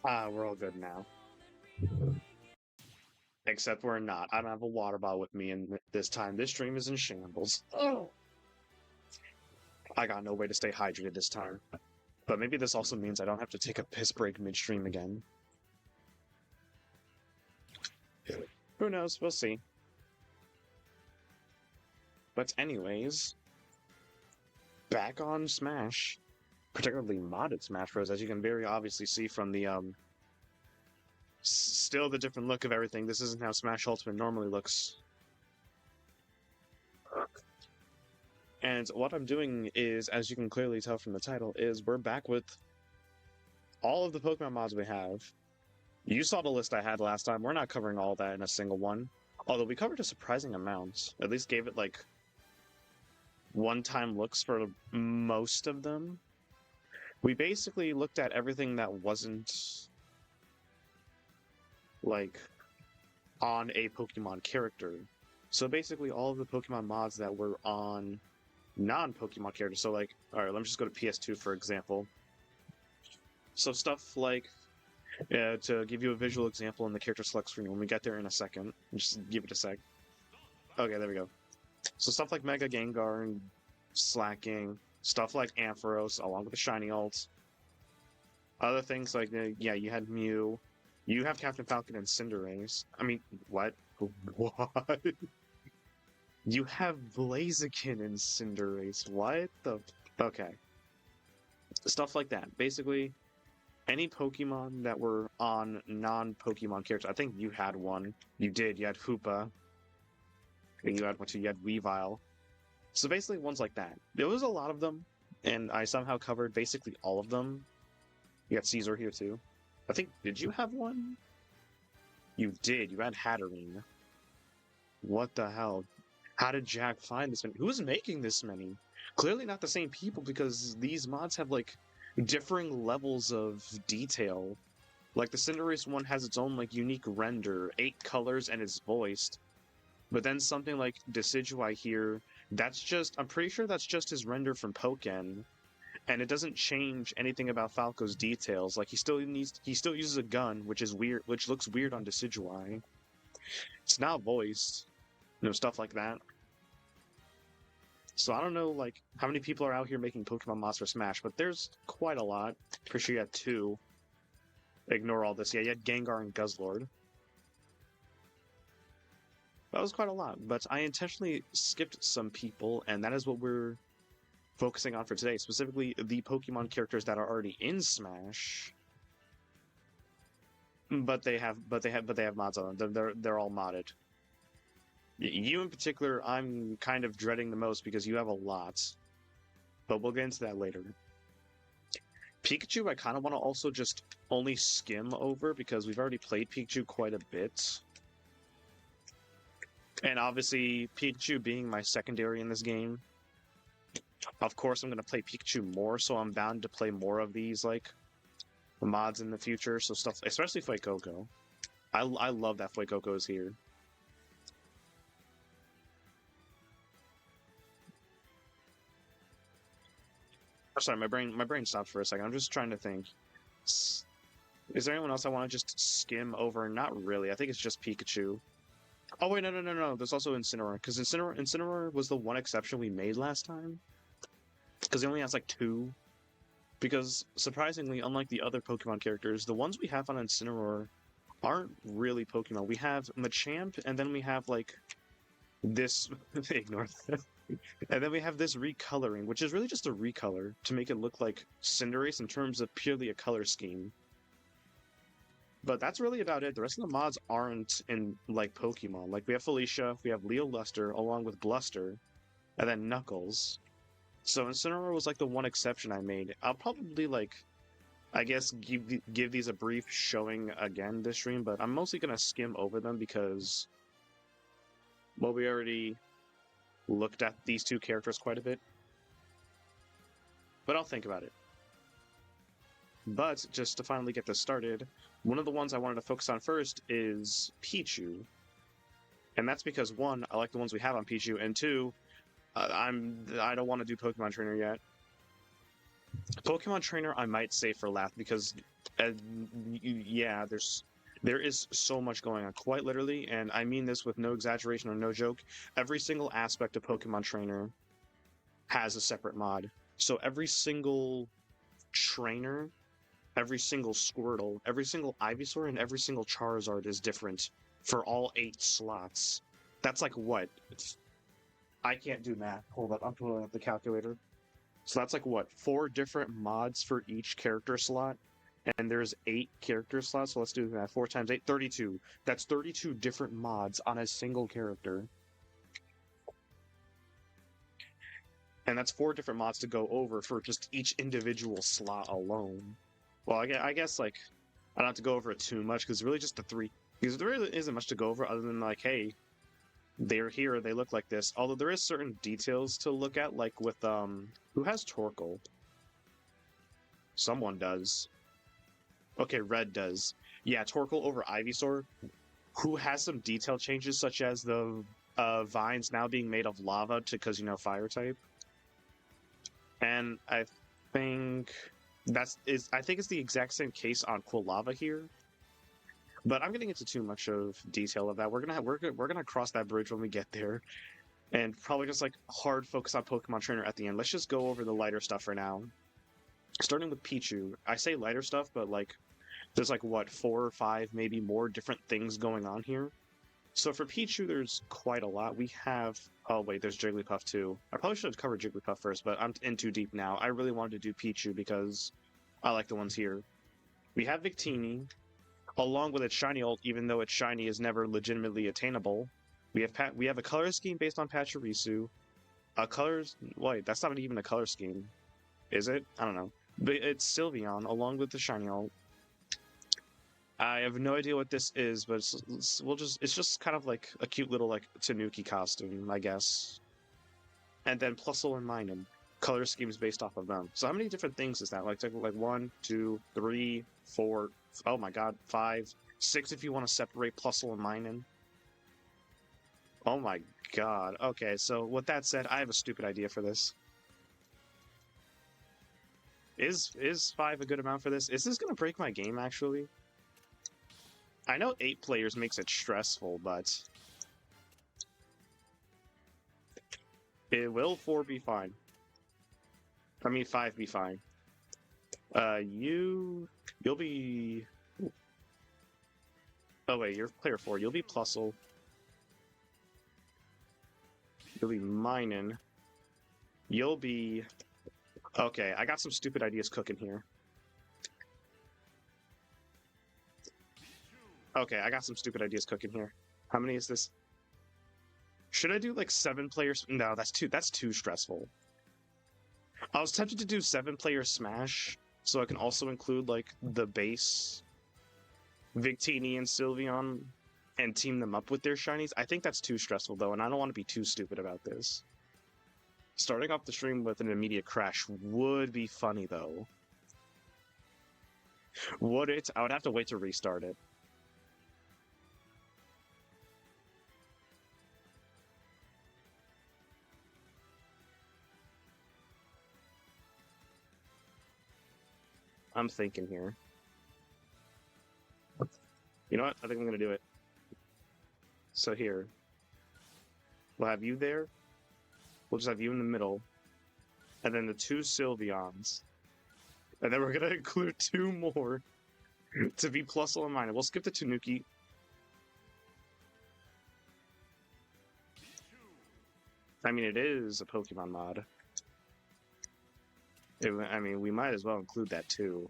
Ah, we're all good now. Except we're not. I don't have a water bottle with me, and this time this stream is in shambles. Oh, I got no way to stay hydrated this time. But maybe this also means I don't have to take a piss break midstream again. Who knows? We'll see. But anyways, back on Smash, particularly modded Smash Bros, as you can very obviously see from the still the different look of everything. This isn't how Smash Ultimate normally looks. And what I'm doing is, as you can clearly tell from the title, is we're back with all of the Pokemon mods we have. You saw the list I had last time. We're not covering all that in a single one. Although we covered a surprising amount. At least gave it, like, one-time looks for most of them. We basically looked at everything that wasn't, like, on a Pokemon character. So basically all of the Pokemon mods that were on non-Pokemon characters. So, like, alright, let me just go to PS2 for example. So stuff like, to give you a visual example in the character select screen when we get there in a second. Just give it a sec. Okay, there we go. So stuff like Mega Gengar and Slacking, stuff like Ampharos along with the Shiny Ult. Other things like, yeah, you had Mew. You have Captain Falcon and Cinderace. I mean, what? What? You have Blaziken and Cinderace. What the? Okay. Stuff like that. Basically, any Pokemon that were on non-Pokemon characters. I think you had one. You did. You had Hoopa. And you had one too. You had Weavile. So basically, ones like that. There was a lot of them, and I somehow covered basically all of them. You got Caesar here too. I think, did you have one? You did. You had Hatterene. What the hell? How did Jack find this many? Who's making this many? Clearly not the same people, because these mods have, like, differing levels of detail. Like, the Cinderace one has its own, like, unique render, 8 colors, and it's voiced. But then something like Decidueye here, that's just, I'm pretty sure that's just his render from Pokken. And it doesn't change anything about Falco's details. Like, he still uses a gun, which is weird, which looks weird on Decidueye. It's not voiced. You know, stuff like that. So I don't know, like, how many people are out here making Pokemon mods for Smash, but there's quite a lot. Pretty sure you had 2. Ignore all this. Yeah, you had Gengar and Guzzlord. That was quite a lot, but I intentionally skipped some people, and that is what we're focusing on for today, specifically the Pokemon characters that are already in Smash, but they have mods on them. They're all modded. You in particular, I'm kind of dreading the most because you have a lot, but we'll get into that later. Pikachu, I kind of want to also just only skim over because we've already played Pikachu quite a bit. And obviously, Pikachu being my secondary in this game, of course I'm going to play Pikachu more, so I'm bound to play more of these, like, mods in the future. So stuff, especially Fuecoco. I love that Fuecoco is here. Sorry, my brain stopped for a second. I'm just trying to think. S- Is there anyone else I want to just skim over? Not really. I think it's just Pikachu. Oh wait, no. There's also Incineroar because Incineroar was the one exception we made last time because he only has like two. Because surprisingly, unlike the other Pokemon characters, the ones we have on Incineroar aren't really Pokemon. We have Machamp, and then we have like this ignore that. And then we have this recoloring, which is really just a recolor to make it look like Cinderace in terms of purely a color scheme. But that's really about it. The rest of the mods aren't in like Pokemon. Like we have Felicia, we have Leo Luster, along with Bluster, and then Knuckles. So Incineroar was like the one exception I made. I'll probably like I guess give these a brief showing again this stream, but I'm mostly gonna skim over them because well we already looked at these two characters quite a bit. But I'll think about it. But just to finally get this started, one of the ones I wanted to focus on first is Pichu. And that's because one, I like the ones we have on Pichu, and two, I don't want to do Pokemon Trainer yet. Pokemon Trainer I might save for last because yeah, there is so much going on, quite literally, and I mean this with no exaggeration or no joke. Every single aspect of Pokemon Trainer has a separate mod. So every single trainer, every single Squirtle, every single Ivysaur, and every single Charizard is different for all 8 slots. That's like what? I can't do math. Hold up, I'm pulling up the calculator. So that's like what? 4 different mods for each character slot? And there's 8 character slots, so let's do that. 4 times 8, 32. That's 32 different mods on a single character. And that's 4 different mods to go over for just each individual slot alone. Well, I guess like I don't have to go over it too much because really just the 3. Because there really isn't much to go over other than like, hey, they're here, they look like this. Although there is certain details to look at, like with who has Torkoal? Someone does. Okay, Red does. Yeah, Torkoal over Ivysaur, who has some detail changes such as the vines now being made of lava because you know fire type. And I think I think it's the exact same case on Quilava here. But I'm getting into too much of detail of that. We're gonna cross that bridge when we get there, and probably just like hard focus on Pokemon Trainer at the end. Let's just go over the lighter stuff for now. Starting with Pichu, I say lighter stuff, but like there's like what 4 or 5 maybe more different things going on here. So for Pichu, there's quite a lot. We have oh wait, there's Jigglypuff too. I probably should have covered Jigglypuff first, but I'm in too deep now. I really wanted to do Pichu because I like the ones here. We have Victini, along with its shiny ult, even though its shiny is never legitimately attainable. We have a color scheme based on Pachirisu. Wait, that's not even a color scheme, is it? I don't know. But it's Sylveon along with the shiny ult. I have no idea what this is, but it's just kind of like a cute little like Tanuki costume, I guess. And then Plusle and Minun, color schemes based off of them. So how many different things is that? Like 1, 2, 3, 4. Oh my god, 5, 6 if you want to separate Plusle and Minun. Oh my god. Okay, so with that said, I have a stupid idea for this. Is 5 a good amount for this? Is this gonna break my game actually? I know 8 players makes it stressful, but will 4 be fine? I mean 5 be fine. You'll be. Oh wait, you're player 4. You'll be Plusle. You'll be Minun. You'll be. Okay, I got some stupid ideas cooking here. Okay, I got some stupid ideas cooking here. How many is this? Should I do like 7 players? No, that's too stressful. I was tempted to do 7-player Smash, so I can also include like the base Victini and Sylveon and team them up with their shinies. I think that's too stressful though, and I don't want to be too stupid about this. Starting off the stream with an immediate crash would be funny though. Would it? I would have to wait to restart it. I'm thinking here. You know what? I think I'm gonna do it. So here, we'll have you there. We'll just have you in the middle, and then the two Sylveons, and then we're gonna include two more to be plus or minus. We'll skip the Tanuki. I mean, it is a Pokemon mod. I mean, we might as well include that too.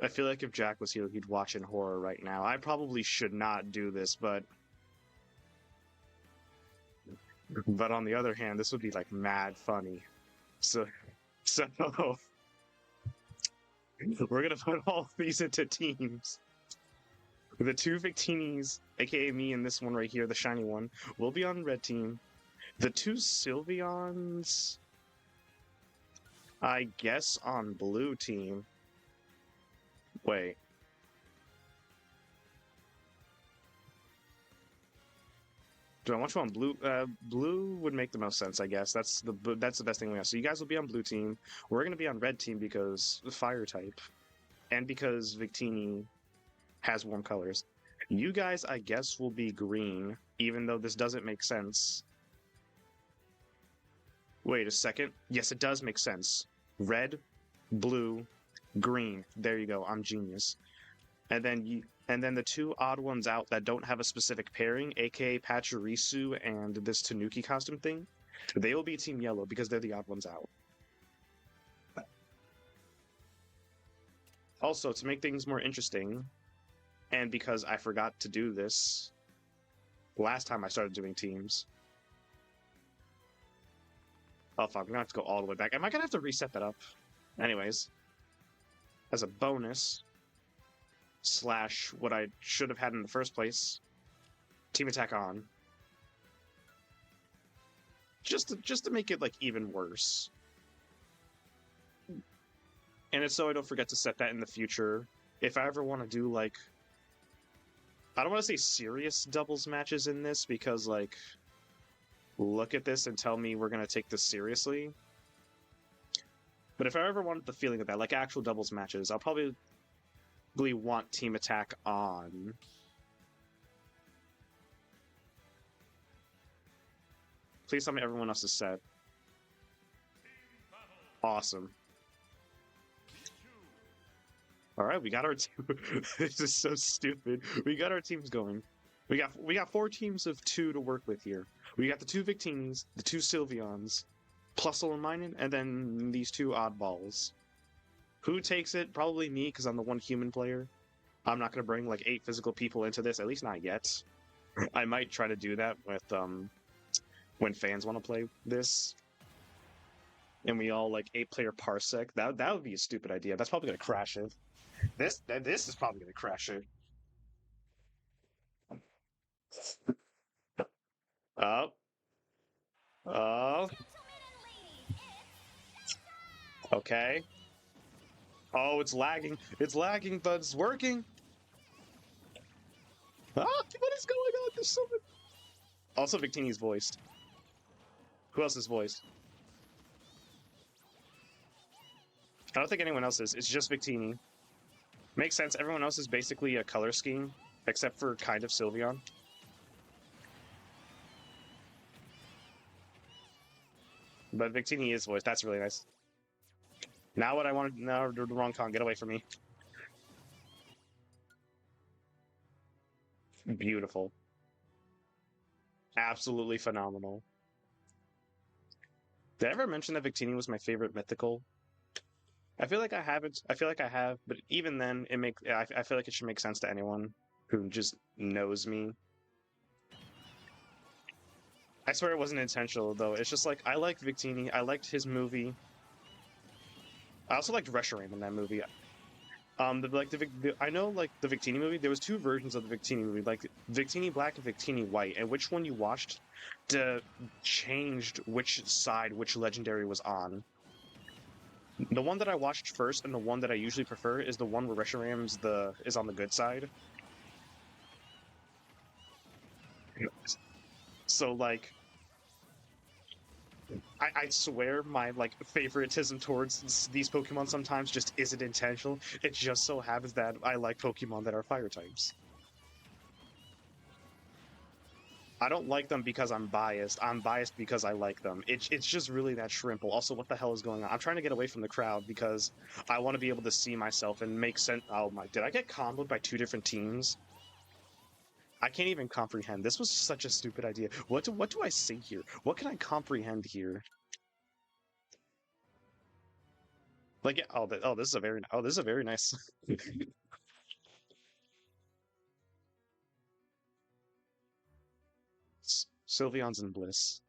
I feel like if Jack was here, he'd watch in horror right now. I probably should not do this, but on the other hand, this would be like mad funny. So we're gonna put all these into teams. The two Victinis, aka me and this one right here, the shiny one, will be on red team. The two Sylveons, I guess, on blue team. Wait. Do I want you on blue? Blue would make the most sense, I guess. That's the best thing we have. So you guys will be on blue team. We're gonna be on red team because fire type, and because Victini has warm colors. You guys, I guess, will be green, even though this doesn't make sense. Wait a second. Yes, it does make sense. Red, blue, green. There you go. I'm genius. And then the two odd ones out that don't have a specific pairing, aka Pachirisu and this Tanuki costume thing, they will be Team Yellow because they're the odd ones out. Also, to make things more interesting, and because I forgot to do this last time I started doing teams. Oh fuck, I'm gonna have to go all the way back. Am I gonna have to reset that up? Anyways, as a bonus, / what I should have had in the first place, team attack on. Just to make it like even worse. And it's so I don't forget to set that in the future. If I ever want to do like, I don't want to say serious doubles matches in this because like, look at this and tell me we're gonna take this seriously. But if I ever wanted the feeling of that, like actual doubles matches, I'll probably want team attack on. Please tell me everyone else is set. Awesome. All right, we got our team. This is so stupid. We got our teams going. We got 4 teams of 2 to work with here. We got the 2 Victinis, the 2 Sylveons, Plusle and Minun, and then these 2 oddballs. Who takes it? Probably me, because I'm the one human player. I'm not going to bring like 8 physical people into this, at least not yet. I might try to do that with when fans want to play this. And we all like 8-player parsec. That would be a stupid idea. That's probably going to crash it. This is probably going to crash it. Oh. Oh. Okay. Oh, it's lagging. It's lagging, but it's working. Ah, what is going on? There's so many. Also, Victini's voiced. Who else is voiced? I don't think anyone else is. It's just Victini. Makes sense. Everyone else is basically a color scheme, except for kind of Sylveon. But Victini is voiced. That's really nice. Now what I wanted. Now the wrong con. Get away from me. Beautiful. Absolutely phenomenal. Did I ever mention that Victini was my favorite mythical? I feel like I haven't. I feel like I have, but even then, I feel like it should make sense to anyone who just knows me. I swear it wasn't intentional, though. It's just like, I liked Victini. I liked his movie. I also liked Reshiram in that movie. I know, like, the Victini movie, there was 2 versions of the Victini movie, like, Victini Black and Victini White, and which one you watched changed which side which legendary was on. The one that I watched first, and the one that I usually prefer, is the one where Reshiram's is on the good side. So, like, I swear my like favoritism towards these Pokemon sometimes just isn't intentional. It just so happens that I like Pokemon that are fire types. I don't like them because I'm biased. I'm biased because I like them. It's just really that shrimple. Also, what the hell is going on? I'm trying to get away from the crowd because I want to be able to see myself and make sense. Oh my! Did I get comboed by two different teams? I can't even comprehend. This was such a stupid idea. What do I say here? What can I comprehend here? Like, yeah, oh, this is a very nice. Sylveon's in bliss.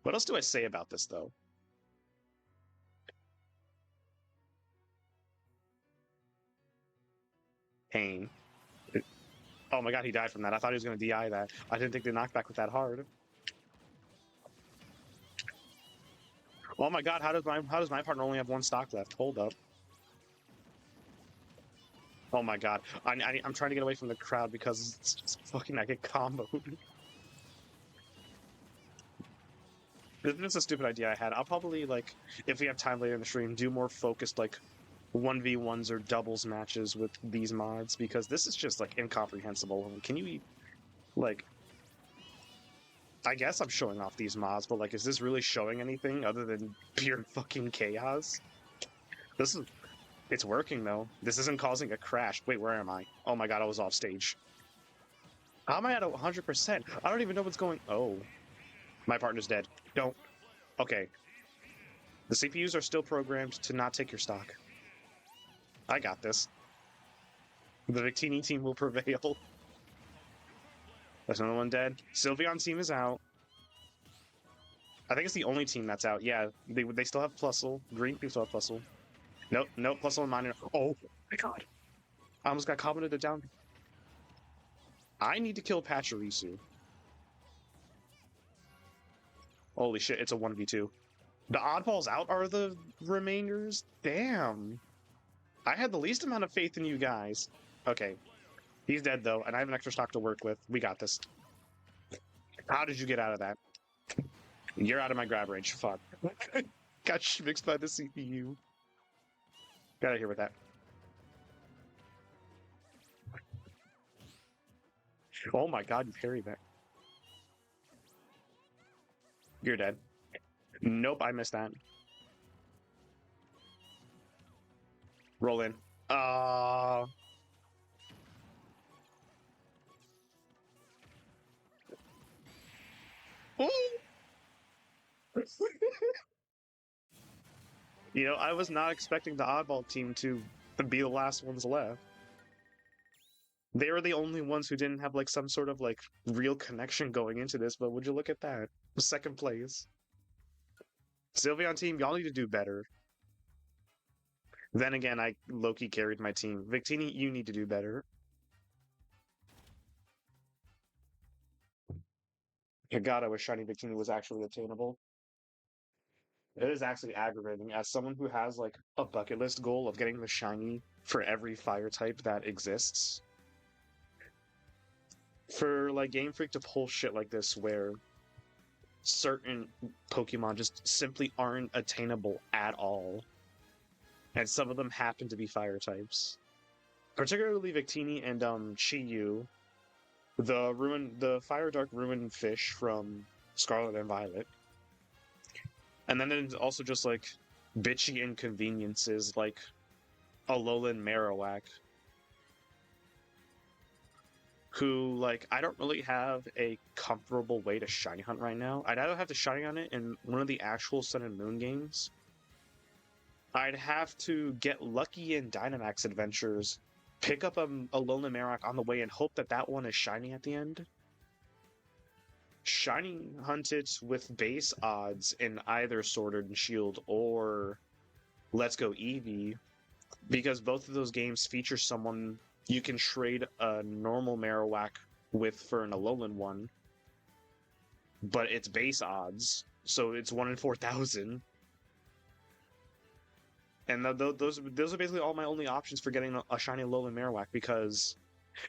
What else do I say about this though? Pain. Oh my god, he died from that. I thought he was going to DI that. I didn't think the knockback was that hard. Oh my god, how does my partner only have one stock left? Hold up. Oh my god, I'm trying to get away from the crowd because it's just fucking I get comboed. This is a stupid idea I had. I'll probably like if we have time later in the stream, do more focused like 1v1s or doubles matches with these mods because this is just like incomprehensible. Can you like I guess I'm showing off these mods, but like is this really showing anything other than pure fucking chaos? This is It's working though. This isn't causing a crash. Wait, where am I? Oh my god, I was off stage. How am I at 100%? I don't even know what's going. Oh, my partner's dead. Don't. Okay. The CPUs are still programmed to not take your stock. I got this. The Victini team will prevail. There's another one dead. Sylveon team is out. I think it's the only team that's out. Yeah, they still have Plusle. Green team still have Plusle. Nope, nope, Plusle and Minor. Oh my god. I almost got commented down. I need to kill Pachirisu. Holy shit, it's a 1v2. The oddballs out are the remainders? Damn. I had the least amount of faith in you guys. Okay. He's dead though, and I have an extra stock to work with. We got this. How did you get out of that? You're out of my grab range. Fuck. Got mixed by the CPU. Got out of here with that. Oh my god, you parried that. You're dead. Nope, I missed that. Roll in. Uh You know, I was not expecting the oddball team to be the last ones left. They were the only ones who didn't have like some sort of like real connection going into this, but would you look at that? Second place. Sylveon team, y'all need to do better. Then again, I Loki carried my team. Victini, you need to do better. God, I wish Shiny Victini was actually obtainable. It is actually aggravating as someone who has like a bucket list goal of getting the shiny for every fire type that exists. For like Game Freak to pull shit like this where certain Pokemon just simply aren't attainable at all. And some of them happen to be fire types. Particularly Victini and Chi-Yu, the Fire Dark Ruined Fish from Scarlet and Violet. And then there's also just like bitchy inconveniences like Alolan Marowak, who like I don't really have a comfortable way to shiny hunt right now. I'd either have to shiny hunt it in one of the actual Sun and Moon games. I'd have to get lucky in Dynamax adventures, pick up a Alolan Marowak on the way, and hope that that one is shiny at the end. Shiny hunt it with base odds in either Sword and Shield or Let's Go Eevee, because both of those games feature someone you can trade a normal Marowak with for an Alolan one, but it's base odds, so it's 1 in 4,000. And those are basically all my only options for getting a shiny Alolan Marowak, because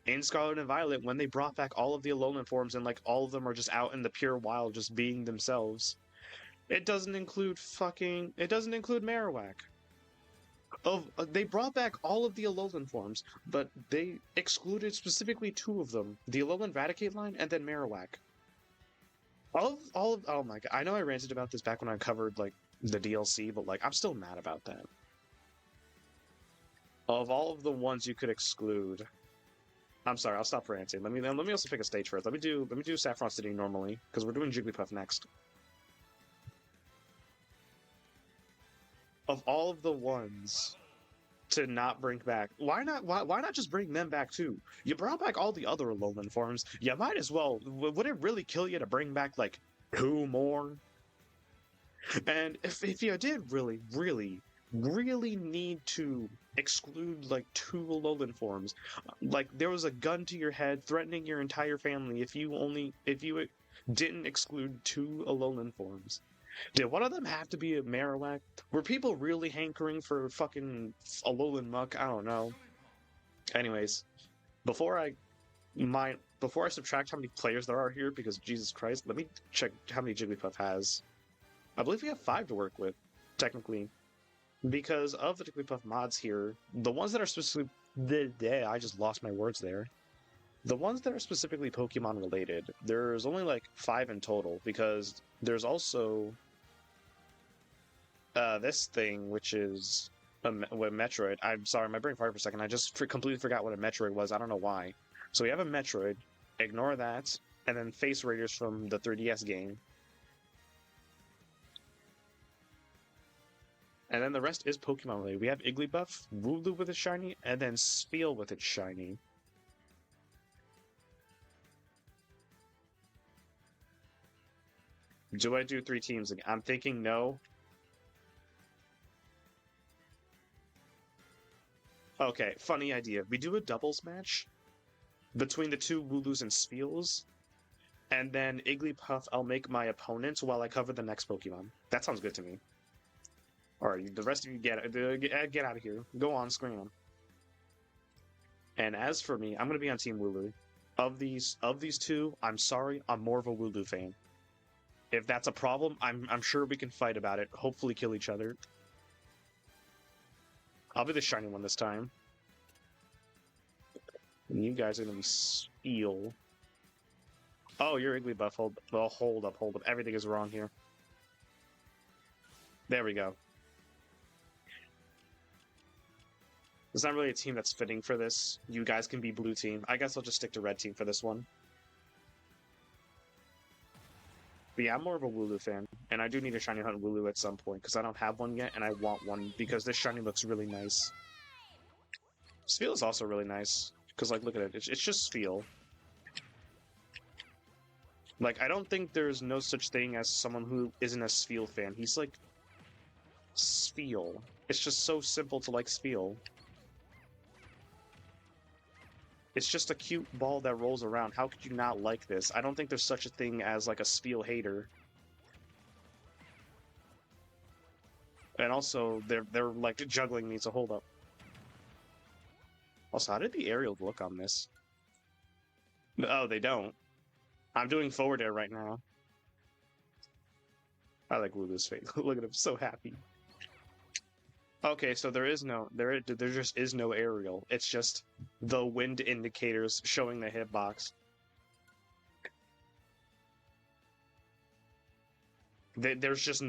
in Scarlet and Violet, when they brought back all of the Alolan forms and like all of them are just out in the pure wild just being themselves, It doesn't include fucking. It doesn't include Marowak. They brought back all of the Alolan forms, but they excluded specifically two of them: the Alolan Raticate line and then Marowak. Oh my god! I know I ranted about this back when I covered like the DLC, but like I'm still mad about that. Of all of the ones you could exclude, I'm sorry. I'll stop ranting. Let me also pick a stage first. Let me do Saffron City normally because we're doing Jigglypuff next. Of all of the ones to not bring back. Why not just bring them back too? You brought back all the other Alolan forms. You might as well. Would it really kill you to bring back like two more? And if you did really need to exclude like two Alolan forms, like there was a gun to your head threatening your entire family if you didn't exclude two Alolan forms. Did one of them have to be a Marowak? Were people really hankering for fucking Alolan Muck? I don't know. Anyways, before I before I subtract how many players there are here, because Jesus Christ, let me check how many Jigglypuff has. I believe we have 5 to work with, technically. Because of the Jigglypuff mods here, the ones that are specifically I just lost my words there. The ones that are specifically Pokemon related, there's only like 5 in total, because there's also this thing, which is with Metroid. I'm sorry, my brain fired for a second. I just completely forgot what a Metroid was. I don't know why. So we have a Metroid. Ignore that, and then Face Raiders from the 3DS game. And then the rest is Pokemon related. We have Igglybuff, Wooloo with its shiny, and then Spheal with its shiny. Do I do 3 teams again? I'm thinking no. Okay, funny idea. We do a doubles match between the two Wooloos and Spheals, and then Igglypuff I'll make my opponent while I cover the next Pokemon. That sounds good to me. Alright, the rest of you get out of here. Go on screen. And as for me, I'm gonna be on Team Wooloo. Of these two, I'm sorry, I'm more of a Wooloo fan. If that's a problem, I'm sure we can fight about it. Hopefully kill each other. I'll be the shiny one this time. And you guys are gonna be Spheal. Oh, you're Igglybuff. Hold up. Everything is wrong here. There we go. There's not really a team that's fitting for this. You guys can be blue team. I guess I'll just stick to red team for this one. But yeah, I'm more of a Wooloo fan, and I do need a shiny hunt Wooloo at some point, because I don't have one yet, and I want one, because this shiny looks really nice. Spheal is also really nice, because, like, look at it. It's just Spheal. Like, I don't think there's no such thing as someone who isn't a Spheal fan. He's, like, Spheal. It's just so simple to like Spheal. It's just a cute ball that rolls around. How could you not like this? I don't think there's such a thing as like a Spheal hater. And also, they're like juggling me, so hold up. Also, how did the aerials look on this? Oh, they don't. I'm doing forward air right now. I like Wooloo's face. Look at him, so happy. Okay, so there just is no aerial. It's just the wind indicators showing the hitbox. There's just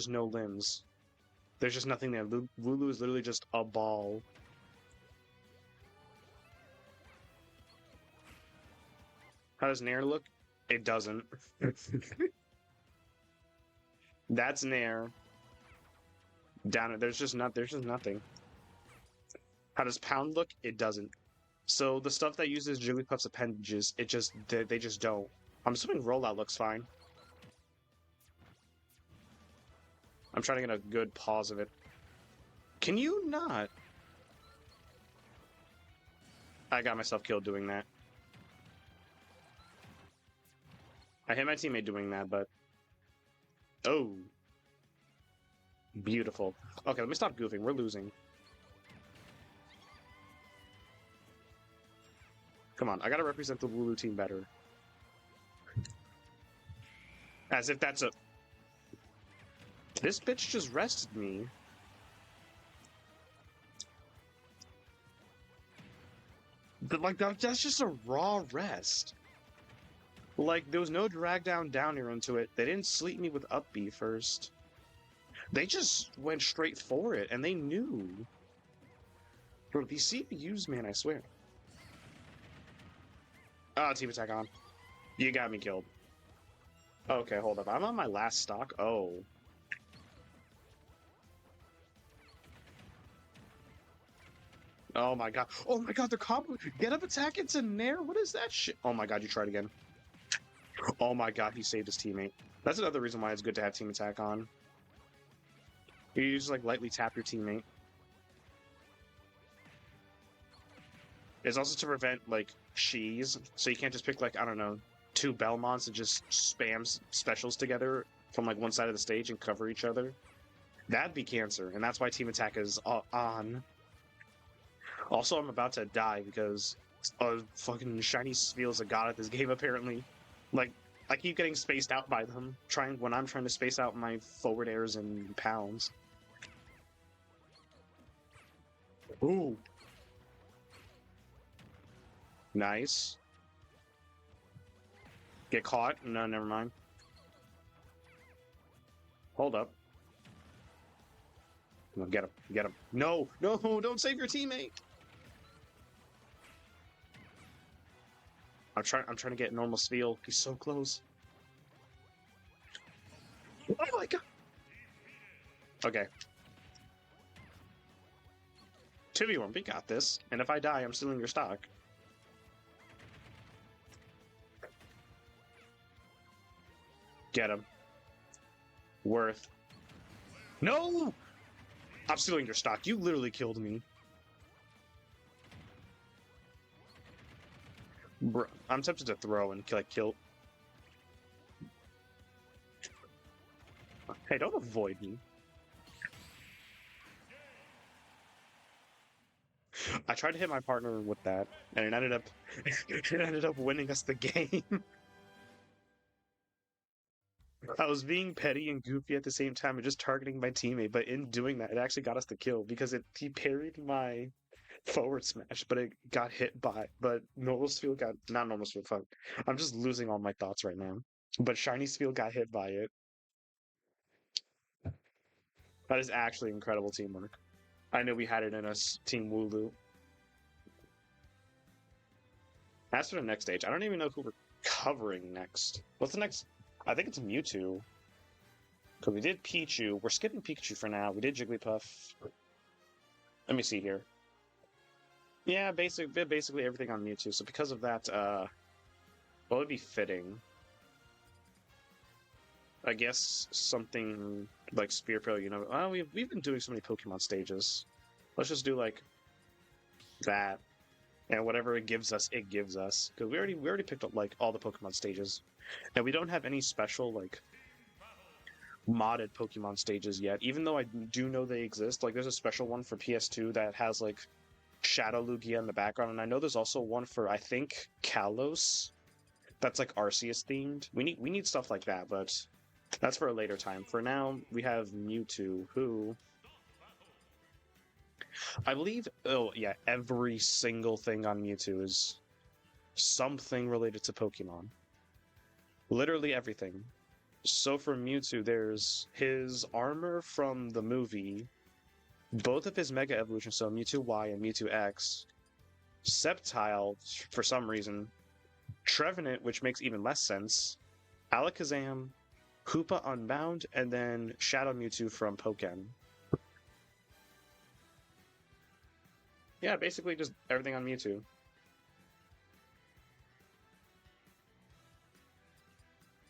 no limbs. There's just nothing there. Wooloo is literally just a ball. How does Nair look? It doesn't. That's Nair. Down it. There's just nothing. How does Pound look? It doesn't. So the stuff that uses Jigglypuff's appendages, they just don't. I'm assuming Rollout looks fine. I'm trying to get a good pause of it. Can you not? I got myself killed doing that. I hit my teammate doing that, but... Oh. Beautiful. Okay, let me stop goofing. We're losing. Come on, I gotta represent the Wooloo team better. As if that's a... This bitch just rested me. Like, that's just a raw rest. Like, there was no drag down here into it. They didn't sleep me with up B first. They just went straight for it, and they knew. Bro, these CPUs, man, I swear. Ah, team attack on. You got me killed. Okay, hold up. I'm on my last stock. Oh. Oh my god. Oh my god, the combo. Get up attack into Nair? What is that shit? Oh my god, you tried again. Oh my god, he saved his teammate. That's another reason why it's good to have team attack on. You just like lightly tap your teammate. It's also to prevent like shees, so you can't just pick like, I don't know, 2 Belmonts and just spam specials together from like one side of the stage and cover each other. That'd be cancer, and that's why team attack is on. Also, I'm about to die because a fucking shiny feels a god at this game apparently. Like, I keep getting spaced out by them when I'm trying to space out my forward airs and pounds. Ooh. Nice. Get caught? No, never mind. Hold up. No, get him. Get him. No! No! Don't save your teammate! I'm trying to get normal Spiel. He's so close. Oh my god! Okay. 2v1, we got this. And if I die, I'm stealing your stock. Get him. Worth. No! I'm stealing your stock. You literally killed me. Bro, I'm tempted to throw and like kill. Hey, don't avoid me. I tried to hit my partner with that, and it ended up winning us the game. I was being petty and goofy at the same time and just targeting my teammate, but in doing that, it actually got us the kill because he parried my forward smash, but it got hit by. But normal Spiel got not normal Spiel. Fuck, I'm just losing all my thoughts right now. But shiny Spiel got hit by it. That is actually incredible teamwork. I know we had it in us, Team Wooloo. As for the next stage, I don't even know who we're covering next. What's the next? I think it's Mewtwo. Because we did Pichu. We're skipping Pikachu for now. We did Jigglypuff. Let me see here. Yeah, basically everything on Mewtwo. So because of that, what would be fitting? I guess something like Spearpill, you know. Oh, we've been doing so many Pokemon stages. Let's just do like that. And whatever it gives us, it gives us. Because we already picked up like all the Pokemon stages. And we don't have any special like modded Pokemon stages yet, even though I do know they exist. Like there's a special one for PS2 that has like Shadow Lugia in the background, and I know there's also one for I think Kalos that's like Arceus themed. We need stuff like that, but that's for a later time. For now, we have Mewtwo, who I believe, oh yeah, every single thing on Mewtwo is something related to Pokemon. Literally everything. So for Mewtwo, there's his armor from the movie, both of his Mega Evolutions, so Mewtwo Y and Mewtwo X, Sceptile, for some reason, Trevenant, which makes even less sense, Alakazam, Hoopa Unbound, and then Shadow Mewtwo from Pokken. Yeah, basically just everything on Mewtwo.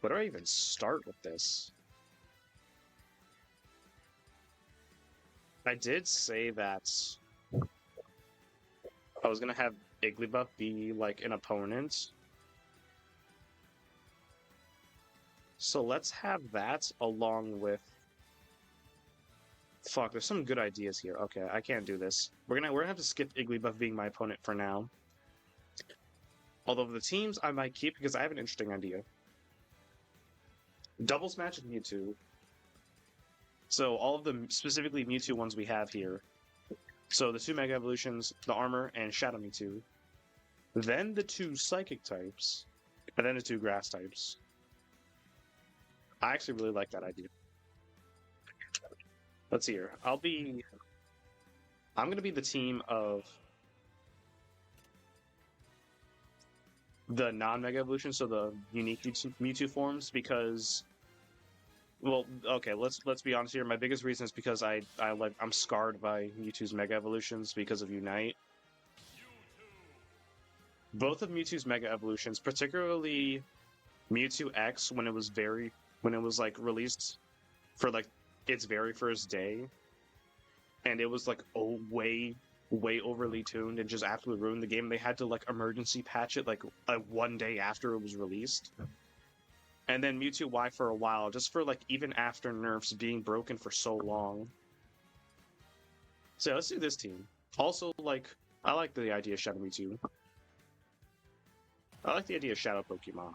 Where do I even start with this? I did say that I was gonna have Igglybuff be like an opponent. So let's have that along with... Fuck, there's some good ideas here. Okay, I can't do this. We're gonna have to skip Igglybuff being my opponent for now. Although the teams I might keep because I have an interesting idea. Doubles match Mewtwo. So all of the specifically Mewtwo ones we have here. So the 2 Mega Evolutions, the Armor, and Shadow Mewtwo. Then the 2 Psychic types, and then the 2 Grass types. I actually really like that idea. Let's see here. I'm going to be the team of the non-Mega Evolution, so the unique Mewtwo forms, because, well, okay, let's be honest here. My biggest reason is because I'm scarred by Mewtwo's Mega Evolutions because of Unite. Both of Mewtwo's Mega Evolutions, particularly Mewtwo X, when it was like released for like its very first day, and it was like way overly tuned and just absolutely ruined the game. They had to like emergency patch it like 1 day after it was released. And then Mewtwo Y for a while, just for like even after nerfs being broken for so long. So yeah, let's do this team. Also, like, I like the idea of Shadow Mewtwo. I like the idea of Shadow Pokemon.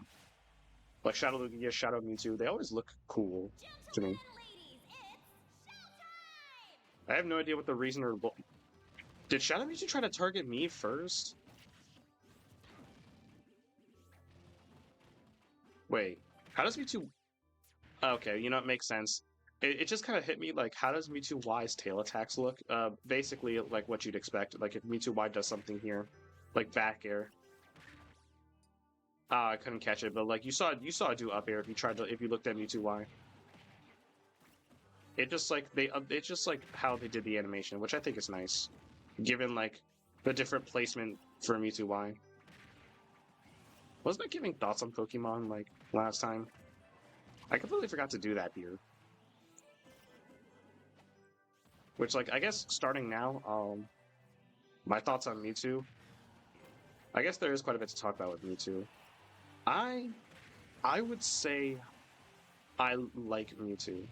Like Shadow Lugia, Shadow Mewtwo, they always look cool to me. I have no idea what the reason or... Did Shadow Mewtwo try to target me first? Wait, how does Mewtwo... Okay, you know, it makes sense. It just kind of hit me, like, how does Mewtwo Y's tail attacks look? Basically, like what you'd expect. Like, if Mewtwo Y does something here, like back air. I couldn't catch it, but like you saw it do up air if you looked at Mewtwo Y. It just like it's just like how they did the animation, which I think is nice, given like the different placement for Mewtwo Y. Wasn't I giving thoughts on Pokemon like last time? I completely forgot to do that here. Which, like, I guess starting now, my thoughts on Mewtwo. I guess there is quite a bit to talk about with Mewtwo. I would say I like Mewtwo.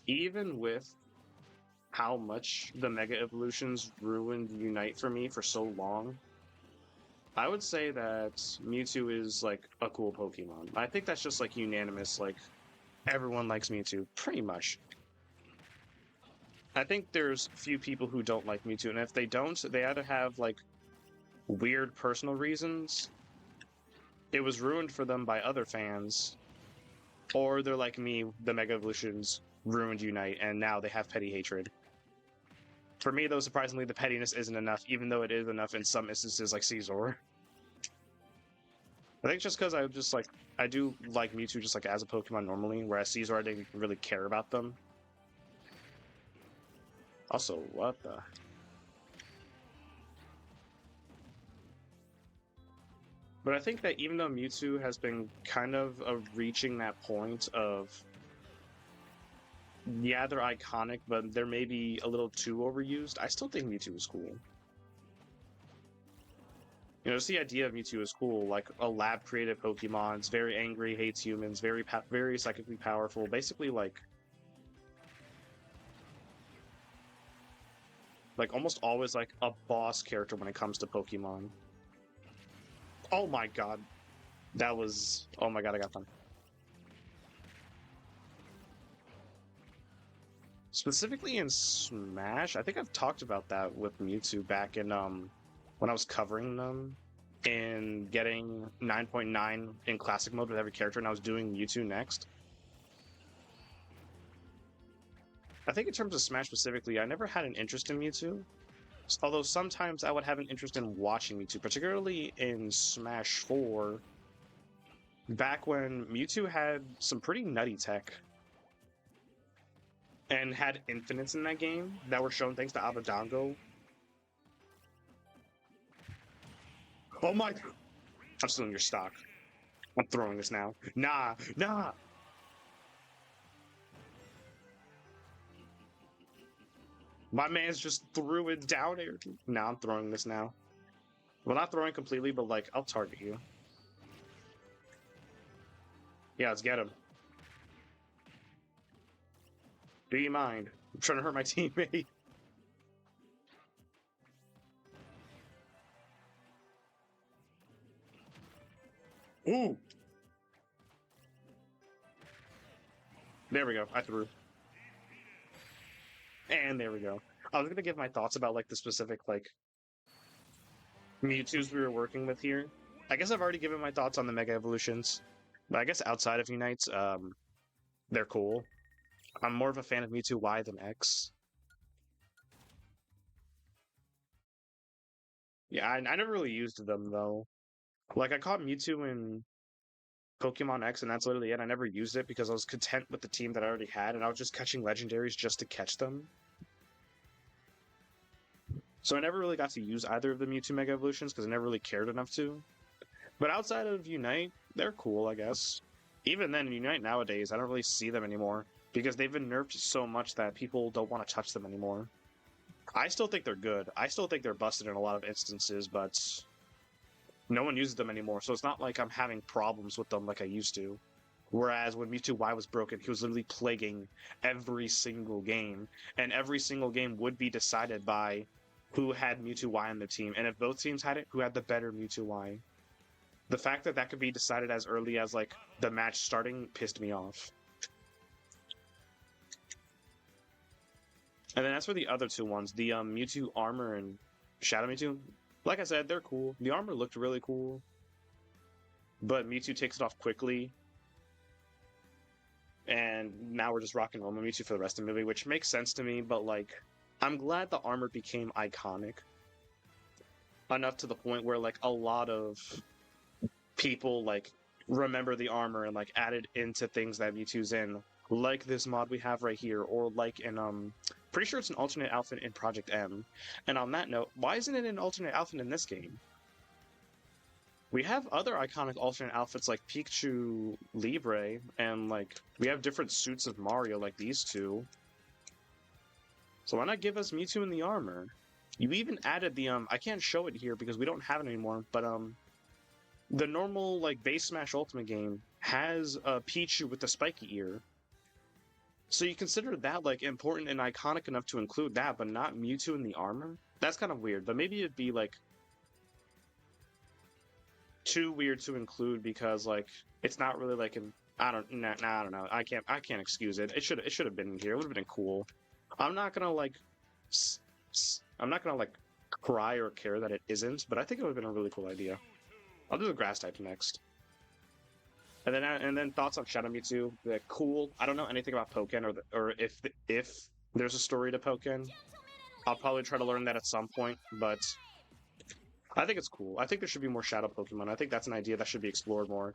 Even with how much the Mega Evolutions ruined Unite for me for so long, I would say that Mewtwo is, like, a cool Pokemon. I think that's just, like, unanimous, like, everyone likes Mewtwo, pretty much. I think there's few people who don't like Mewtwo, and if they don't, they either have, like, weird personal reasons, it was ruined for them by other fans, or they're like me, the Mega Evolutions ruined Unite, and now they have petty hatred. For me, though, surprisingly, the pettiness isn't enough, even though it is enough in some instances, like Caesar. I think just because I do like Mewtwo just like as a Pokemon normally, whereas Caesar I didn't really care about them. Also, what the... But I think that even though Mewtwo has been kind of reaching that point of, yeah, they're iconic, but they're maybe a little too overused, I still think Mewtwo is cool. You know, just the idea of Mewtwo is cool, like a lab-created Pokemon. It's very angry, hates humans, very psychically powerful. Basically, like almost always like a boss character when it comes to Pokemon. Oh my god, that was... Oh my god, I got fun. Specifically in Smash, I think I've talked about that with Mewtwo back in when I was covering them and getting 9.9 in classic mode with every character, and I was doing Mewtwo next. I think in terms of Smash specifically, I never had an interest in Mewtwo, although sometimes I would have an interest in watching Mewtwo, particularly in Smash 4, back when Mewtwo had some pretty nutty tech and had infinites in that game that were shown thanks to Abadango. Oh my... I'm stealing your stock. I'm throwing this now. Nah! My man's just threw it down air. Nah, I'm throwing this now. Well, not throwing completely, but like, I'll target you. Yeah, let's get him. Do you mind? I'm trying to hurt my teammate. Ooh! There we go, I threw. And there we go. I was gonna give my thoughts about like the specific like Mewtwo's we were working with here. I guess I've already given my thoughts on the Mega Evolutions, but I guess outside of Unites, they're cool. I'm more of a fan of Mewtwo Y than X. Yeah, I never really used them though. Like I caught Mewtwo in Pokemon X, and that's literally it. I never used it because I was content with the team that I already had, and I was just catching legendaries just to catch them. So I never really got to use either of the Mewtwo Mega Evolutions because I never really cared enough to. But outside of Unite, they're cool, I guess. Even then, in Unite nowadays, I don't really see them anymore because they've been nerfed so much that people don't want to touch them anymore. I still think they're good. I still think they're busted in a lot of instances, but no one uses them anymore, so it's not like I'm having problems with them like I used to. Whereas when Mewtwo Y was broken, he was literally plaguing every single game, and every single game would be decided by who had Mewtwo Y on the team, and if both teams had it, who had the better Mewtwo Y. The fact that that could be decided as early as like the match starting pissed me off. And then as for the other two ones, the Mewtwo Armor and Shadow Mewtwo, like I said, they're cool. The armor looked really cool, but Mewtwo takes it off quickly. And now we're just rocking normal Mewtwo for the rest of the movie, which makes sense to me, but like, I'm glad the armor became iconic enough to the point where like a lot of people like remember the armor and like add it into things that Mewtwo's in, like this mod we have right here, or like in pretty sure it's an alternate outfit in Project M. And on that note, why isn't it an alternate outfit in this game? We have other iconic alternate outfits like Pikachu Libre, and like we have different suits of Mario like these two. So why not give us Mewtwo in the armor? You even added the I can't show it here because we don't have it anymore, but the normal like base Smash Ultimate game has a Pichu with the spiky ear. So you consider that like important and iconic enough to include that, but not Mewtwo in the armor? That's kind of weird, but maybe it'd be like too weird to include because like it's not really like an I don't know. I can't excuse it. It should have been in here. It would have been cool. I'm not gonna like I'm not gonna like cry or care that it isn't, but I think it would have been a really cool idea. I'll do the grass type next. And then thoughts on Shadow Mewtwo. They're cool. I don't know anything about Pokken or if there's a story to Pokken. I'll probably try to learn that at some point, but I think it's cool. I think there should be more Shadow Pokemon. I think that's an idea that should be explored more,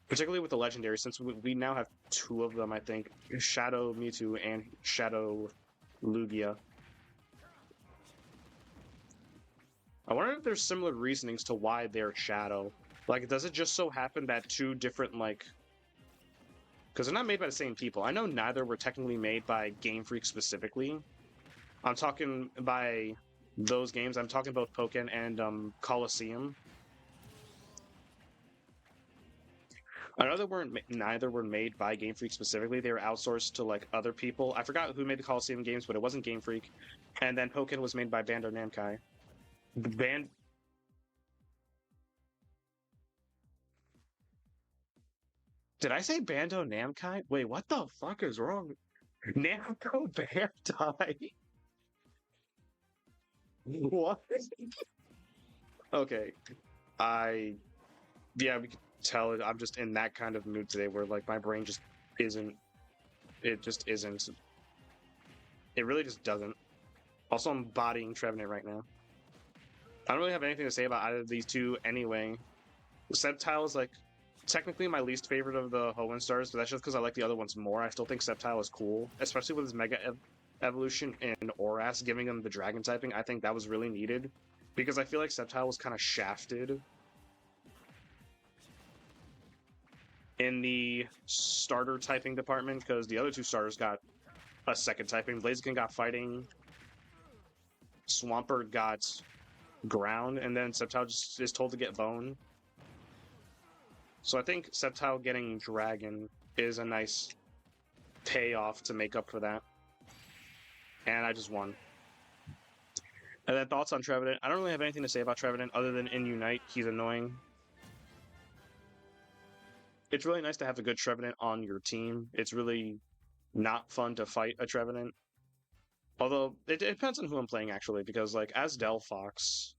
particularly with the legendary, since we now have two of them. I think Shadow Mewtwo and Shadow Lugia. I wonder if there's similar reasonings to why they're Shadow. Like, does it just so happen that two different, like... Because they're not made by the same people. I know neither were technically made by Game Freak specifically. I'm talking by those games. I'm talking about Pokken and Colosseum. I know neither were made by Game Freak specifically. They were outsourced to, like, other people. I forgot who made the Colosseum games, but it wasn't Game Freak. And then Pokken was made by Bandai Namco. Did I say Bando Namkai? Wait, what the fuck is wrong? Namco Bandai? What? Okay. Yeah, we can tell I'm just in that kind of mood today where, like, my brain just isn't. It just isn't. It really just doesn't. Also, I'm bodying Trevenant right now. I don't really have anything to say about either of these two anyway. Sceptile is, like, technically my least favorite of the Hoenn stars, but that's just because I like the other ones more. I still think Sceptile is cool, especially with his Mega Evolution in Oras, giving him the Dragon typing. I think that was really needed, because I feel like Sceptile was kind of shafted in the starter typing department, because the other two starters got a second typing. Blaziken got fighting, Swampert got ground, and then Sceptile just is told to get bone. So I think Sceptile getting Dragon is a nice payoff to make up for that. And I just won. And then thoughts on Trevenant. I don't really have anything to say about Trevenant other than in Unite, he's annoying. It's really nice to have a good Trevenant on your team. It's really not fun to fight a Trevenant. Although it depends on who I'm playing actually, because like as Delphox,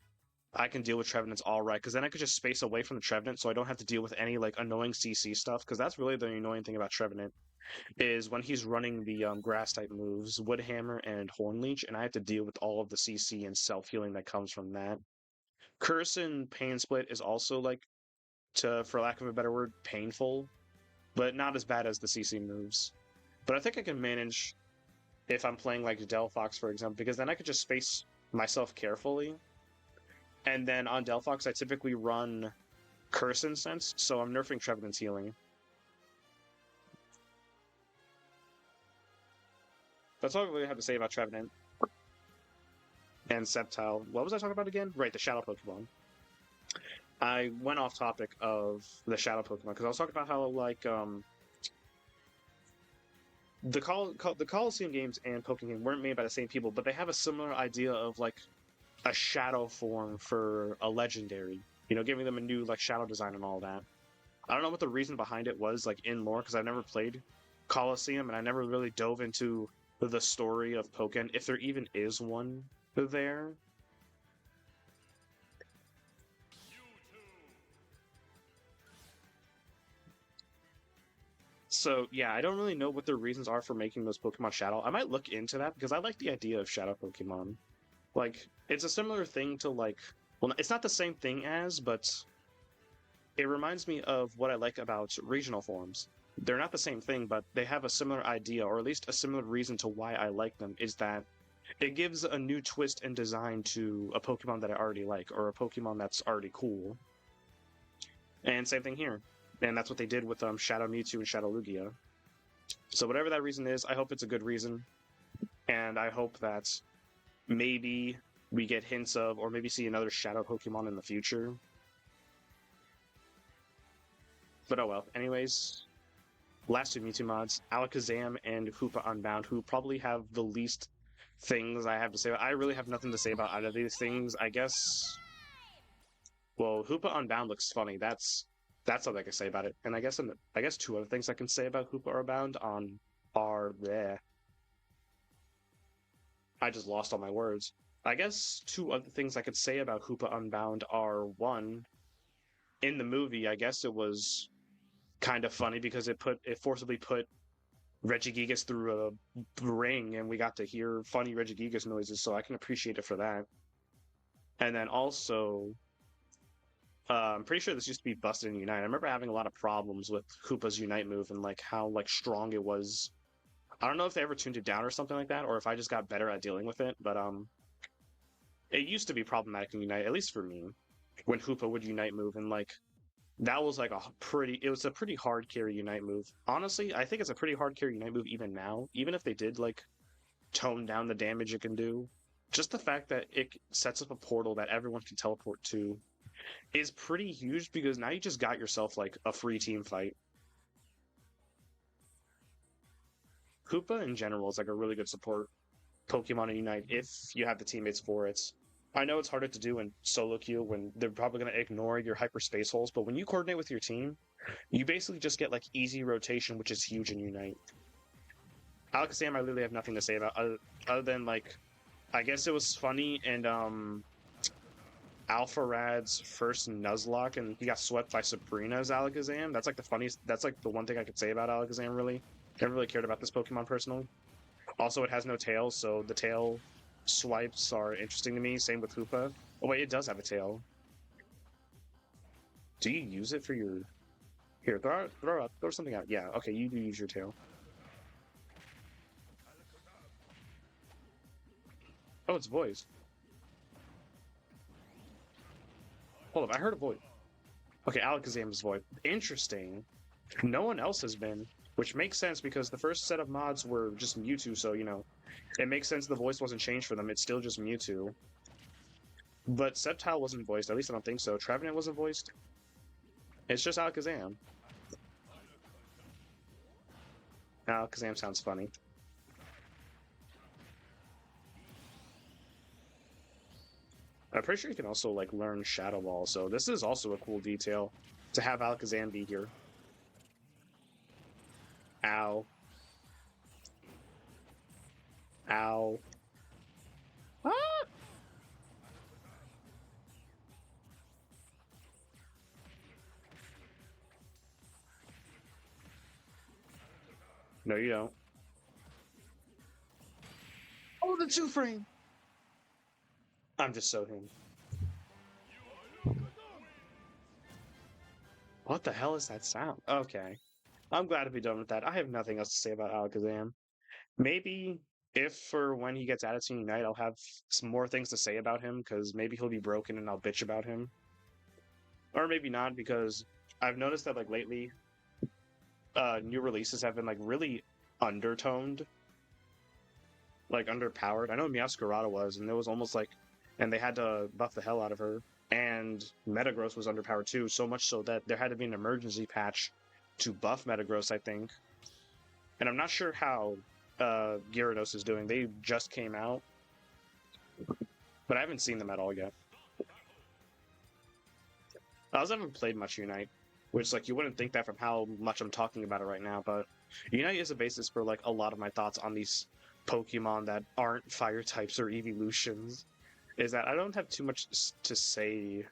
I can deal with Trevenants all right, because then I could just space away from the Trevenant, so I don't have to deal with any like annoying CC stuff. Because that's really the annoying thing about Trevenant is when he's running the grass type moves, Woodhammer and Hornleech, and I have to deal with all of the CC and self healing that comes from that. Curse and Pain Split is also like, to for lack of a better word, painful, but not as bad as the CC moves. But I think I can manage if I'm playing like Delphox, for example, because then I could just space myself carefully. And then on Delphox, I typically run Curse Incense, so I'm nerfing Trevenant's healing. That's all I really have to say about Trevenant and Sceptile. What was I talking about again? Right, the Shadow Pokemon. I went off topic of the Shadow Pokemon because I was talking about how like the Coliseum games and Pokemon weren't made by the same people, but they have a similar idea of like a shadow form for a legendary. You know, giving them a new like shadow design and all that. I don't know what the reason behind it was, like in lore, because I've never played Coliseum and I never really dove into the story of Pokemon, if there even is one there. So yeah, I don't really know what the reasons are for making those Pokemon Shadow. I might look into that because I like the idea of Shadow Pokemon. Like, it's a similar thing to like, well, it's not the same thing as, but it reminds me of what I like about regional forms. They're not the same thing, but they have a similar idea, or at least a similar reason to why I like them, is that it gives a new twist and design to a Pokemon that I already like, or a Pokemon that's already cool. And same thing here. And that's what they did with Shadow Mewtwo and Shadow Lugia. So whatever that reason is, I hope it's a good reason. And I hope that maybe we get hints of, or maybe see another Shadow Pokemon in the future. But oh well. Anyways, last two Mewtwo mods, Alakazam and Hoopa Unbound, who probably have the least things I have to say about. I really have nothing to say about either of these things. I guess. Well, Hoopa Unbound looks funny. That's all I can say about it. And I guess two other things I can say about Hoopa Unbound on are there. I just lost all my words. I guess two other things I could say about Hoopa Unbound are one, in the movie, I guess it was kind of funny because it forcibly put Regigigas through a ring and we got to hear funny Regigigas noises, so I can appreciate it for that. And then also, I'm pretty sure this used to be busted in Unite. I remember having a lot of problems with Hoopa's Unite move and like how like strong it was. I don't know if they ever tuned it down or something like that, or if I just got better at dealing with it, but it used to be problematic in Unite, at least for me, when Hoopa would Unite move and like that was like it was a pretty hard carry Unite move. Honestly, I think it's a pretty hard carry Unite move even now, even if they did like tone down the damage it can do. Just the fact that it sets up a portal that everyone can teleport to is pretty huge because now you just got yourself like a free team fight. Hoopa in general is like a really good support Pokemon in Unite if you have the teammates for it. I know it's harder to do in solo queue when they're probably going to ignore your hyperspace holes, but when you coordinate with your team, you basically just get like easy rotation, which is huge in Unite. Alakazam, I literally have nothing to say about other than like, I guess it was funny and Alpha Rad's first Nuzlocke and he got swept by Sabrina's Alakazam. That's like the funniest. That's like the one thing I could say about Alakazam. Really, never really cared about this Pokemon personally. Also, it has no tail, so the tail swipes are interesting to me. Same with Hoopa. Oh wait, it does have a tail. Do you use it for your? Here, throw something out. Yeah, okay, you do use your tail. Oh, it's voice. Hold up, I heard a voice. Okay, Alakazam's voice. Interesting. No one else has been, which makes sense because the first set of mods were just Mewtwo, so you know, it makes sense the voice wasn't changed for them. It's still just Mewtwo. But Sceptile wasn't voiced. At least I don't think so. Trevenant wasn't voiced. It's just Alakazam. Alakazam sounds funny. I'm pretty sure you can also like learn Shadow Ball, so this is also a cool detail to have Alakazam be here. Ow. Ow. Ah! No, you don't. Oh, the two frame! I'm just so him. What the hell is that sound? Okay. I'm glad to be done with that. I have nothing else to say about Alakazam. Maybe if for when he gets added to Unite, I'll have some more things to say about him, because maybe he'll be broken and I'll bitch about him. Or maybe not, because I've noticed that like lately, new releases have been like really undertoned, like underpowered. I know Meowscarada was, and it was almost like, and they had to buff the hell out of her. And Metagross was underpowered too, so much so that there had to be an emergency patch to buff Metagross, I think. And I'm not sure how Gyarados is doing. They just came out, but I haven't seen them at all yet. I also haven't played much Unite, which like you wouldn't think that from how much I'm talking about it right now, but Unite is a basis for like a lot of my thoughts on these Pokemon that aren't fire types or evolutions. Is that I don't have too much to say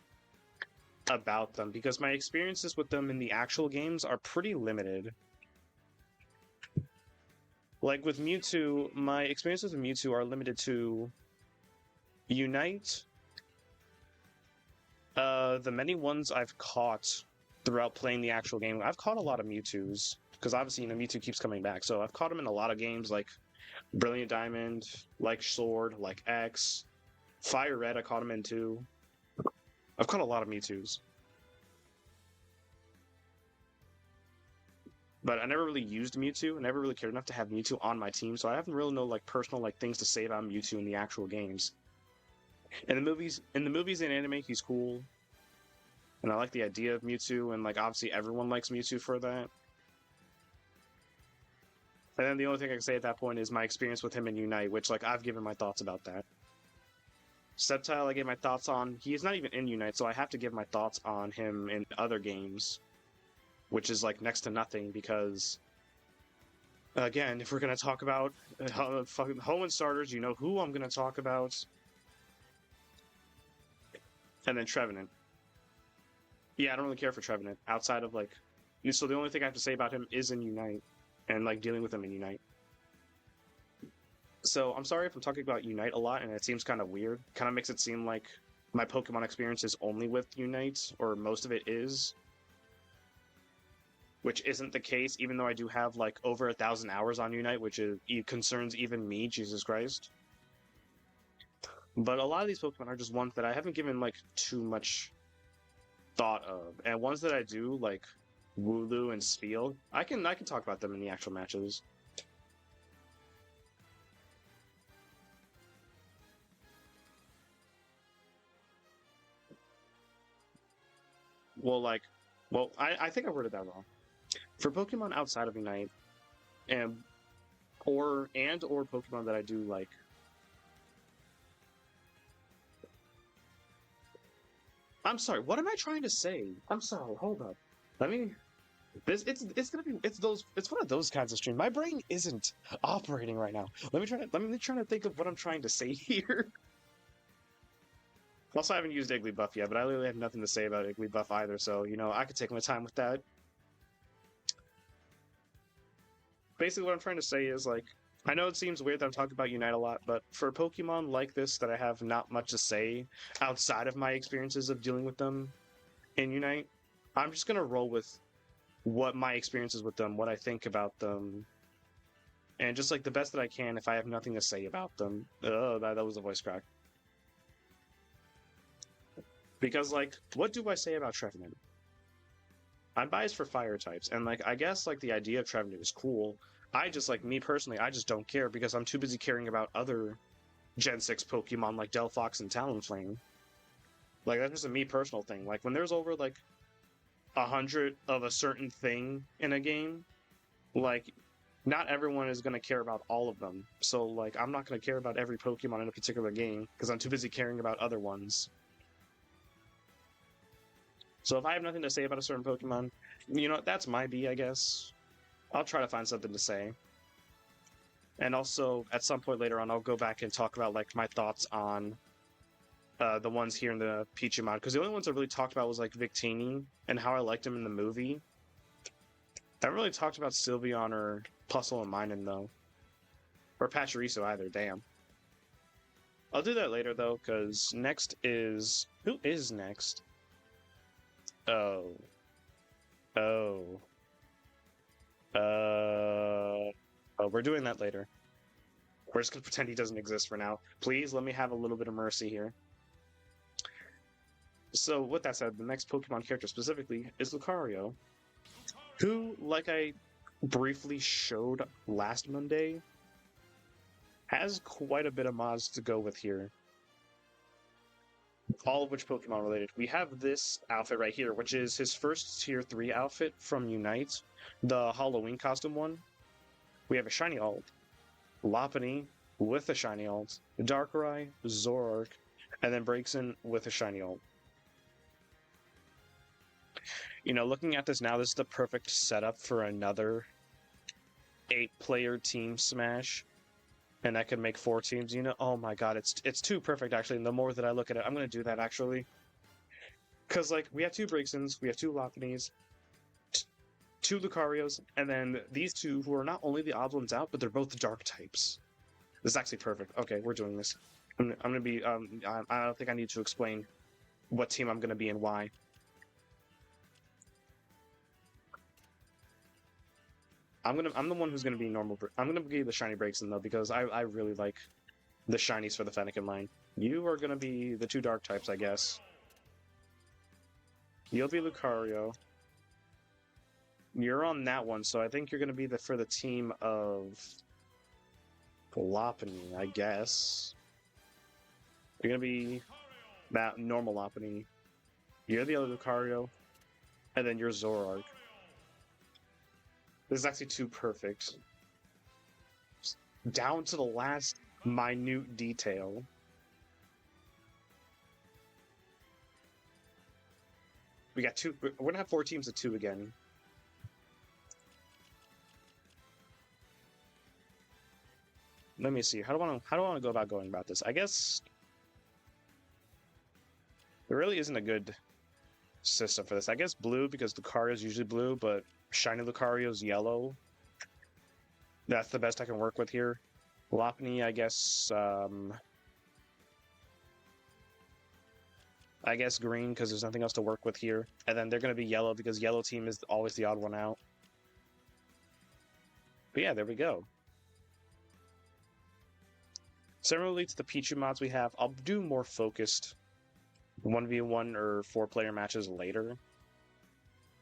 about them because my experiences with them in the actual games are pretty limited. Like with Mewtwo, my experiences with Mewtwo are limited to Unite, the many ones I've caught throughout playing the actual game. I've caught a lot of Mewtwo's because obviously Mewtwo keeps coming back. So I've caught him in a lot of games like Brilliant Diamond, like Sword, like X, Fire Red. I caught him in too. I've caught a lot of Mewtwo's, but I never really used Mewtwo. I never really cared enough to have Mewtwo on my team, so I haven't really no like personal like things to say about Mewtwo in the actual games. In the movies, and anime, he's cool, and I like the idea of Mewtwo, and like obviously everyone likes Mewtwo for that. And then the only thing I can say at that point is my experience with him in Unite, which like I've given my thoughts about that. Sceptile, I gave my thoughts on. He's not even in Unite, so I have to give my thoughts on him in other games, which is like next to nothing because, again, if we're gonna talk about fucking Hoenn starters, you know who I'm gonna talk about, and then Trevenant. Yeah, I don't really care for Trevenant outside of like. So the only thing I have to say about him is in Unite, and like dealing with him in Unite. So I'm sorry if I'm talking about Unite a lot, and it seems kind of weird. Kind of makes it seem like my Pokemon experience is only with Unite, or most of it is, which isn't the case. Even though I do have like over 1,000 hours on Unite, which is concerns even me, Jesus Christ. But a lot of these Pokemon are just ones that I haven't given like too much thought of, and ones that I do like Wooloo and Spiel. I can talk about them in the actual matches. Well, like, well, I think I worded that wrong. For Pokemon outside of Unite, and or Pokemon that I do like. I'm sorry. What am I trying to say? I'm sorry. Hold up. Let me. It's gonna be it's one of those kinds of streams. My brain isn't operating right now. Let me try to think of what I'm trying to say here. Also, I haven't used Igglybuff yet, but I literally have nothing to say about Igglybuff either. So you know, I could take my time with that. Basically, what I'm trying to say is like, I know it seems weird that I'm talking about Unite a lot, but for Pokemon like this that I have not much to say outside of my experiences of dealing with them in Unite, I'm just gonna roll with what my experiences with them, what I think about them, and just like the best that I can if I have nothing to say about them. Oh, that was a voice crack. Because like, what do I say about Trevenant? I'm biased for fire types, and like I guess like the idea of Trevenant is cool. I just like me personally, I just don't care because I'm too busy caring about other Gen 6 Pokemon like Delphox and Talonflame. Like that's just a me personal thing. Like when there's over like 100 of a certain thing in a game, like not everyone is going to care about all of them. So like I'm not going to care about every Pokemon in a particular game because I'm too busy caring about other ones. So if I have nothing to say about a certain Pokemon, you know, that's my B, I guess. I'll try to find something to say. And also, at some point later on, I'll go back and talk about like my thoughts on the ones here in the Pichu mod, because the only ones I really talked about was like Victini and how I liked him in the movie. I haven't really talked about Sylveon or Puzzle and Minun though, or Pachirisu either. Damn. I'll do that later though, because next is who is next? Oh, oh, we're doing that later. We're just gonna pretend he doesn't exist for now. Please let me have a little bit of mercy here. So with that said, the next Pokemon character specifically is Lucario, who, like I briefly showed last Monday, has quite a bit of mods to go with here. All of which Pokemon related. We have this outfit right here, which is his first Tier 3 outfit from Unite, the Halloween costume one. We have a shiny alt, Lopunny with a shiny alt, Darkrai, Zoroark, and then Braixen with a shiny alt. You know, looking at this now, this is the perfect setup for another 8-player team smash. And that could make 4 teams, you know? Oh my god, it's too perfect, actually. And the more that I look at it, I'm going to do that, actually. Because, like, we have 2 Braixens, we have 2 Lopunnies, 2 Lucarios, and then these 2 who are not only the odd ones out, but they're both dark types. This is actually perfect. Okay, we're doing this. I'm going to be, I don't think I need to explain what team I'm going to be and why. I'm the one who's gonna be normal. I'm gonna be the shiny Braixen though, because I really like the shinies for the Fennekin line. You are gonna be the 2 dark types, I guess. You'll be Lucario. You're on that one, so I think you're gonna be for the team of Lopunny, I guess. You're gonna be that normal Lopunny. You're the other Lucario, and then you're Zoroark. This is actually too perfect. Down to the last minute detail. We got 2. We're gonna have 4 teams of 2 again. Let me see. How do I want to go about going about this? I guess there really isn't a good system for this. I guess blue, because Lucario is usually blue, but shiny Lucario is yellow. That's the best I can work with here. Lopunny, I guess green, because there's nothing else to work with here. And then they're going to be yellow, because yellow team is always the odd one out. But yeah, there we go. Similarly to the Pichu mods we have, I'll do more focused 1v1 or 4-player matches later.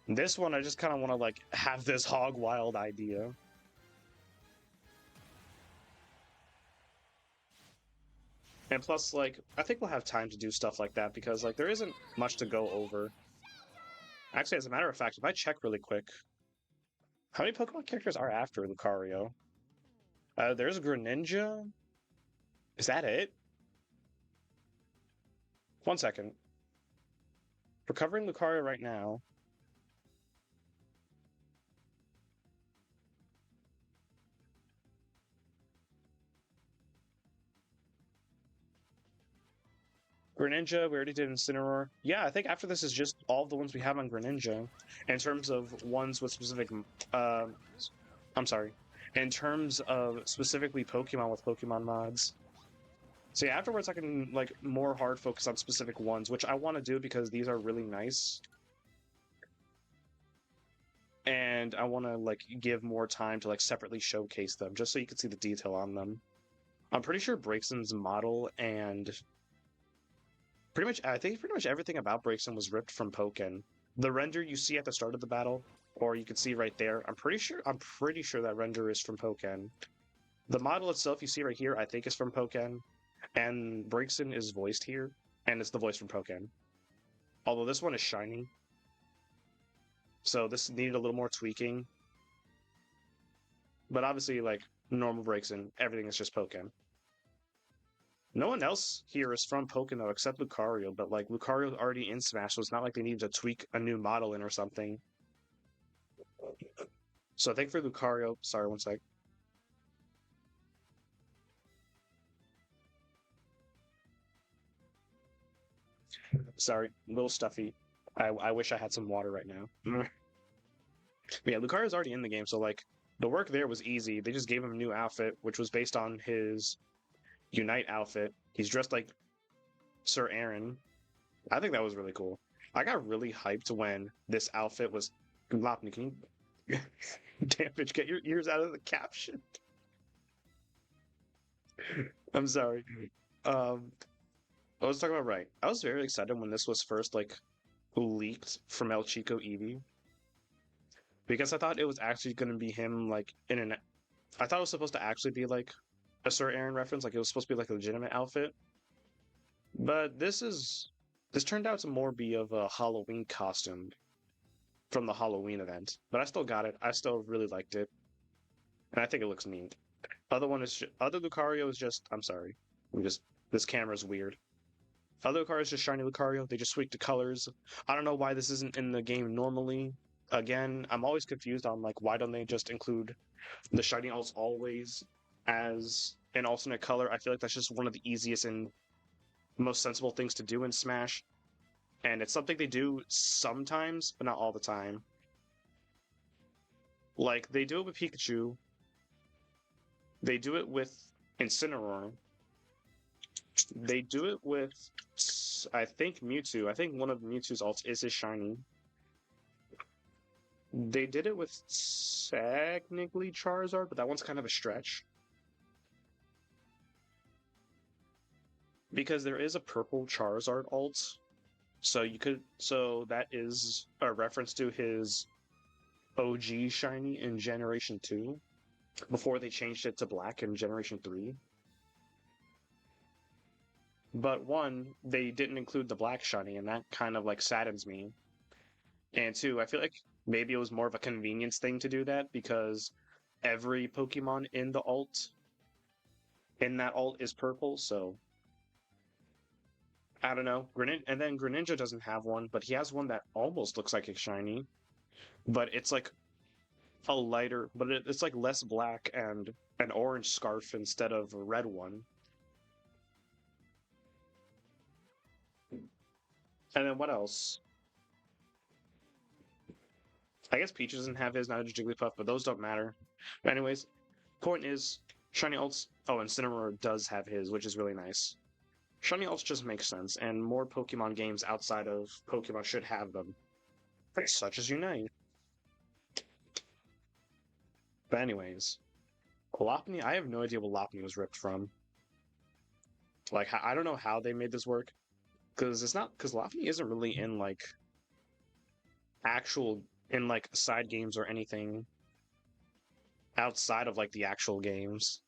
This one, I just kind of want to, like, have this hog wild idea. And plus, like, I think we'll have time to do stuff like that, because, like, there isn't much to go over. Actually, as a matter of fact, if I check really quick, how many Pokemon characters are after Lucario? There's Greninja. Is that it? 1 second. We're covering Lucario right now. Greninja, we already did Incineroar. Yeah, I think after this is just all the ones we have on Greninja. In terms of ones with specific... I'm sorry. In terms of specifically Pokemon with Pokemon mods. So yeah, afterwards I can, like, more hard focus on specific ones, which I want to do because these are really nice. And I want to, like, give more time to, like, separately showcase them, just so you can see the detail on them. I'm pretty sure Braixen's model and... I think pretty much everything about Braixen was ripped from Pokken. The render you see at the start of the battle, or you can see right there, I'm pretty sure that render is from Pokken. The model itself you see right here, I think is from Pokken. And Braixen is voiced here, and it's the voice from Pokken. Although this one is shiny. So this needed a little more tweaking. But obviously, like, normal Braixen, everything is just Pokken. No one else here is from Pokken, though, except Lucario, but, like, Lucario's already in Smash, so it's not like they needed to tweak a new model in or something. So I think for Lucario... Sorry, 1 sec. Sorry, a little stuffy. I wish I had some water right now. But yeah, Lucario's already in the game, so like the work there was easy. They just gave him a new outfit, which was based on his Unite outfit. He's dressed like Sir Aaron. I think that was really cool. I got really hyped when this outfit was. Lopney, can you damn bitch, get your ears out of the caption? I'm sorry. Um, I was talking about right. I was very excited when this was first like leaked from El Chico Eevee because I thought it was actually going to be him like in an. I thought it was supposed to actually be like a Sir Aaron reference, like it was supposed to be like a legitimate outfit. But this turned out to more be of a Halloween costume from the Halloween event. But I still got it. I still really liked it, and I think it looks neat. Other Lucario is just. I'm sorry. I'm just this camera's weird. Other Lucario is just shiny Lucario. They just tweaked the colors. I don't know why this isn't in the game normally. Again, I'm always confused on like why don't they just include the shiny alts always as an alternate color? I feel like that's just one of the easiest and most sensible things to do in Smash, and it's something they do sometimes, but not all the time. Like they do it with Pikachu, they do it with Incineroar, they do it with I think Mewtwo. I think one of Mewtwo's alts is his shiny. They did it with technically Charizard, but that one's kind of a stretch. Because there is a purple Charizard alt. So that is a reference to his OG shiny in Generation 2 before they changed it to black in Generation 3. But one, they didn't include the black shiny, and that kind of like saddens me. And two, I feel like maybe it was more of a convenience thing to do that because every Pokemon in that alt is purple, so I don't know. And then Greninja doesn't have one, but he has one that almost looks like a shiny, but it's like a lighter, but it's like less black and an orange scarf instead of a red one. And then what else? I guess Peach doesn't have his, neither does Jigglypuff, but those don't matter. But anyways, point is, Shiny Alts. Oh, Incineroar does have his, which is really nice. Shiny Alts just makes sense, and more Pokemon games outside of Pokemon should have them, such as Unite. But anyways, Lopunny, I have no idea what Lopunny was ripped from. Like, I don't know how they made this work, because Lopunny isn't really in like actual in like side games or anything outside of like the actual games.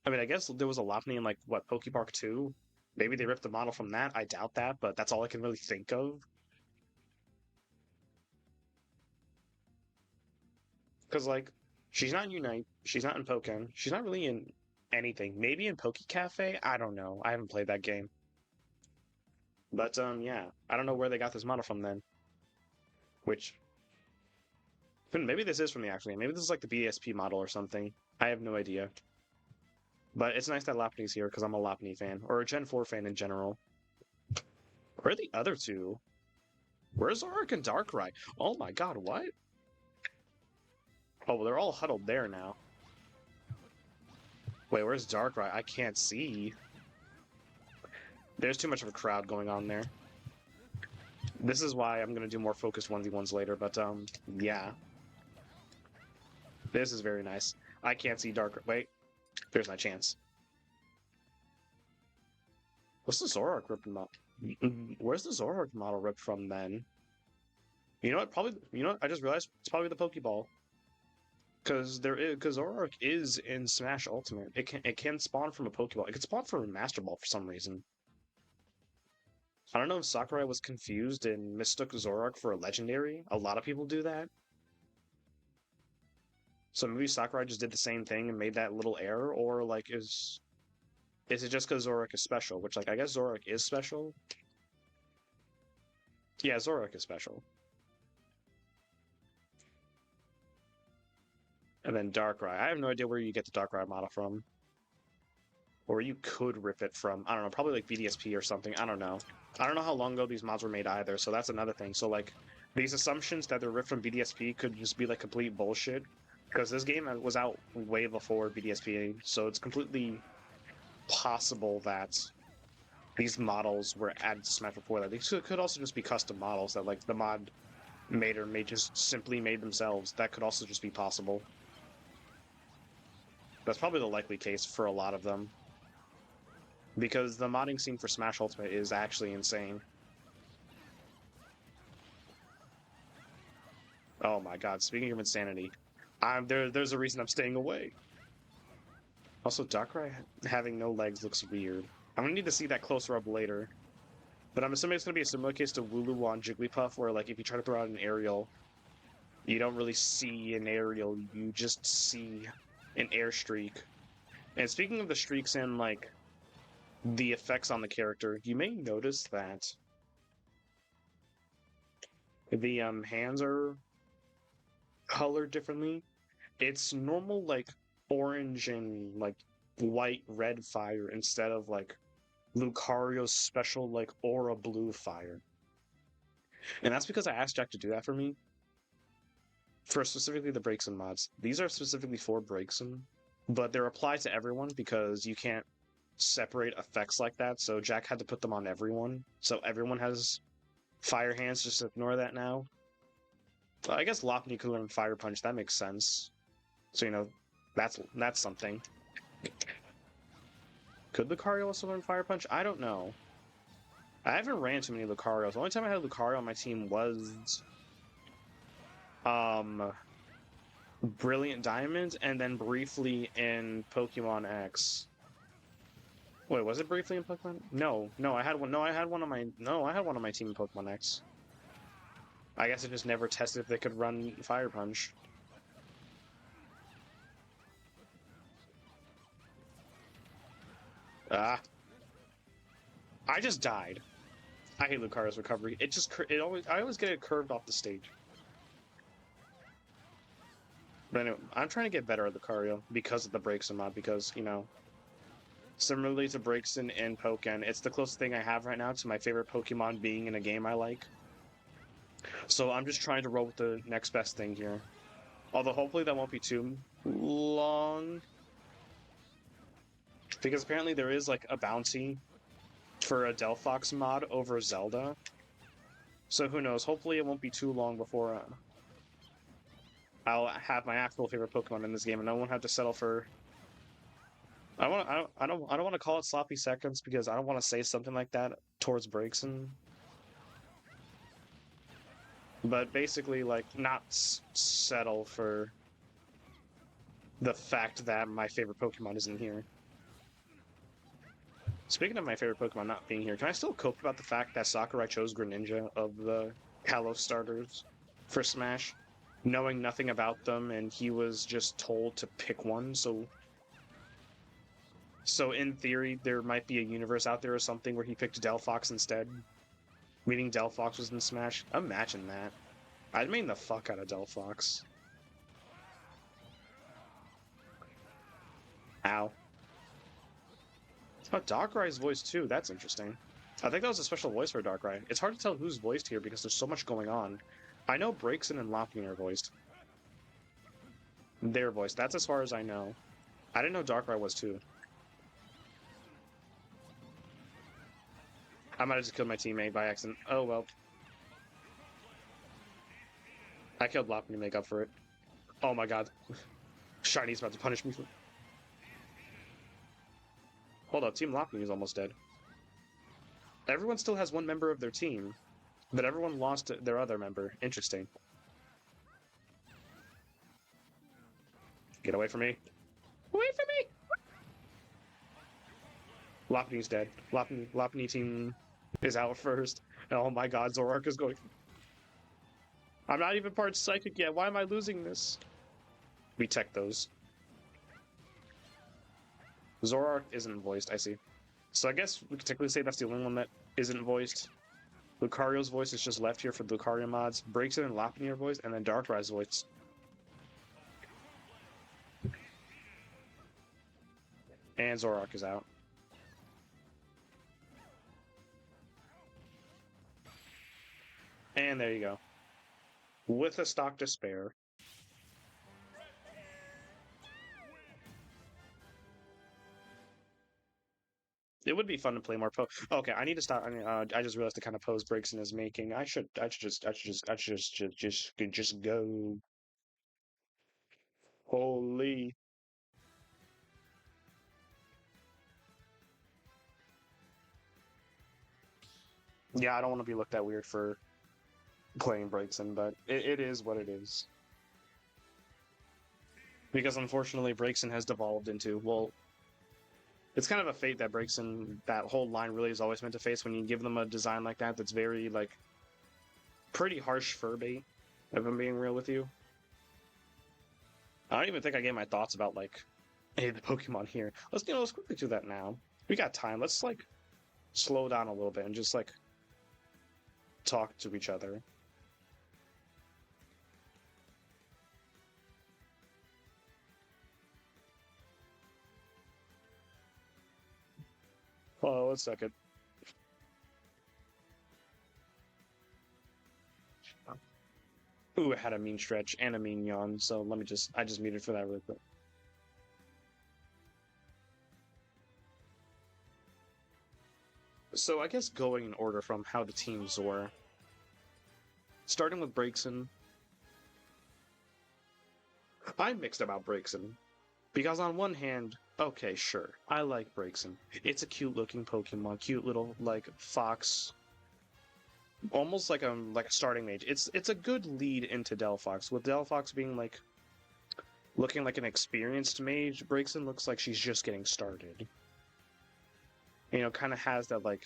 I mean, I guess there was a Lopunny in like what Pokepark 2. Maybe they ripped the model from that. I doubt that, but that's all I can really think of. Because like, she's not in Unite. She's not in Pokken. She's not really in anything. Maybe in Poke Cafe. I don't know. I haven't played that game. But yeah, I don't know where they got this model from then. Which maybe this is from the actual game. Maybe this is like the BSP model or something. I have no idea. But it's nice that Lopunny's here because I'm a Lopunny fan, or a Gen 4 fan in general. Where are the other two? Where's Zoroark and Darkrai? Oh my god, what? Oh, well, they're all huddled there now. Wait, where's Darkrai? I can't see. There's too much of a crowd going on there. This is why I'm going to do more focused 1v1s later, but yeah. This is very nice. I can't see Darkrai. Wait, there's my chance. What's the Zoroark ripped from? Where's the Zoroark model ripped from then? You know what? Probably. You know what? I just realized it's probably the Pokeball. Because Zoroark is in Smash Ultimate. It can spawn from a Pokeball. It can spawn from a Master Ball for some reason. I don't know if Sakurai was confused and mistook Zoroark for a legendary. A lot of people do that. So maybe Sakurai just did the same thing and made that little error, or like is it just because Zoroark is special? Which like I guess Zoroark is special. Yeah, Zoroark is special. And then Darkrai. I have no idea where you get the Darkrai model from. or you could rip it from, I don't know, probably like BDSP or something. I don't know. I don't know how long ago these mods were made either, so that's another thing. So like these assumptions that they're ripped from BDSP could just be like complete bullshit because this game was out way before BDSP, so it's completely possible that these models were added to Smash before that. These could also just be custom models that like the mod made or may just simply made themselves. That could also just be possible. That's probably the likely case for a lot of them. Because the modding scene for Smash Ultimate is actually insane. Oh my god, speaking of insanity, there's a reason I'm staying away. Also, Darkrai having no legs looks weird. I'm gonna need to see that closer up later. But I'm assuming it's gonna be a similar case to Wooloo on Jigglypuff, where like if you try to throw out an aerial, you don't really see an aerial, you just see an air streak. And speaking of the streaks and like the effects on the character, you may notice that the hands are colored differently. It's normal like orange and like white red fire instead of like Lucario's special like aura blue fire. And that's because I asked Jack to do that for me. For specifically the Breakson mods. These are specifically for Breakson, but they're applied to everyone because you can't separate effects like that, so Jack had to put them on everyone. So everyone has fire hands, just ignore that now. I guess Lopunny could learn Fire Punch, that makes sense. So, you know, that's something. Could Lucario also learn Fire Punch? I don't know. I haven't ran too many Lucarios. The only time I had Lucario on my team was Brilliant Diamond, and then briefly in Pokemon X. Wait, was it briefly in Pokemon? No, I had one. No, I had one on my team in Pokemon X. I guess I just never tested if they could run Fire Punch. Ah, I just died. I hate Lucario's recovery. I always get it curved off the stage. But anyway, I'm trying to get better at Lucario because of the Breakson mod, because, you know, similarly to Breakson and Pokken, it's the closest thing I have right now to my favorite Pokemon being in a game I like. So I'm just trying to roll with the next best thing here. Although hopefully that won't be too long. Because apparently there is like a bounty for a Delphox mod over Zelda. So who knows, hopefully it won't be too long before I'll have my actual favorite Pokemon in this game and I won't have to settle for... I don't want to call it sloppy seconds because I don't want to say something like that towards Breakson. But basically, like, not settle for the fact that my favorite Pokemon isn't here. Speaking of my favorite Pokemon not being here, can I still cope about the fact that Sakurai chose Greninja of the Kalos starters for Smash, knowing nothing about them, and he was just told to pick one, so in theory, there might be a universe out there or something where he picked Delphox instead, meaning Delphox was in Smash? Imagine that. I'd main the fuck out of Delphox. Ow. Oh, Darkrai's voice too, that's interesting. I think that was a special voice for Darkrai. It's hard to tell who's voiced here because there's so much going on. I know Breakson and Lopunny are voiced. They're voiced, that's as far as I know. I didn't know Darkrai was too. I might have just killed my teammate by accident. Oh well. I killed Lopunny to make up for it. Oh my god. Shiny's about to punish me for... Hold up, Team Lopunny is almost dead. Everyone still has one member of their team, but everyone lost their other member. Interesting. Get away from me. Away from me! Lopunny's dead. Lopunny team is out first. Oh my god, Zoroark is going... I'm not even part Psychic yet. Why am I losing this? We tech those. Zoroark isn't voiced, I see. So I guess we could technically say that's the only one that isn't voiced. Lucario's voice is just left here for the Lucario mods. Breakson and Lopunny are voiced, and then Darkrai's voiced. And Zoroark is out. And there you go. With a stock to spare. It would be fun to play more Okay, I need to stop. I just realized the kind of pose Breakson is making. I should just go. Holy. Yeah, I don't want to be looked at weird for playing Breakson, but it is what it is. Because unfortunately, Breakson has devolved into, well, it's kind of a fate that Breakson, that whole line really is always meant to face when you give them a design like that that's very, like, pretty harsh fur bait, if I'm being real with you. I don't even think I gave my thoughts about, like, hey, the Pokemon here. Let's quickly do that now. We got time. Let's, like, slow down a little bit and just, like, talk to each other. Oh, 1 second. Ooh, it had a mean stretch and a mean yawn, so I just muted for that really quick. So I guess going in order from how the teams were. Starting with Breakson, I'm mixed about Breakson. Because on one hand, okay, sure, I like Breakson. It's a cute looking Pokemon, cute little like fox, almost like a starting mage. It's a good lead into Delphox. With Delphox being like looking like an experienced mage, Breakson looks like she's just getting started. You know, kind of has that like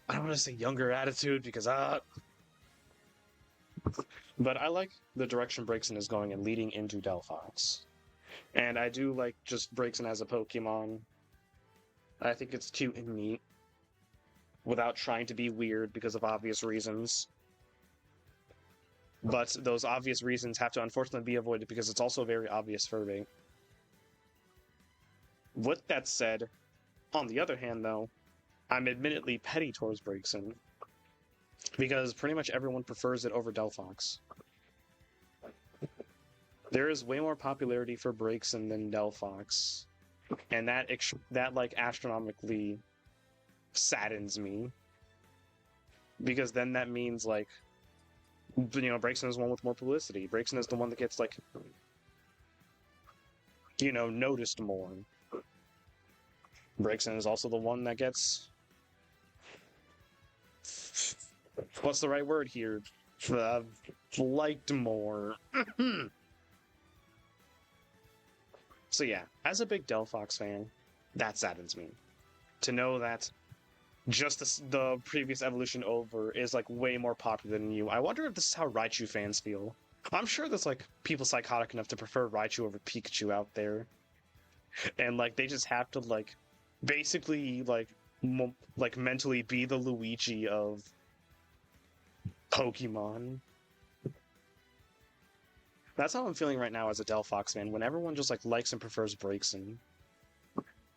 I don't want to say younger attitude because but I like the direction Breakson is going and leading into Delphox. And I do like just Breakson as a Pokemon. I think it's cute and neat without trying to be weird because of obvious reasons. But those obvious reasons have to unfortunately be avoided because it's also very obvious furby. With that said, on the other hand, though, I'm admittedly petty towards Breakson because pretty much everyone prefers it over Delphox. There is way more popularity for Breakson than Delphox, and that like astronomically saddens me because then that means like Breakson is the one with more publicity. Breakson is the one that gets like noticed more. Breakson is also the one that gets what's the right word here? Liked more. So yeah, as a big Delphox fan, that saddens me to know that just the previous evolution over is like way more popular than you. I wonder if this is how Raichu fans feel. I'm sure there's like people psychotic enough to prefer Raichu over Pikachu out there, and like they just have to like basically like mentally be the Luigi of Pokemon. That's how I'm feeling right now as a Delphox fan. When everyone just like likes and prefers Breakson,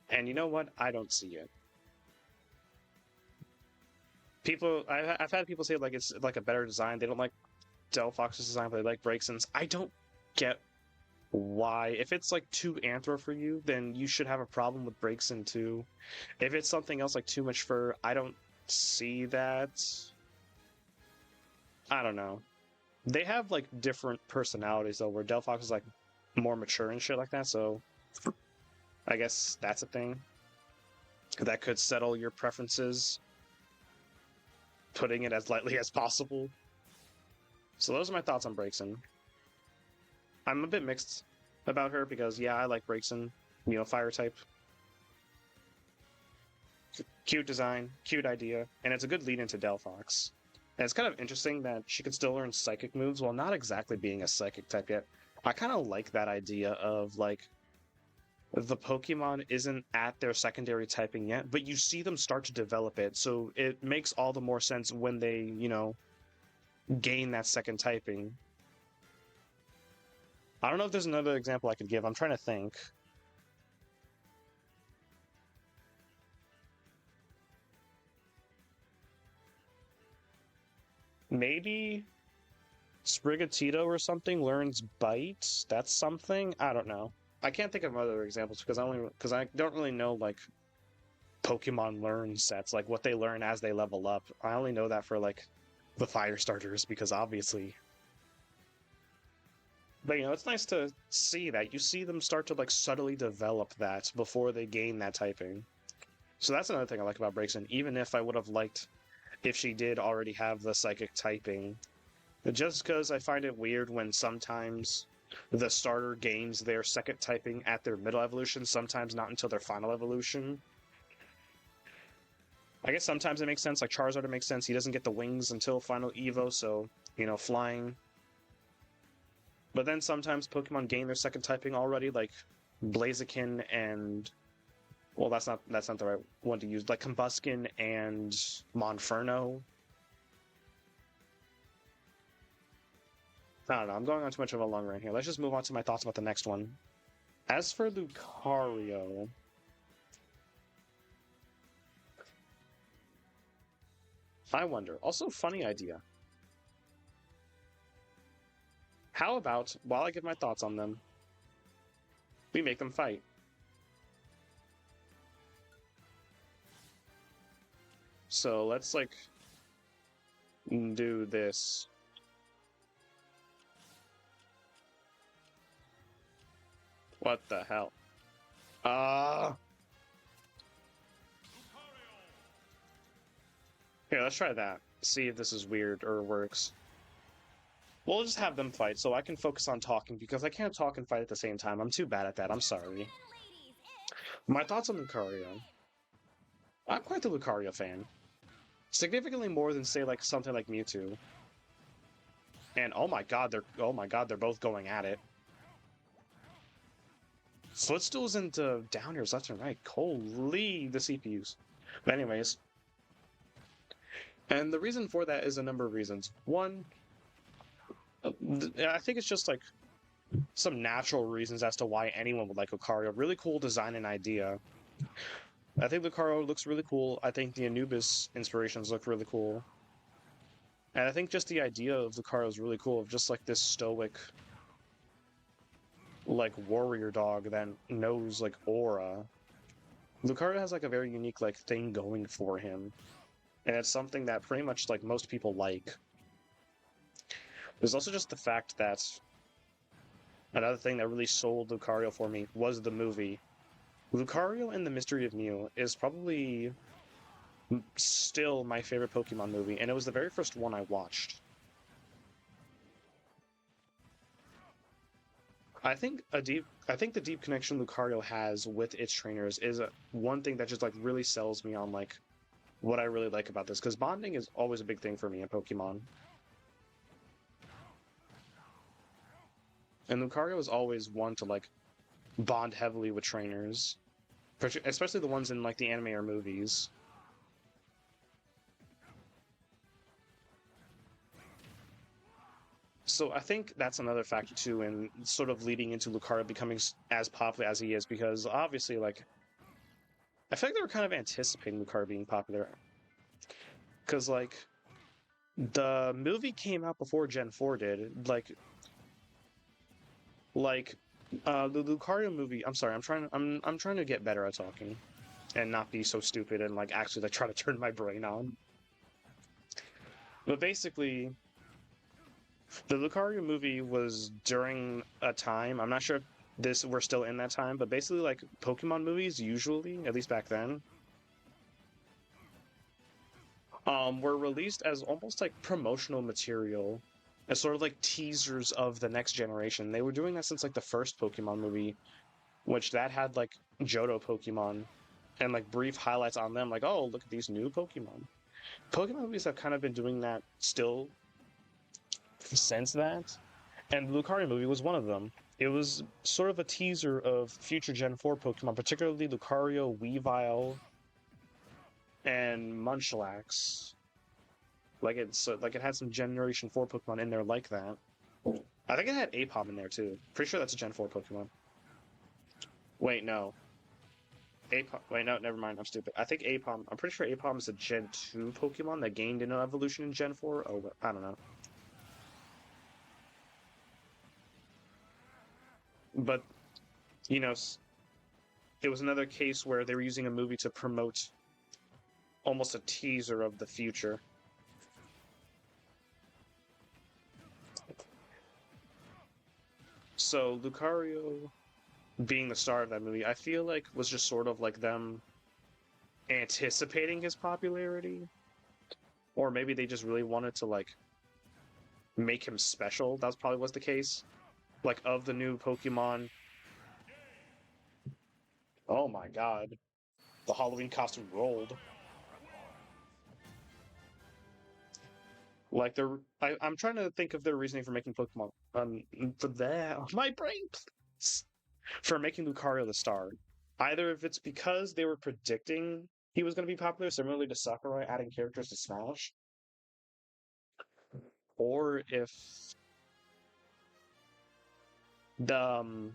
and you know what? I don't see it. I've had people say like it's like a better design. They don't like Delphox's design, but they like Breakson's. I don't get why. If it's like too anthro for you, then you should have a problem with Breakson too. If it's something else like too much fur, I don't see that. I don't know. They have like different personalities though, where Delphox is like more mature and shit like that. So I guess that's a thing that could settle your preferences, putting it as lightly as possible. So those are my thoughts on Breakson. I'm a bit mixed about her because yeah, I like Breakson, fire type. Cute design, cute idea, and it's a good lead into Delphox. And it's kind of interesting that she could still learn psychic moves while not exactly being a psychic type yet. I kind of like that idea of like the Pokemon isn't at their secondary typing yet, but you see them start to develop it, so it makes all the more sense when they, gain that second typing. I don't know if there's another example I could give. I'm trying to think. maybe Sprigatito or something learns Bite. That's something. I don't know. I can't think of other examples because I don't really know like Pokemon learn sets, like what they learn as they level up. I only know that for like the fire starters because obviously. But it's nice to see that. You see them start to like subtly develop that before they gain that typing. So that's another thing I like about Braixen, even if I would have liked if she did already have the psychic typing. Just because I find it weird when sometimes the starter gains their second typing at their middle evolution, sometimes not until their final evolution. I guess sometimes it makes sense, like Charizard it makes sense. He doesn't get the wings until final Evo, so, flying. But then sometimes Pokemon gain their second typing already, like Blaziken and... Well, that's not the right one to use. Like Combuskin and Monferno. I don't know, I'm going on too much of a long rant here. Let's just move on to my thoughts about the next one. As for Lucario... I wonder. Also, funny idea. How about, while I give my thoughts on them, we make them fight? So let's, like, do this. What the hell? Here, let's try that. See if this is weird or works. We'll just have them fight so I can focus on talking because I can't talk and fight at the same time. I'm too bad at that. I'm sorry. My thoughts on Lucario. I'm quite the Lucario fan. Significantly more than, say, like something like Mewtwo. And oh my god, they're both going at it. Footstools into downers left and right. Holy, the CPUs. But anyways. And the reason for that is a number of reasons. One, I think it's just like some natural reasons as to why anyone would like Lucario. Really cool design and idea. I think Lucario looks really cool. I think the Anubis inspirations look really cool. And I think just the idea of Lucario is really cool, of just like this stoic, like warrior dog that knows like aura. Lucario has like a very unique like thing going for him. And it's something that pretty much like most people like. There's also just the fact that another thing that really sold Lucario for me was the movie. Lucario and the Mystery of Mew is probably still my favorite Pokemon movie, and it was the very first one I watched. I think the deep connection Lucario has with its trainers is one thing that just like really sells me on like what I really like about this, because bonding is always a big thing for me in Pokemon. And Lucario is always one to like bond heavily with trainers, especially the ones in like the anime or movies. So I think that's another factor too, in sort of leading into Lucario becoming as popular as he is, because obviously, like, I feel like they were kind of anticipating Lucario being popular, because like the movie came out before Gen 4 did, like the Lucario movie. I'm sorry, I'm trying to get better at talking, and not be so stupid and like actually like try to turn my brain on. But basically, the Lucario movie was during a time, I'm not sure if we're still in that time, but basically like Pokemon movies usually, at least back then, were released as almost like promotional material, as sort of like teasers of the next generation. They were doing that since like the first Pokemon movie, which that had like Johto Pokemon and like brief highlights on them, like, oh, look at these new Pokemon. Pokemon movies have kind of been doing that still since that, and the Lucario movie was one of them. It was sort of a teaser of future Gen 4 Pokemon, particularly Lucario, Weavile, and Munchlax. Like it had some Generation 4 Pokemon in there like that. I think it had Apom in there too. Pretty sure that's a Gen 4 Pokemon. Wait, no. Apom. Wait, no, never mind. I'm stupid. I think Apom. I'm pretty sure Apom is a Gen 2 Pokemon that gained an evolution in Gen 4. Oh, I don't know. But you know, it was another case where they were using a movie to promote almost a teaser of the future. So Lucario being the star of that movie, I feel like was just sort of like them anticipating his popularity, or maybe they just really wanted to like make him special. That probably was the case. Like of the new Pokemon. Oh my god, the Halloween costume rolled. Like I'm trying to think of their reasoning for making Pokemon. For that, my brain, please. For making Lucario the star. Either if it's because they were predicting he was going to be popular, similarly to Sakurai adding characters to Smash, or if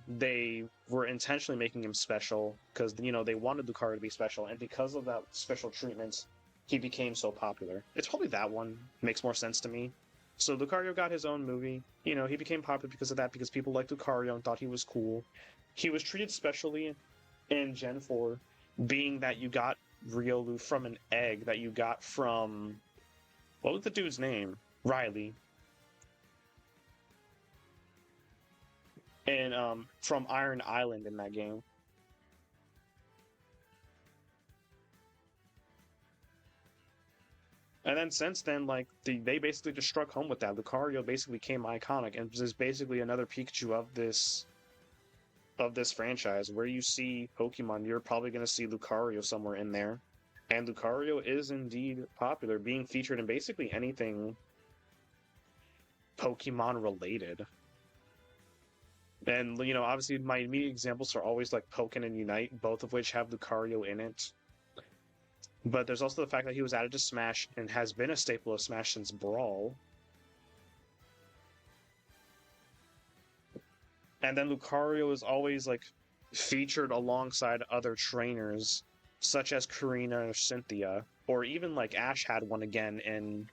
they were intentionally making him special because they wanted Lucario to be special, and because of that special treatment, he became so popular. It's probably that one makes more sense to me. So Lucario got his own movie. He became popular because of that, because people liked Lucario and thought he was cool. He was treated specially in Gen 4, being that you got Riolu from an egg that you got from, what was the dude's name? Riley. And from Iron Island in that game. And then since then, like they basically just struck home with that. Lucario basically became iconic and is basically another Pikachu of this franchise. Where you see Pokemon, you're probably going to see Lucario somewhere in there. And Lucario is indeed popular, being featured in basically anything Pokemon related. And obviously my immediate examples are always like Pokken and Unite, both of which have Lucario in it. But there's also the fact that he was added to Smash and has been a staple of Smash since Brawl. And then Lucario is always like featured alongside other trainers, such as Karina or Cynthia, or even like Ash had one again in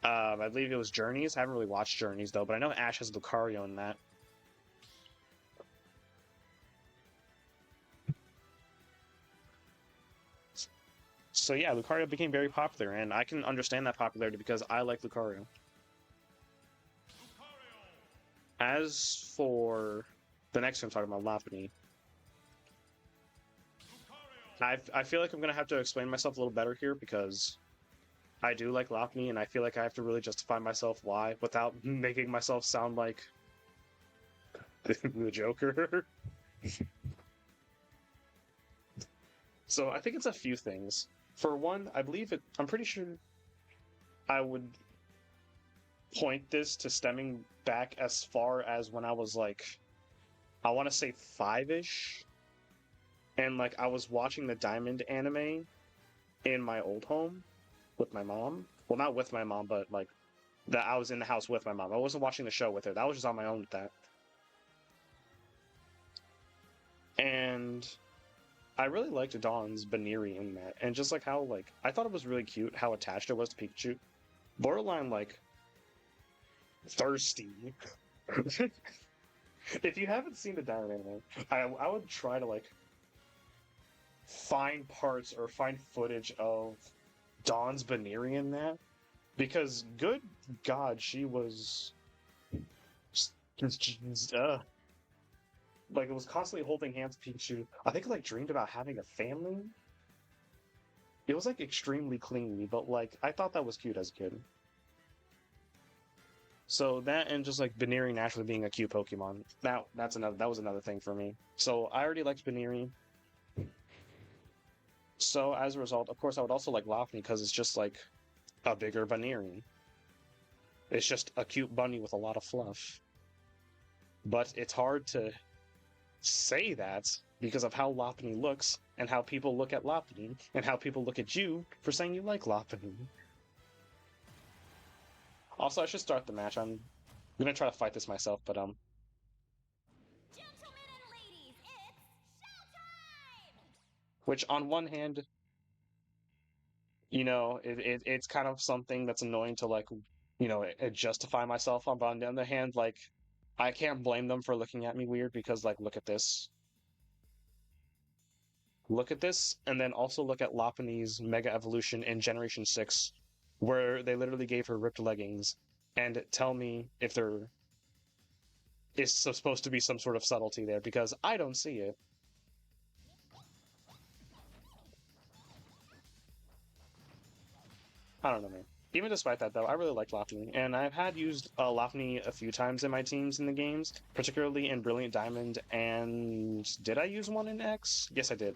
I believe it was Journeys. I haven't really watched Journeys though, but I know Ash has Lucario in that. So yeah, Lucario became very popular, and I can understand that popularity because I like Lucario. As for the next one, I'm talking about Lopunny, I feel like I'm gonna have to explain myself a little better here because I do like Lopunny, and I feel like I have to really justify myself why without making myself sound like the Joker. So I think it's a few things. For one, I believe it. I'm pretty sure I would point this to stemming back as far as when I was like, I want to say 5-ish, and like I was watching the Diamond anime in my old home with my mom. Well, not with my mom, but like that I was in the house with my mom. I wasn't watching the show with her. That was just on my own with that. And I really liked Dawn's Baniri in that, and just like how like I thought it was really cute how attached it was to Pikachu. Borderline like thirsty. If you haven't seen the Diamond anime, I would try to like find parts or find footage of Dawn's Baniri in that, because good God, she was like it was constantly holding hands with Pikachu. I think like dreamed about having a family. It was like extremely clingy, but like I thought that was cute as a kid. So that and just like Baniri naturally being a cute Pokemon. That was another thing for me. So I already liked Baniri. So as a result, of course, I would also like Lopunny because it's just like a bigger Baniri. It's just a cute bunny with a lot of fluff. But it's hard to say that because of how Lopunny looks and how people look at Lopunny and how people look at you for saying you like Lopunny. Also, I should start the match. I'm gonna try to fight this myself, but Gentlemen and ladies, it's showtime! which on one hand, it's kind of something that's annoying to like, justify myself on. But on the other hand, like, I can't blame them for looking at me weird because, like, look at this, and then also look at Lopunny's Mega Evolution in Generation 6, where they literally gave her ripped leggings, and tell me if there is supposed to be some sort of subtlety there, because I don't see it. I don't know, man. Even despite that, though, I really like Lopunny, and I've had used Lopunny a few times in my teams in the games, particularly in Brilliant Diamond, and did I use one in X? Yes, I did.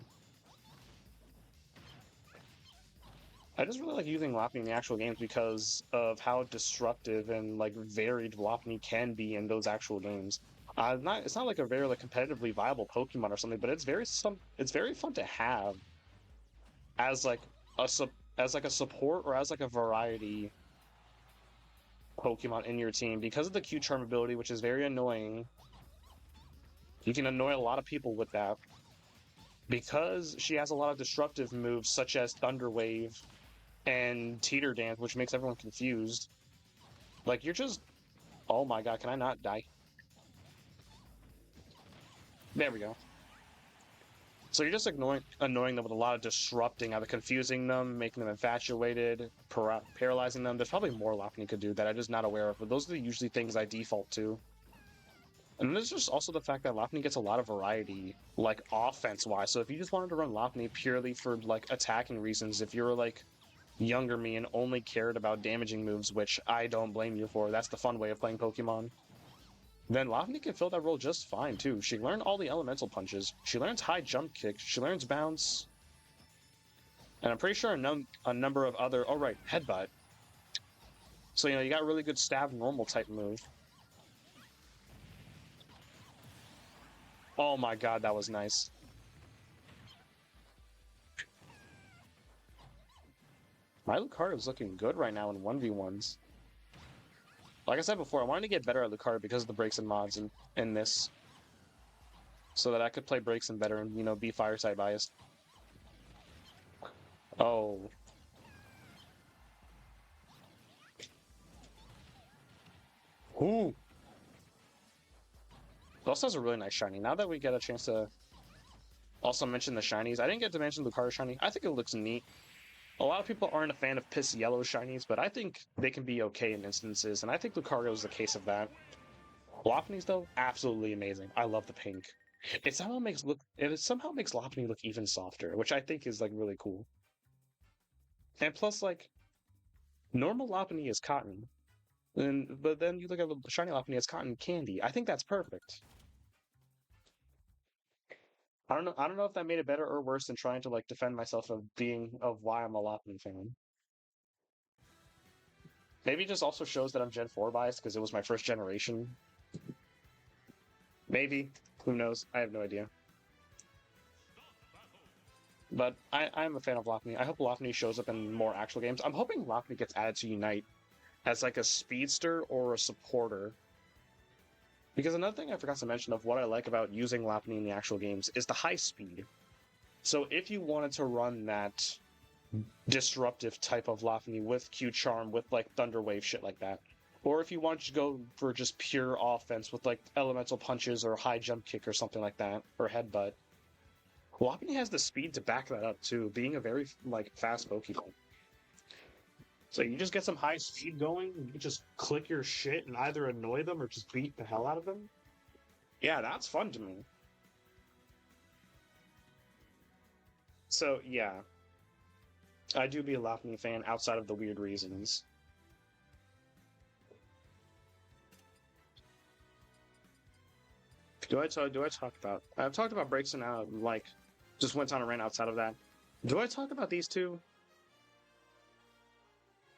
I just really like using Lopunny in the actual games because of how disruptive and like varied Lopunny can be in those actual games. It's not like a very like competitively viable Pokemon or something, but it's very fun to have as like as like a support or as like a variety Pokemon in your team because of the Q Charm ability, which is very annoying. You can annoy a lot of people with that because she has a lot of disruptive moves such as Thunder Wave and Teeter Dance, which makes everyone confused. Like you're just, oh my god, can I not die? There we go. So you're just annoying them with a lot of disrupting, either confusing them, making them infatuated, paralyzing them. There's probably more Lopunny could do that I'm just not aware of, but those are usually things I default to. And there's just also the fact that Lopunny gets a lot of variety, like offense-wise. So if you just wanted to run Lopunny purely for like attacking reasons, if you're like younger me and only cared about damaging moves, which I don't blame you for, that's the fun way of playing Pokemon, then Lopunny can fill that role just fine too. She learned all the elemental punches. She learns high jump kick. She learns bounce. And I'm pretty sure a number of other... Oh, right, headbutt. So, you got really good stab normal type move. Oh my god, that was nice. My Lucario is looking good right now in 1v1s. Like I said before, I wanted to get better at Lucario because of the breaks and mods in this. So that I could play breaks and better and, be fire side biased. Oh. Ooh. It also has a really nice shiny. Now that we get a chance to also mention the shinies, I didn't get to mention Lucario shiny. I think it looks neat. A lot of people aren't a fan of piss yellow shinies, but I think they can be okay in instances, and I think Lucario is the case of that. Lopunny's though, absolutely amazing. I love the pink. It somehow makes Lopunny look even softer, which I think is like really cool. And plus, like, normal Lopunny is cotton, but then you look at the shiny Lopunny as cotton candy. I think that's perfect. I don't know if that made it better or worse than trying to like defend myself of why I'm a Lopunny fan. Maybe it just also shows that I'm Gen 4 biased because it was my first generation. Maybe. Who knows? I have no idea. But I'm a fan of Lopunny. I hope Lopunny shows up in more actual games. I'm hoping Lopunny gets added to Unite as like a speedster or a supporter. Because another thing I forgot to mention of what I like about using Lopunny in the actual games is the high speed. So if you wanted to run that disruptive type of Lopunny with Q Charm, with like Thunder Wave, shit like that, or if you wanted to go for just pure offense with like elemental punches or high jump kick or something like that, or headbutt, Lopunny has the speed to back that up too, being a very like fast Pokemon. So you just get some high speed going, and you just click your shit and either annoy them or just beat the hell out of them. Yeah, that's fun to me. So yeah, I do be a Lopunny fan outside of the weird reasons. Do I talk about? I've talked about breaks and like just went on a rant outside of that. Do I talk about these two?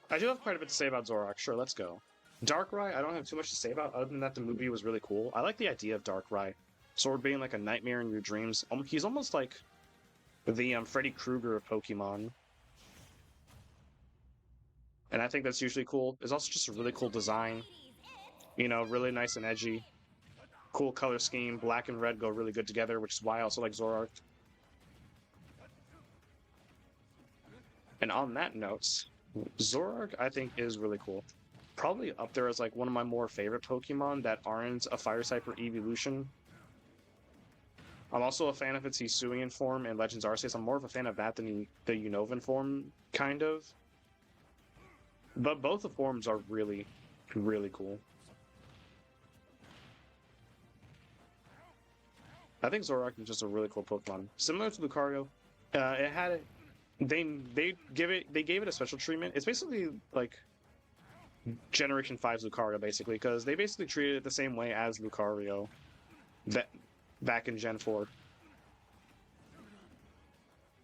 I do have quite a bit to say about Zoroark. Sure, let's go. Darkrai, I don't have too much to say about, other than that the movie was really cool. I like the idea of Darkrai. Sword being like a nightmare in your dreams. He's almost like the Freddy Krueger of Pokemon. And I think that's usually cool. It's also just a really cool design. Really nice and edgy. Cool color scheme. Black and red go really good together, which is why I also like Zoroark. And on that note, Zoroark I think is really cool. Probably up there as like one of my more favorite Pokemon that aren't a Fire type or evolution. I'm also a fan of its Hisuian form in Legends Arceus. I'm more of a fan of that than the Unovan form, kind of. But both the forms are really, really cool. I think Zoroark is just a really cool Pokemon. Similar to Lucario, it had they gave it a special treatment. It's basically like Generation 5's Lucario, basically, because they basically treated it the same way as Lucario that back in Gen 4.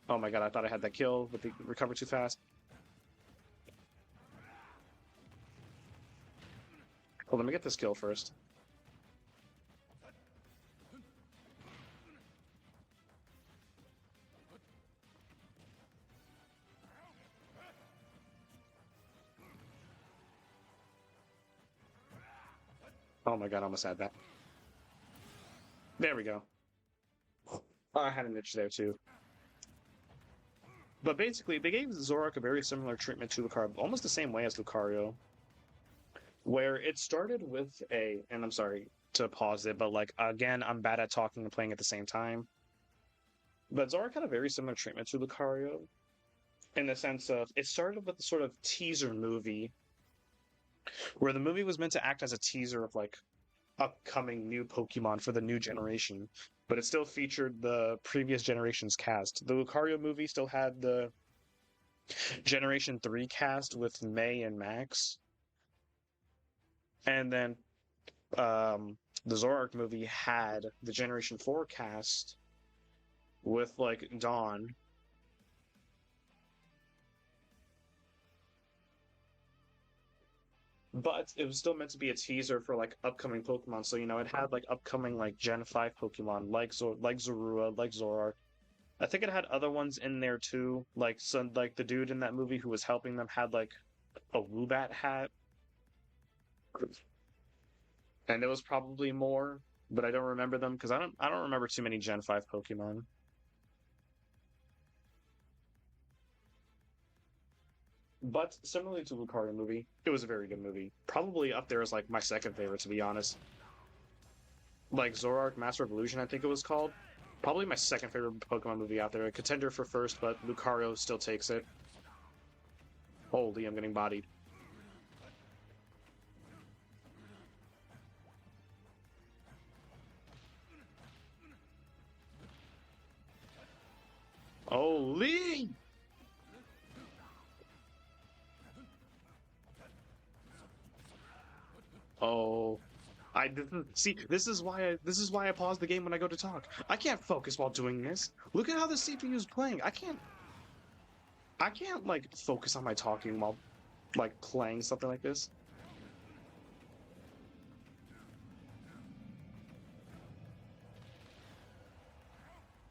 Oh my god, I thought I had that kill, but they recovered too fast. Oh, let me get this kill first. Oh my god, I almost had that. There we go. Oh, I had an itch there too. But basically, they gave Zoroark a very similar treatment to Lucario, almost the same way as Lucario, where it started with a, and I'm sorry to pause it, but like, again, I'm bad at talking and playing at the same time. But Zoroark had a very similar treatment to Lucario in the sense of it started with a sort of teaser movie where the movie was meant to act as a teaser of like upcoming new Pokemon for the new generation, but it still featured the previous generation's cast. The Lucario movie still had the Generation 3 cast with May and Max. And then the Zoroark movie had the Generation 4 cast with like Dawn. But it was still meant to be a teaser for like upcoming Pokemon. So it had like upcoming like Gen 5 Pokemon like Zorua, like Zoroark. I think it had other ones in there too. Like like the dude in that movie who was helping them had like a Woobat hat. And there was probably more, but I don't remember them because I don't remember too many Gen 5 Pokemon. But similarly to Lucario movie, it was a very good movie. Probably up there as like my second favorite, to be honest. Like Zoroark Master Evolution, I think it was called. Probably my second favorite Pokemon movie out there. A contender for first, but Lucario still takes it. Holy, I'm getting bodied. Holy! Oh, this is why I pause the game when I go to talk. I can't focus while doing this. Look at how the CPU is playing. I can't like focus on my talking while like playing something like this.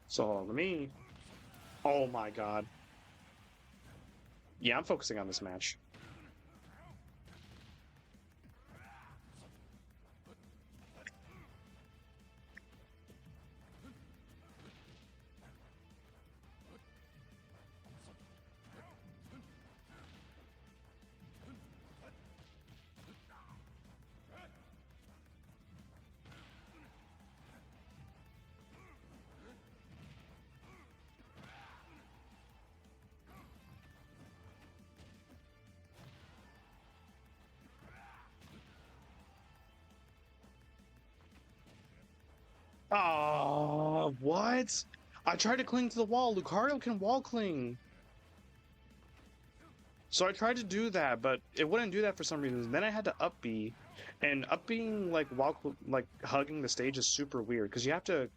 So let me. Oh my god. Yeah, I'm focusing on this match. Oh, what? I tried to cling to the wall. Lucario can wall cling. So I tried to do that, but it wouldn't do that for some reason. Then I had to up B, and up being like while like hugging the stage is super weird because you have to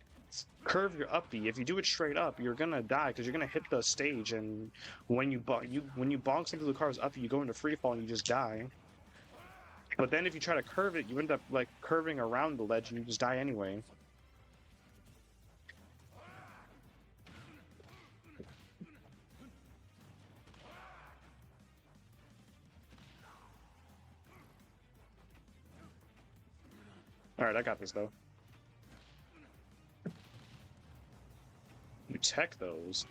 curve your up B. If you do it straight up, you're gonna die because you're gonna hit the stage, and when you bonk into Lucario's up B, you go into free fall and you just die. But then if you try to curve it, you end up like curving around the ledge and you just die anyway. All right, I got this though. You tech those.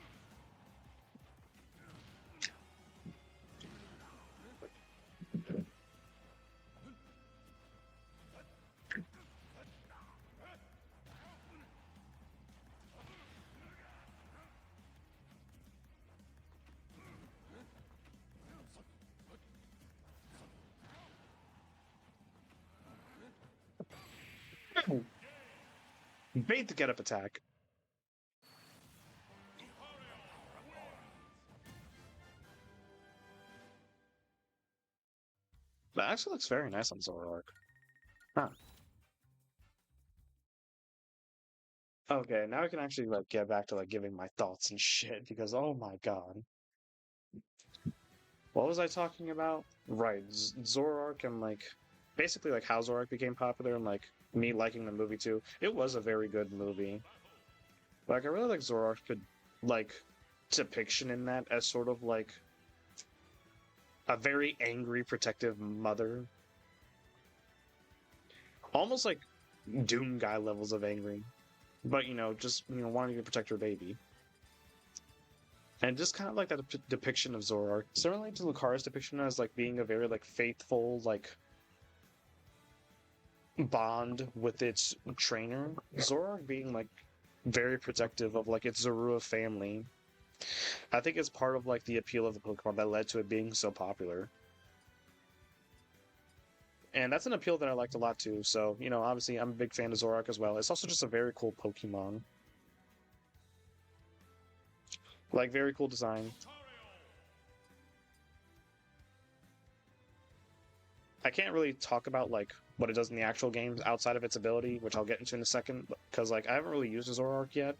Bait the get up attack. That actually looks very nice on Zoroark. Huh. Okay, now I can actually like get back to like giving my thoughts and shit because oh my god. What was I talking about? Right, Zoroark and like basically like how Zoroark became popular and like me liking the movie too. It was a very good movie. Like I really like Zoroark could like depiction in that as sort of like a very angry protective mother. Almost like Doom guy levels of angry. But just wanting to protect her baby. And just kind of like that depiction of Zoroark, similarly to Lucario's depiction as like being a very like faithful like bond with its trainer. Zoroark being like very protective of like its Zorua family. I think it's part of like the appeal of the Pokemon that led to it being so popular. And that's an appeal that I liked a lot too. So, obviously I'm a big fan of Zoroark as well. It's also just a very cool Pokemon. Like, very cool design. I can't really talk about, like, what it does in the actual games outside of its ability, which I'll get into in a second, because, like, I haven't really used a Zoroark yet,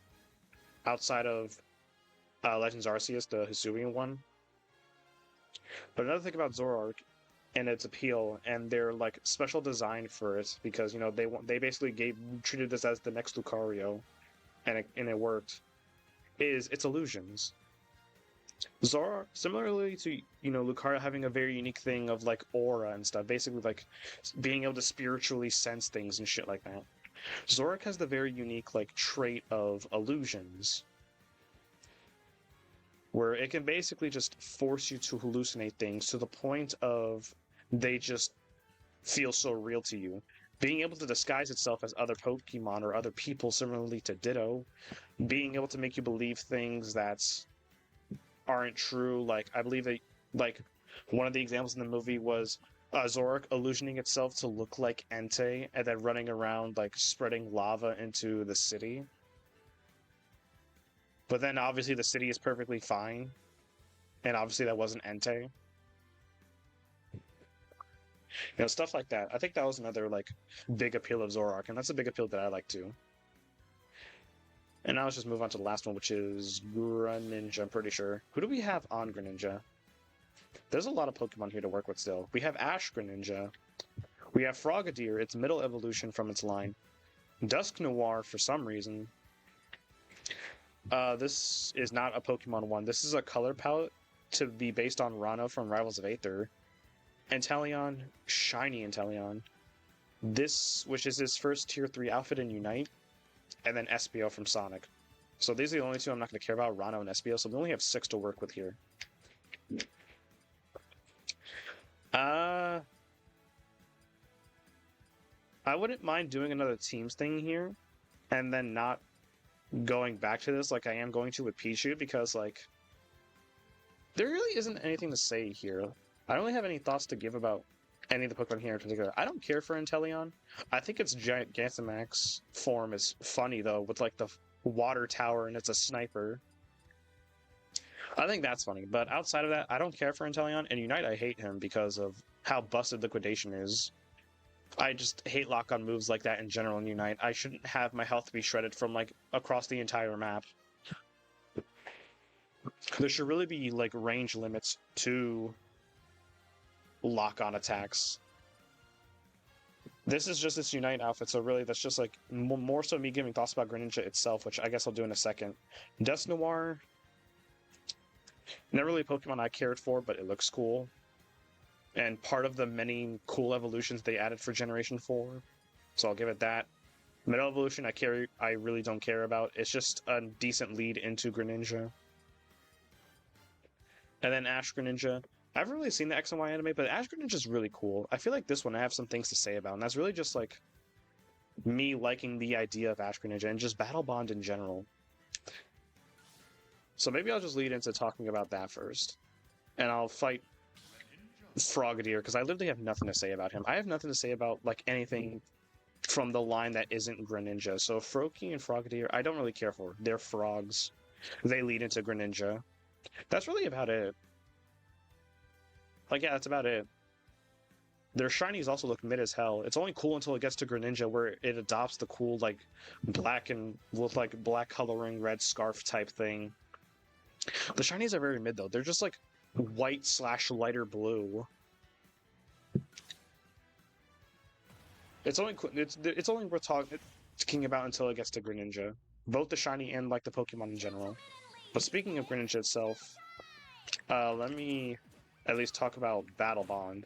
outside of Legends Arceus, the Hisuian one. But another thing about Zoroark and its appeal and their, like, special design for it, because, they basically treated this as the next Lucario, and it worked, is its illusions. Zoroark, similarly to Lucario having a very unique thing of like aura and stuff, basically like being able to spiritually sense things and shit like that. Zoroark has the very unique like trait of illusions, where it can basically just force you to hallucinate things to the point of they just feel so real to you. Being able to disguise itself as other Pokemon or other people, similarly to Ditto, being able to make you believe things that's aren't true. Like I believe that like one of the examples in the movie was Zoroark illusioning itself to look like Entei and then running around like spreading lava into the city. But then obviously the city is perfectly fine, and obviously that wasn't Entei. Stuff like that. I think that was another like big appeal of Zoroark, and that's a big appeal that I like too. And now let's just move on to the last one, which is Greninja, I'm pretty sure. Who do we have on Greninja? There's a lot of Pokemon here to work with still. We have Ash Greninja. We have Frogadier, its middle evolution from its line. Dusknoir, for some reason. This is not a Pokemon one. This is a color palette to be based on Rano from Rivals of Aether. Inteleon, Shiny Inteleon. This, which is his first Tier 3 outfit in Unite. And then Espio from Sonic. So these are the only two I'm not going to care about, Rano and Espio, so we only have 6 to work with here. I wouldn't mind doing another teams thing here, and then not going back to this like I am going to with Pichu, because, like, there really isn't anything to say here. I don't really have any thoughts to give about any of the Pokemon here in particular. I don't care for Inteleon. I think its giant Gigantamax form is funny, though, with, like, the water tower and it's a sniper. I think that's funny, but outside of that, I don't care for Inteleon, and Unite I hate him because of how busted Liquidation is. I just hate lock-on moves like that in general in Unite. I shouldn't have my health be shredded from, like, across the entire map. There should really be, like, range limits to lock-on attacks. This is just this Unite outfit, so really that's just, like, more so me giving thoughts about Greninja itself, which I guess I'll do in a second. Dusknoir, never really a Pokemon I cared for, but it looks cool. And part of the many cool evolutions they added for Generation 4, so I'll give it that. Middle Evolution I really don't care about. It's just a decent lead into Greninja. And then Ash Greninja. I haven't really seen the X and Y anime, but Ash Greninja is really cool. I feel like this one I have some things to say about, and that's really just like me liking the idea of Ash Greninja and just Battle Bond in general. So maybe I'll just lead into talking about that first. And I'll fight Frogadier, because I literally have nothing to say about him. I have nothing to say about, like, anything from the line that isn't Greninja. So Froakie and Frogadier, I don't really care for. They're frogs. They lead into Greninja. That's really about it. Like, yeah, that's about it. Their shinies also look mid as hell. It's only cool until it gets to Greninja, where it adopts the cool, like, black and with, like, black coloring, red scarf type thing. The shinies are very mid, though. They're just, like, white / lighter blue. It's only worth talking about until it gets to Greninja. Both the shiny and, like, the Pokemon in general. But speaking of Greninja itself, let me at least talk about Battle Bond,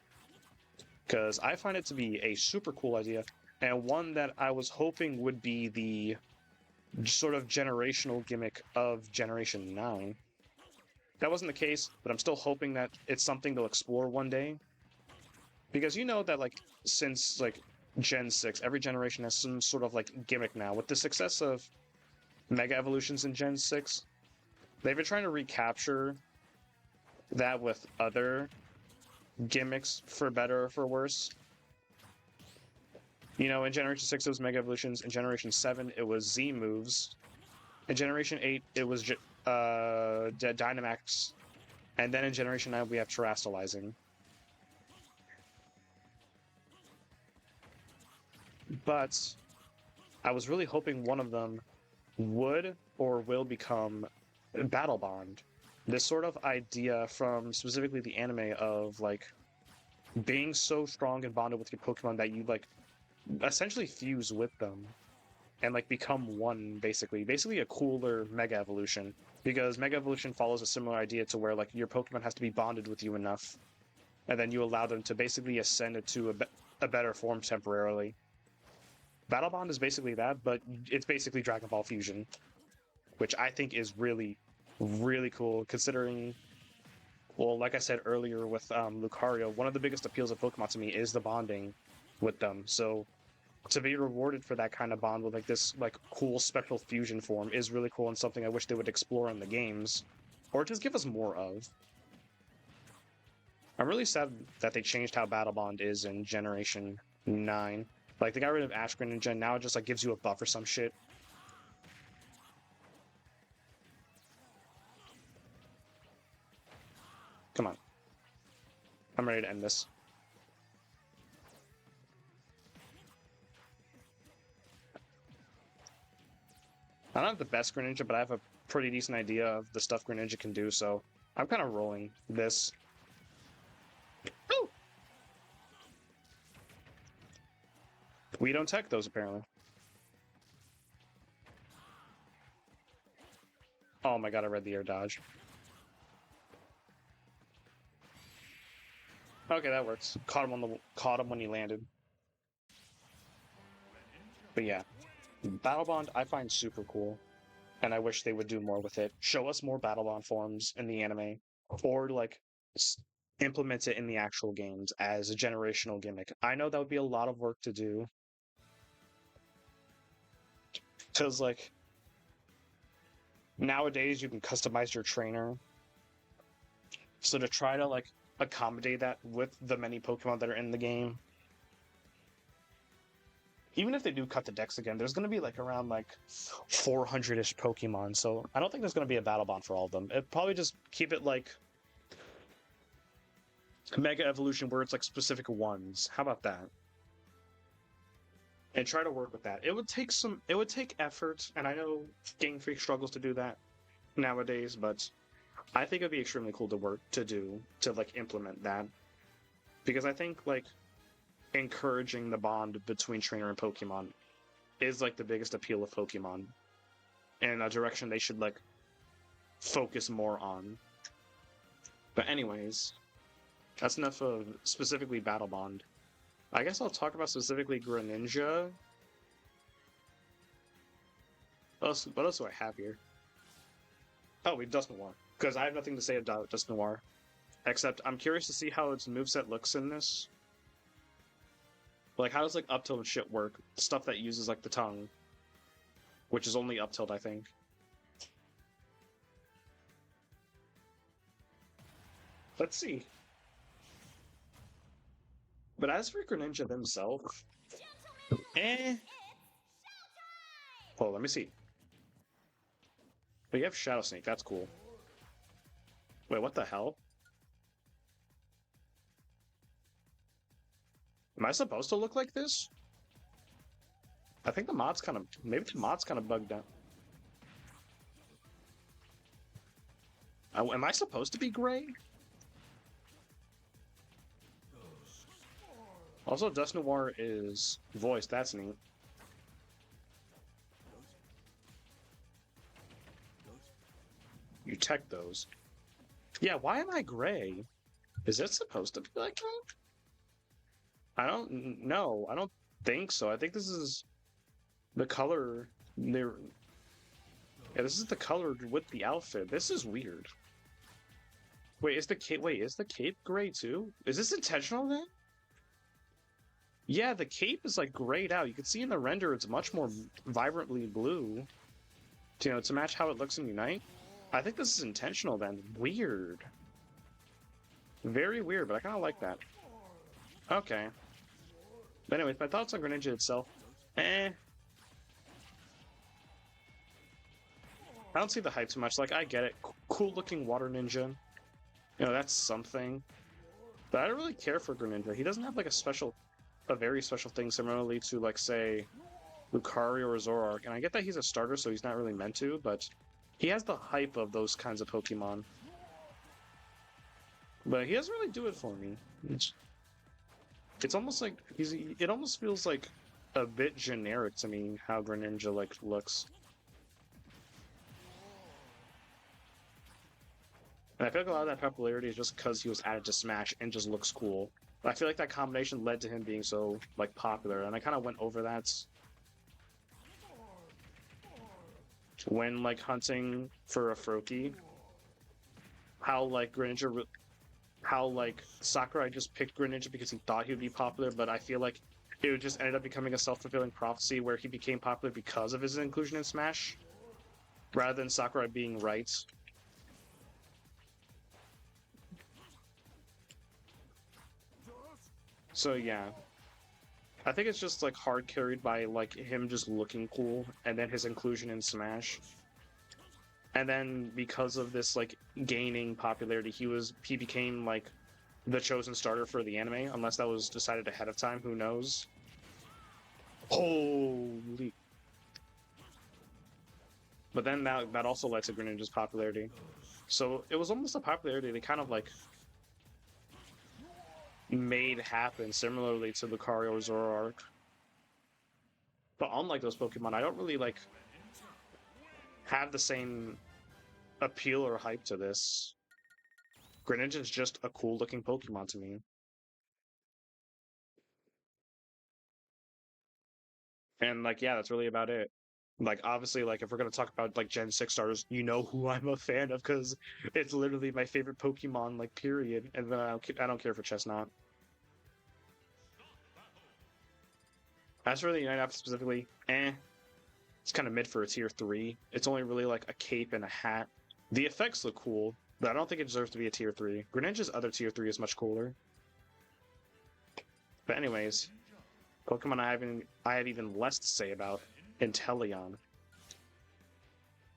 because I find it to be a super cool idea, and one that I was hoping would be the sort of generational gimmick of Generation 9. That wasn't the case, but I'm still hoping that it's something they'll explore one day. Because you know that, like, since, like, Gen 6, every generation has some sort of, like, gimmick now. With the success of Mega Evolutions in Gen 6, they've been trying to recapture that with other gimmicks, for better or for worse. You know, in Generation 6 it was Mega Evolutions, in Generation 7 it was Z moves, in Generation 8 it was Dynamax, and then in Generation 9 we have Terastallizing. But I was really hoping one of them would or will become Battle Bond. This sort of idea from specifically the anime of, like, being so strong and bonded with your Pokemon that you, like, essentially fuse with them and, like, become one, basically a cooler Mega Evolution, because Mega Evolution follows a similar idea to where, like, your Pokemon has to be bonded with you enough, and then you allow them to basically ascend into a better form temporarily. Battle Bond is basically that, but it's basically Dragon Ball Fusion, which I think is really, really cool, considering, well, like I said earlier with Lucario, one of the biggest appeals of Pokemon to me is the bonding with them. So to be rewarded for that kind of bond with, like, this, like, cool special fusion form is really cool, and something I wish they would explore in the games, or just give us more of. I'm really sad that they changed how Battle Bond is in Generation 9. Like, they got rid of Ash Greninja, now it just, like, gives you a buff or some shit. Come on. I'm ready to end this. I don't have the best Greninja, but I have a pretty decent idea of the stuff Greninja can do, so I'm kind of rolling this. Ooh! We don't tech those, apparently. Oh my god, I read the air dodge. Okay, that works. Caught him when he landed. But yeah, Battle Bond I find super cool, and I wish they would do more with it. Show us more Battle Bond forms in the anime, or, like, implement it in the actual games as a generational gimmick. I know that would be a lot of work to do, because, like, nowadays you can customize your trainer. So to try to, like, accommodate that with the many Pokemon that are in the game, even if they do cut the decks again, there's going to be, like, around, like, 400-ish Pokemon, so I don't think there's going to be a Battle Bond for all of them. It'd probably just keep it, like, Mega Evolution, where it's, like, specific ones. How about that? And try to work with that. It would take effort, and I know Game Freak struggles to do that nowadays, but I think it'd be extremely cool to like, implement that. Because I think, like, encouraging the bond between trainer and Pokemon is, like, the biggest appeal of Pokemon, and a direction they should, like, focus more on. But anyways, that's enough of specifically Battle Bond. I guess I'll talk about specifically Greninja. What else do I have here? Oh, we have Dusknoir, because I have nothing to say about Dusknoir, except I'm curious to see how its moveset looks in this. Like, how does, like, up tilt and shit work? Stuff that uses, like, the tongue, which is only up tilt, I think. Let's see. But as for Greninja themselves, Eh. Oh, let me see. But you have Shadow Sneak. That's cool. Wait, what the hell? Am I supposed to look like this? I think the mod's kind of... Maybe the mod's kind of bugged out. Am I supposed to be gray? Also, Dust Noir is voiced. That's neat. You tech those. Yeah, why am I gray? Is it supposed to be like that? I don't know. I don't think so. I think this is the color. Yeah, this is the color with the outfit. This is weird. Wait, is the cape gray too? Is this intentional then? Yeah, the cape is like grayed out. You can see in the render it's much more vibrantly blue. To match how it looks in Unite. I think this is intentional then. Weird. Very weird, but I kind of like that. Okay. But anyways, my thoughts on Greninja itself. I don't see the hype too much. Like, I get it. Cool looking water ninja. That's something. But I don't really care for Greninja. He doesn't have like a very special thing similarly to like, say, Lucario or Zoroark. And I get that he's a starter, so he's not really meant to, but he has the hype of those kinds of Pokemon. But he doesn't really do it for me. It's almost like it almost feels like a bit generic to me how Greninja like looks. And I feel like a lot of that popularity is just because he was added to Smash and just looks cool. But I feel like that combination led to him being so like popular, and I kind of went over that when like hunting for a Froakie. How like Sakurai just picked Greninja because he thought he would be popular, but I feel like it just ended up becoming a self-fulfilling prophecy where he became popular because of his inclusion in Smash, rather than Sakurai being right. So yeah, I think it's just like hard carried by like him just looking cool, and then his inclusion in Smash. And then because of this like gaining popularity, he became like the chosen starter for the anime, unless that was decided ahead of time, who knows. Holy. But then that also led to Greninja's popularity. So it was almost a popularity they kind of like made happen similarly to Lucario or Zoroark. But unlike those Pokemon, I don't really like have the same appeal or hype to this. Greninja is just a cool looking Pokemon to me. And like, yeah, that's really about it. Like, obviously, like if we're gonna talk about like Gen 6 starters, you know who I'm a fan of because it's literally my favorite Pokemon, like period. And then I don't care for Chestnut. As for the Unite outfit specifically, it's kind of mid for a tier 3. It's only really like a cape and a hat. The effects look cool, but I don't think it deserves to be a tier 3. Greninja's other tier 3 is much cooler. But anyways, Pokemon I have even less to say about. Inteleon.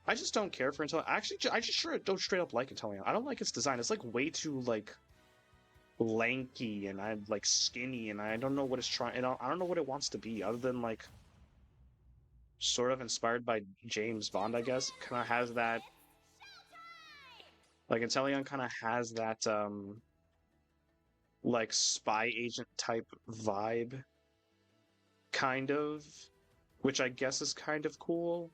I just don't care for Inteleon. Actually, I just sure don't straight up like Inteleon. I don't like its design. It's like way too like lanky and I'm like skinny and I don't know what it's trying. I don't know what it wants to be other than like sort of inspired by James Bond, I guess. Kind of has that. Like Inteleon kind of has that like spy agent type vibe, kind of, which I guess is kind of cool.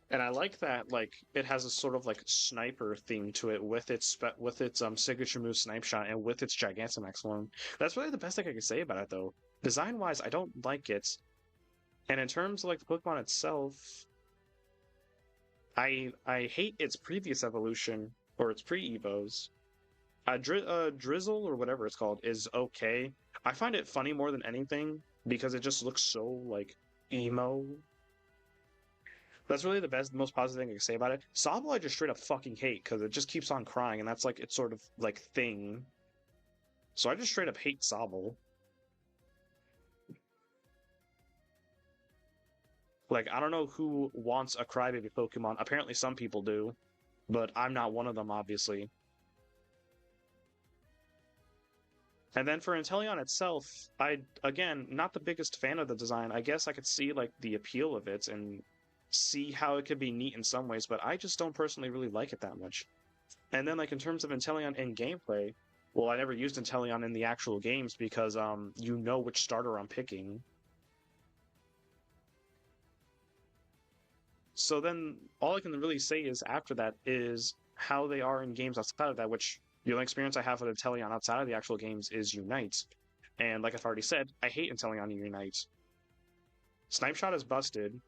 And I like that, like it has a sort of like sniper theme to it with its signature move Snipe Shot and with its Gigantamax form. That's really the best thing I can say about it, though. Design wise, I don't like it, and in terms of like the Pokemon itself, I hate its previous evolution or its pre-evos. Drizzle or whatever it's called is okay. I find it funny more than anything because it just looks so like emo. That's really the most positive thing I can say about it. Sobble I just straight up fucking hate because it just keeps on crying, and that's like its sort of like thing. So I just straight up hate Sobble. Like, I don't know who wants a crybaby Pokemon. Apparently some people do, but I'm not one of them, obviously. And then for Inteleon itself, again, not the biggest fan of the design. I guess I could see, like, the appeal of it and see how it could be neat in some ways, but I just don't personally really like it that much. And then, like, in terms of Inteleon in gameplay, well, I never used Inteleon in the actual games because, you know which starter I'm picking. So then, all I can really say is after that is how they are in games outside of that, which the only experience I have with Inteleon outside of the actual games is Unite. And like I've already said, I hate Inteleon in Unite. Snipe Shot is busted.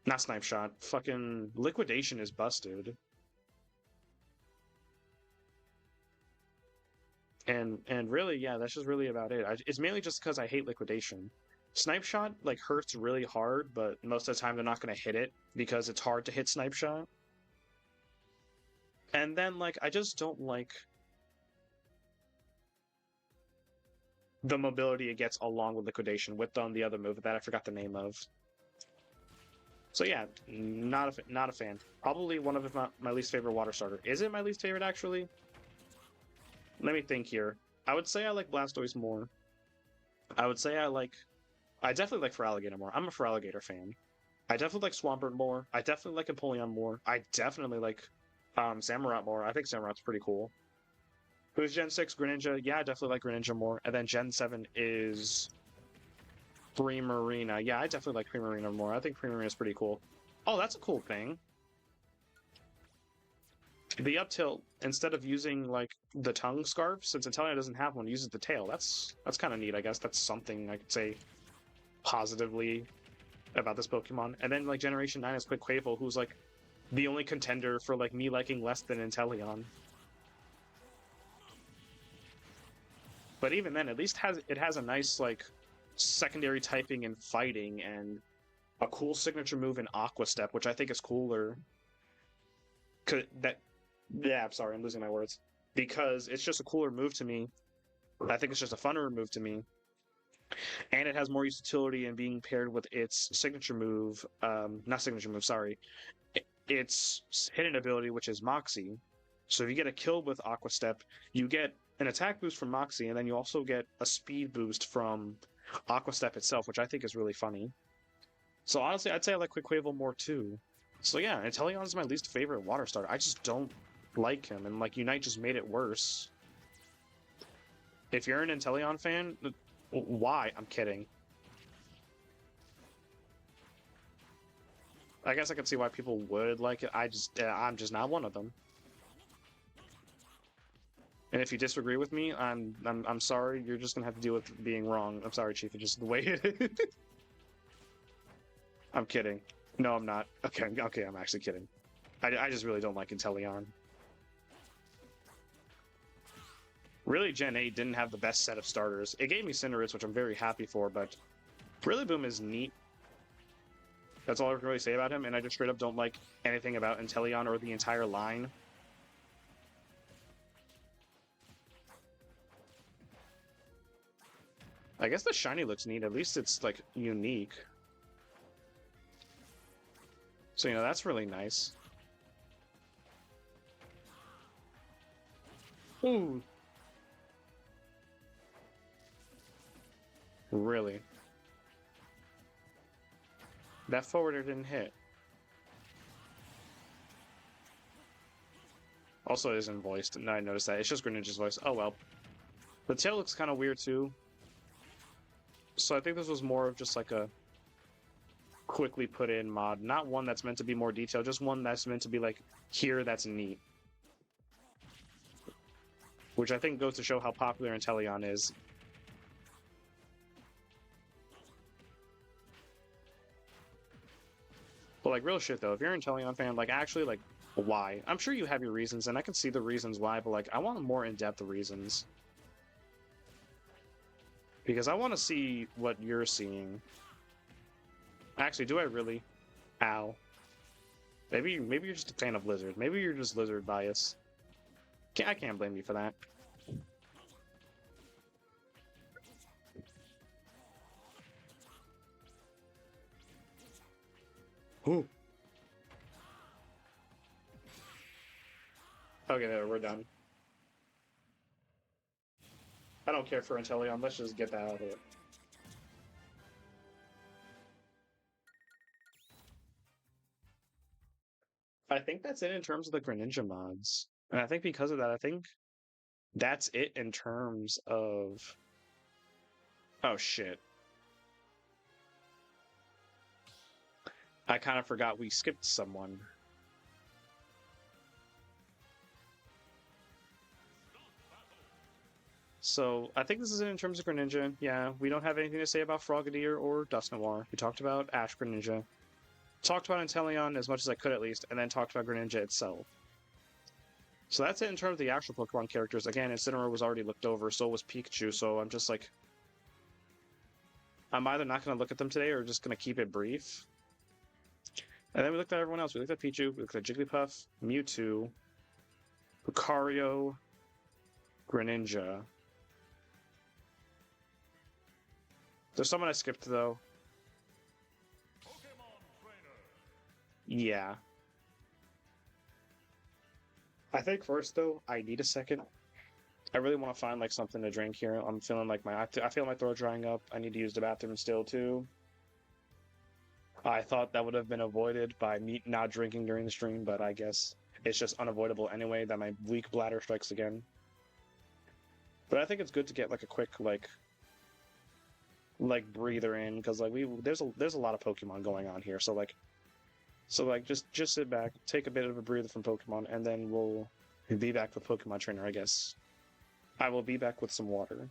Not Snipe Shot. Fucking Liquidation is busted. And really, yeah, that's just really about it. It's mainly just because I hate Liquidation. Snipe Shot, like, hurts really hard, but most of the time they're not going to hit it because it's hard to hit Snipe Shot. And then, like, I just don't like the mobility it gets along with Liquidation with the other move that I forgot the name of. So yeah, not a fan. Probably one of my least favorite water starter. Is it my least favorite, actually? Let me think here. I would say I like Blastoise more. I would say I definitely like Feraligatr more. I'm a Feraligatr fan. I definitely like Swampert more. I definitely like Empoleon more. I definitely like Samurott more. I think Samurott's pretty cool. Who's Gen 6? Greninja? Yeah, I definitely like Greninja more. And then Gen 7 is Primarina. Yeah, I definitely like Primarina more. I think Primarina is pretty cool. Oh, that's a cool thing. The up tilt, instead of using like the tongue scarf, since Inteleon doesn't have one, uses the tail. That's kind of neat, I guess. That's something I could say positively about this Pokemon. And then like Generation 9 is Quaquaval, who's like the only contender for like me liking less than Inteleon. But even then, at least it has a nice like secondary typing and fighting and a cool signature move in Aqua Step, which I think is cooler. Yeah, I'm sorry, I'm losing my words. Because it's just a cooler move to me. I think it's just a funner move to me. And it has more utility in being paired with its signature move, not signature move, sorry. Its hidden ability, which is Moxie. So if you get a kill with Aqua Step, you get an attack boost from Moxie, and then you also get a speed boost from Aqua Step itself, which I think is really funny. So honestly, I'd say I like Quaquaval more too. So yeah, Inteleon is my least favorite water starter. I just don't like him, and like Unite just made it worse. If you're an Inteleon fan, why? I'm kidding. I guess I can see why people would like it. I'm just not one of them. And if you disagree with me, I'm sorry. You're just gonna have to deal with being wrong. I'm sorry, Chief. It's just the way it is. I'm kidding. No, I'm not. Okay, I'm actually kidding. I just really don't like Inteleon. Really, Gen 8 didn't have the best set of starters. It gave me Cinderace, which I'm very happy for, but Rillaboom is neat. That's all I can really say about him, and I just straight up don't like anything about Inteleon or the entire line. I guess the shiny looks neat. At least it's, like, unique. So, you know, that's really nice. Ooh. Really? That forwarder didn't hit. Also, it isn't voiced. No, I noticed that. It's just Greninja's voice. Oh, well. The tail looks kind of weird, too. So I think this was more of just like a quickly put in mod. Not one that's meant to be more detailed, just one that's meant to be like, here, that's neat. Which I think goes to show how popular Inteleon is. But like, real shit though, if you're an Inteleon fan, like, actually, like, why? I'm sure you have your reasons, and I can see the reasons why, but like, I want more in-depth reasons. Because I want to see what you're seeing. Actually, do I really? Ow. Maybe you're just a fan of lizards. Maybe you're just lizard bias. I can't blame you for that. Ooh. Okay, there, we're done. I don't care for Inteleon, let's just get that out of it. I think that's it in terms of the Greninja mods. And I think because of that, I think that's it in terms of... Oh, shit. I kind of forgot we skipped someone. So, I think this is it in terms of Greninja. Yeah, we don't have anything to say about Frogadier or Dusknoir. We talked about Ash Greninja. Talked about Inteleon as much as I could at least, and then talked about Greninja itself. So that's it in terms of the actual Pokemon characters. Again, Incineroar was already looked over, so was Pikachu, so I'm just like... I'm either not going to look at them today or just going to keep it brief. And then we looked at everyone else. We looked at Pichu, we looked at Jigglypuff, Mewtwo, Lucario, Greninja. There's someone I skipped, though. Yeah. I think first, though, I need a second. I really want to find, like, something to drink here. I'm feeling like I feel my throat drying up. I need to use the bathroom still, too. I thought that would have been avoided by me not drinking during the stream, but I guess it's just unavoidable anyway that my weak bladder strikes again. But I think it's good to get, like, a quick, like breather in, because, like, there's a lot of Pokemon going on here, so just sit back, take a bit of a breather from Pokemon, and then we'll be back with Pokemon Trainer, I guess. I will be back with some water.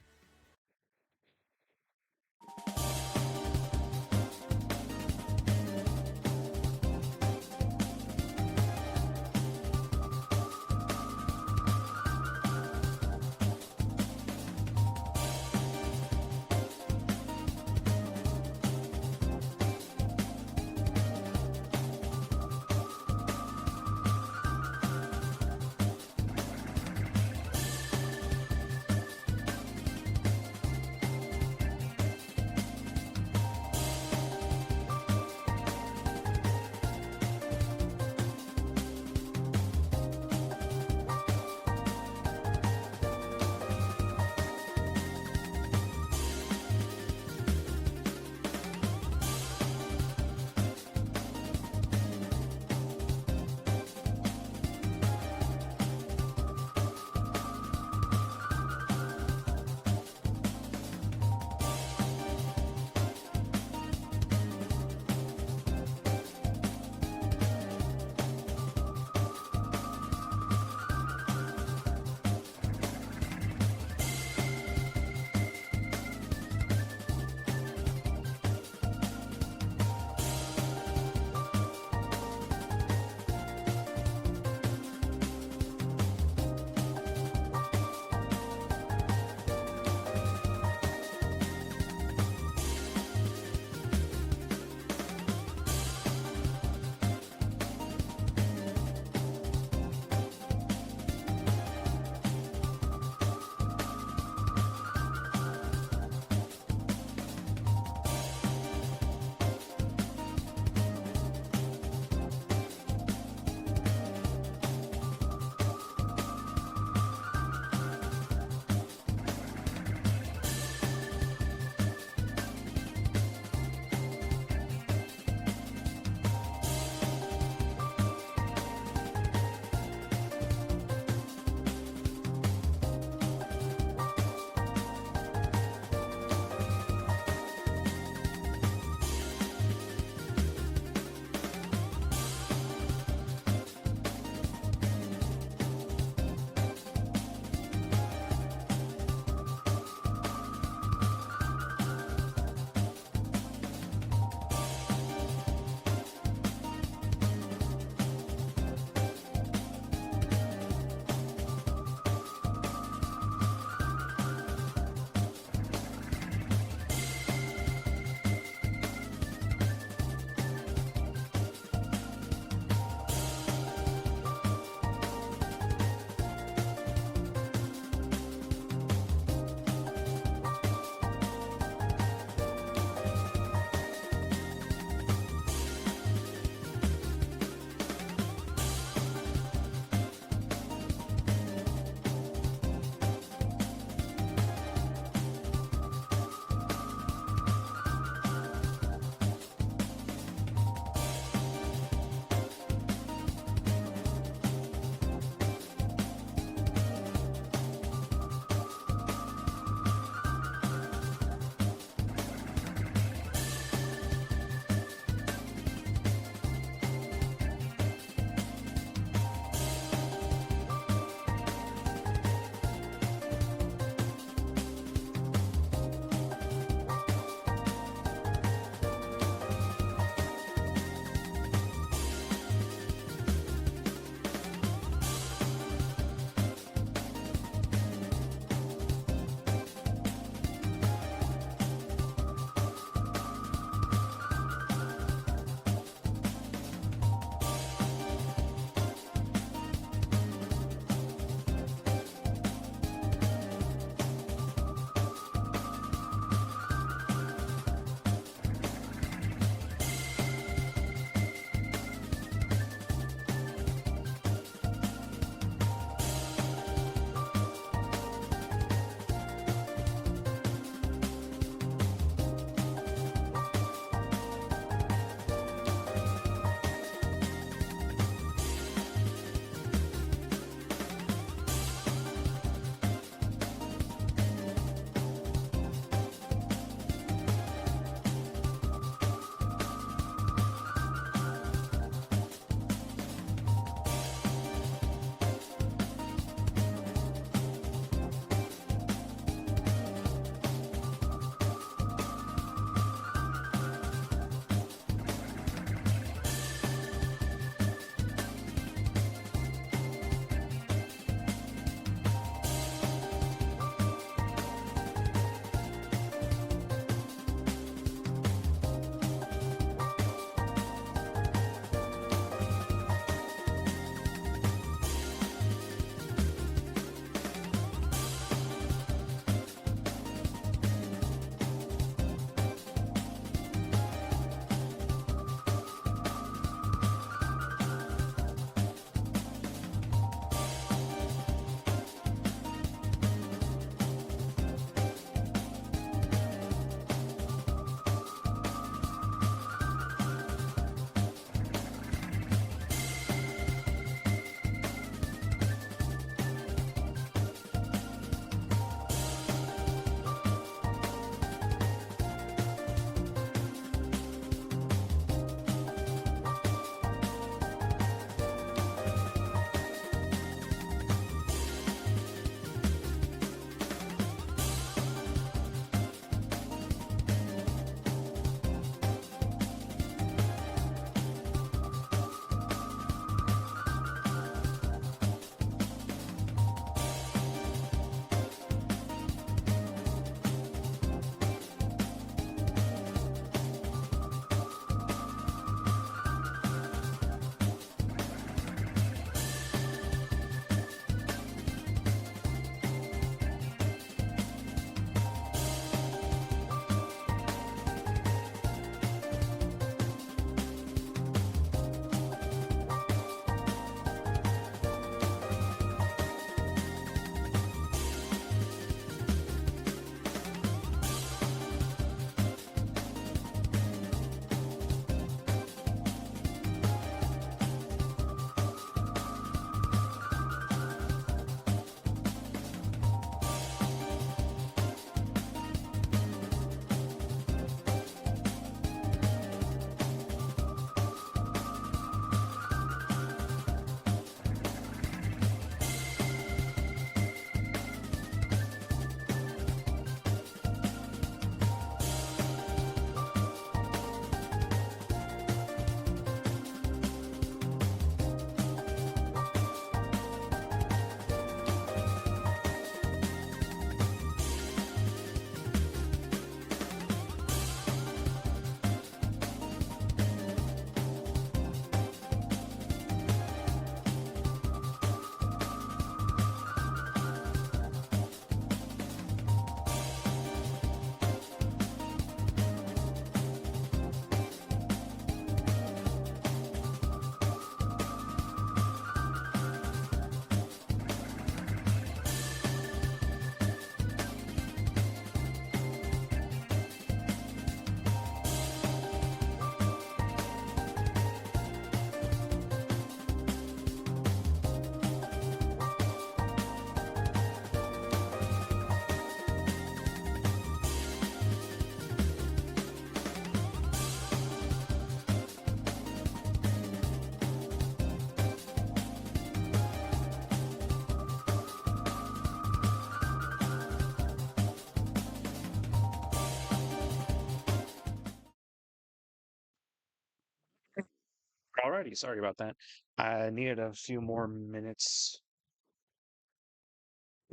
Alrighty, sorry about that. I needed a few more minutes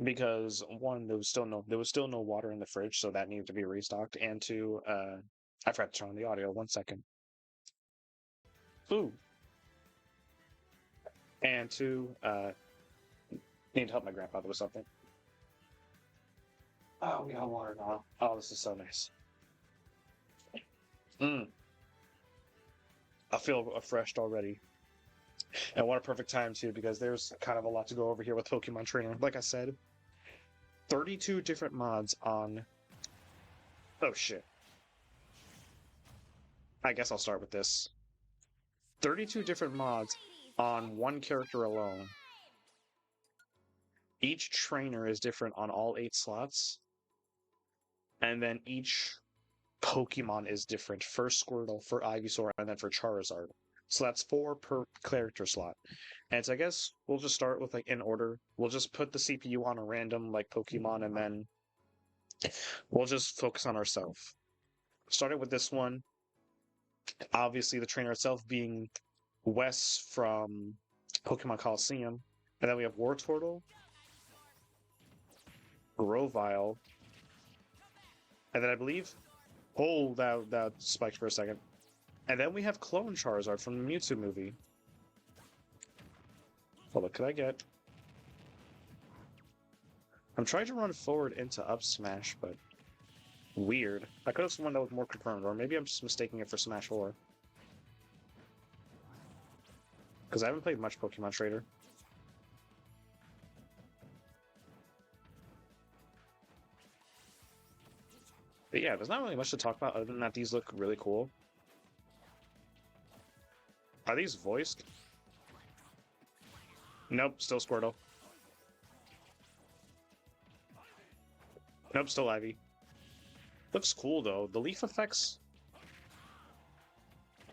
because one, there was still no water in the fridge, so that needed to be restocked. And two, I forgot to turn on the audio. 1 second. Ooh. And two, need to help my grandfather with something. Oh, we got water now. Oh, this is so nice. Mm, I feel refreshed already. And what a perfect time too, because there's kind of a lot to go over here with Pokemon Trainer. Like I said, 32 different mods on. Oh shit. I guess I'll start with this. 32 different mods on one character alone. Each trainer is different on all 8 slots. And then each Pokemon is different for Squirtle, for Ivysaur, and then for Charizard. So that's 4 per character slot. And so I guess we'll just start with like in order. We'll just put the CPU on a random like Pokemon and then we'll just focus on ourselves. Starting with this one, obviously the trainer itself being Wes from Pokemon Coliseum. And then we have Wartortle, Grovyle, and then I believe oh that spiked for a second. And then we have Clone Charizard from the Mewtwo movie. Hold on, could I get I'm trying to run forward into up smash, but weird. I could have sworn that was more confirmed, or maybe I'm just mistaking it for Smash 4. Because I haven't played much Pokemon Trader. But yeah, there's not really much to talk about other than that these look really cool. Are these voiced? Nope, still Squirtle. Nope, still Ivy. Looks cool though. The leaf effects.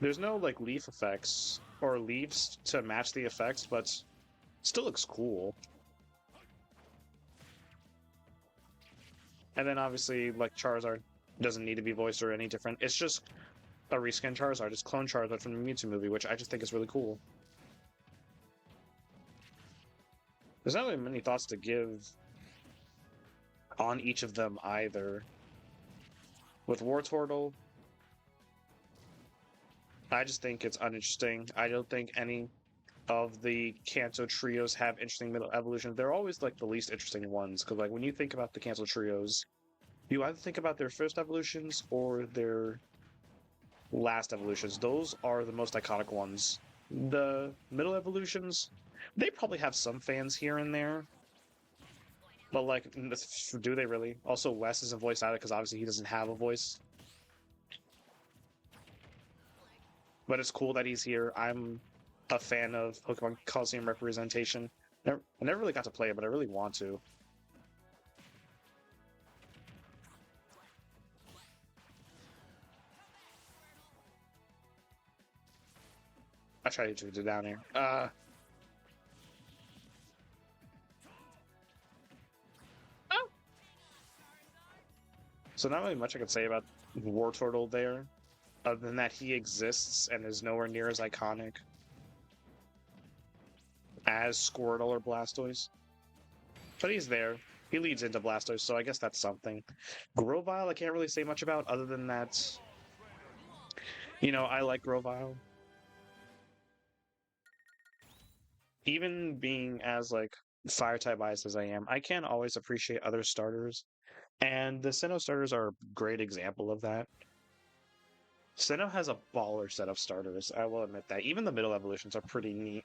There's no like leaf effects or leaves to match the effects, but still looks cool. And then obviously, like Charizard doesn't need to be voiced or any different. It's just a reskin Charizard. It's clone Charizard from the Mewtwo movie, which I just think is really cool. There's not really many thoughts to give on each of them either. With Wartortle, I just think it's uninteresting. I don't think any of the Kanto trios have interesting middle evolutions. They're always like the least interesting ones, because like when you think about the Kanto trios, you either think about their first evolutions or their last evolutions. Those are the most iconic ones. The middle evolutions, they probably have some fans here and there, but like, do they really? Also, Wes isn't voiced either because obviously he doesn't have a voice. But it's cool that he's here. I'm a fan of Pokemon Coliseum representation. I never really got to play it, but I really want to. I tried to do it down here. Oh. So not really much I could say about Wartortle there, other than that he exists and is nowhere near as iconic as Squirtle or Blastoise. But he's there. He leads into Blastoise, so I guess that's something. Grovyle, I can't really say much about, other than that, I like Grovyle. Even being as, like, Fire-type biased as I am, I can always appreciate other starters, and the Sinnoh starters are a great example of that. Sinnoh has a baller set of starters, I will admit that. Even the middle evolutions are pretty neat,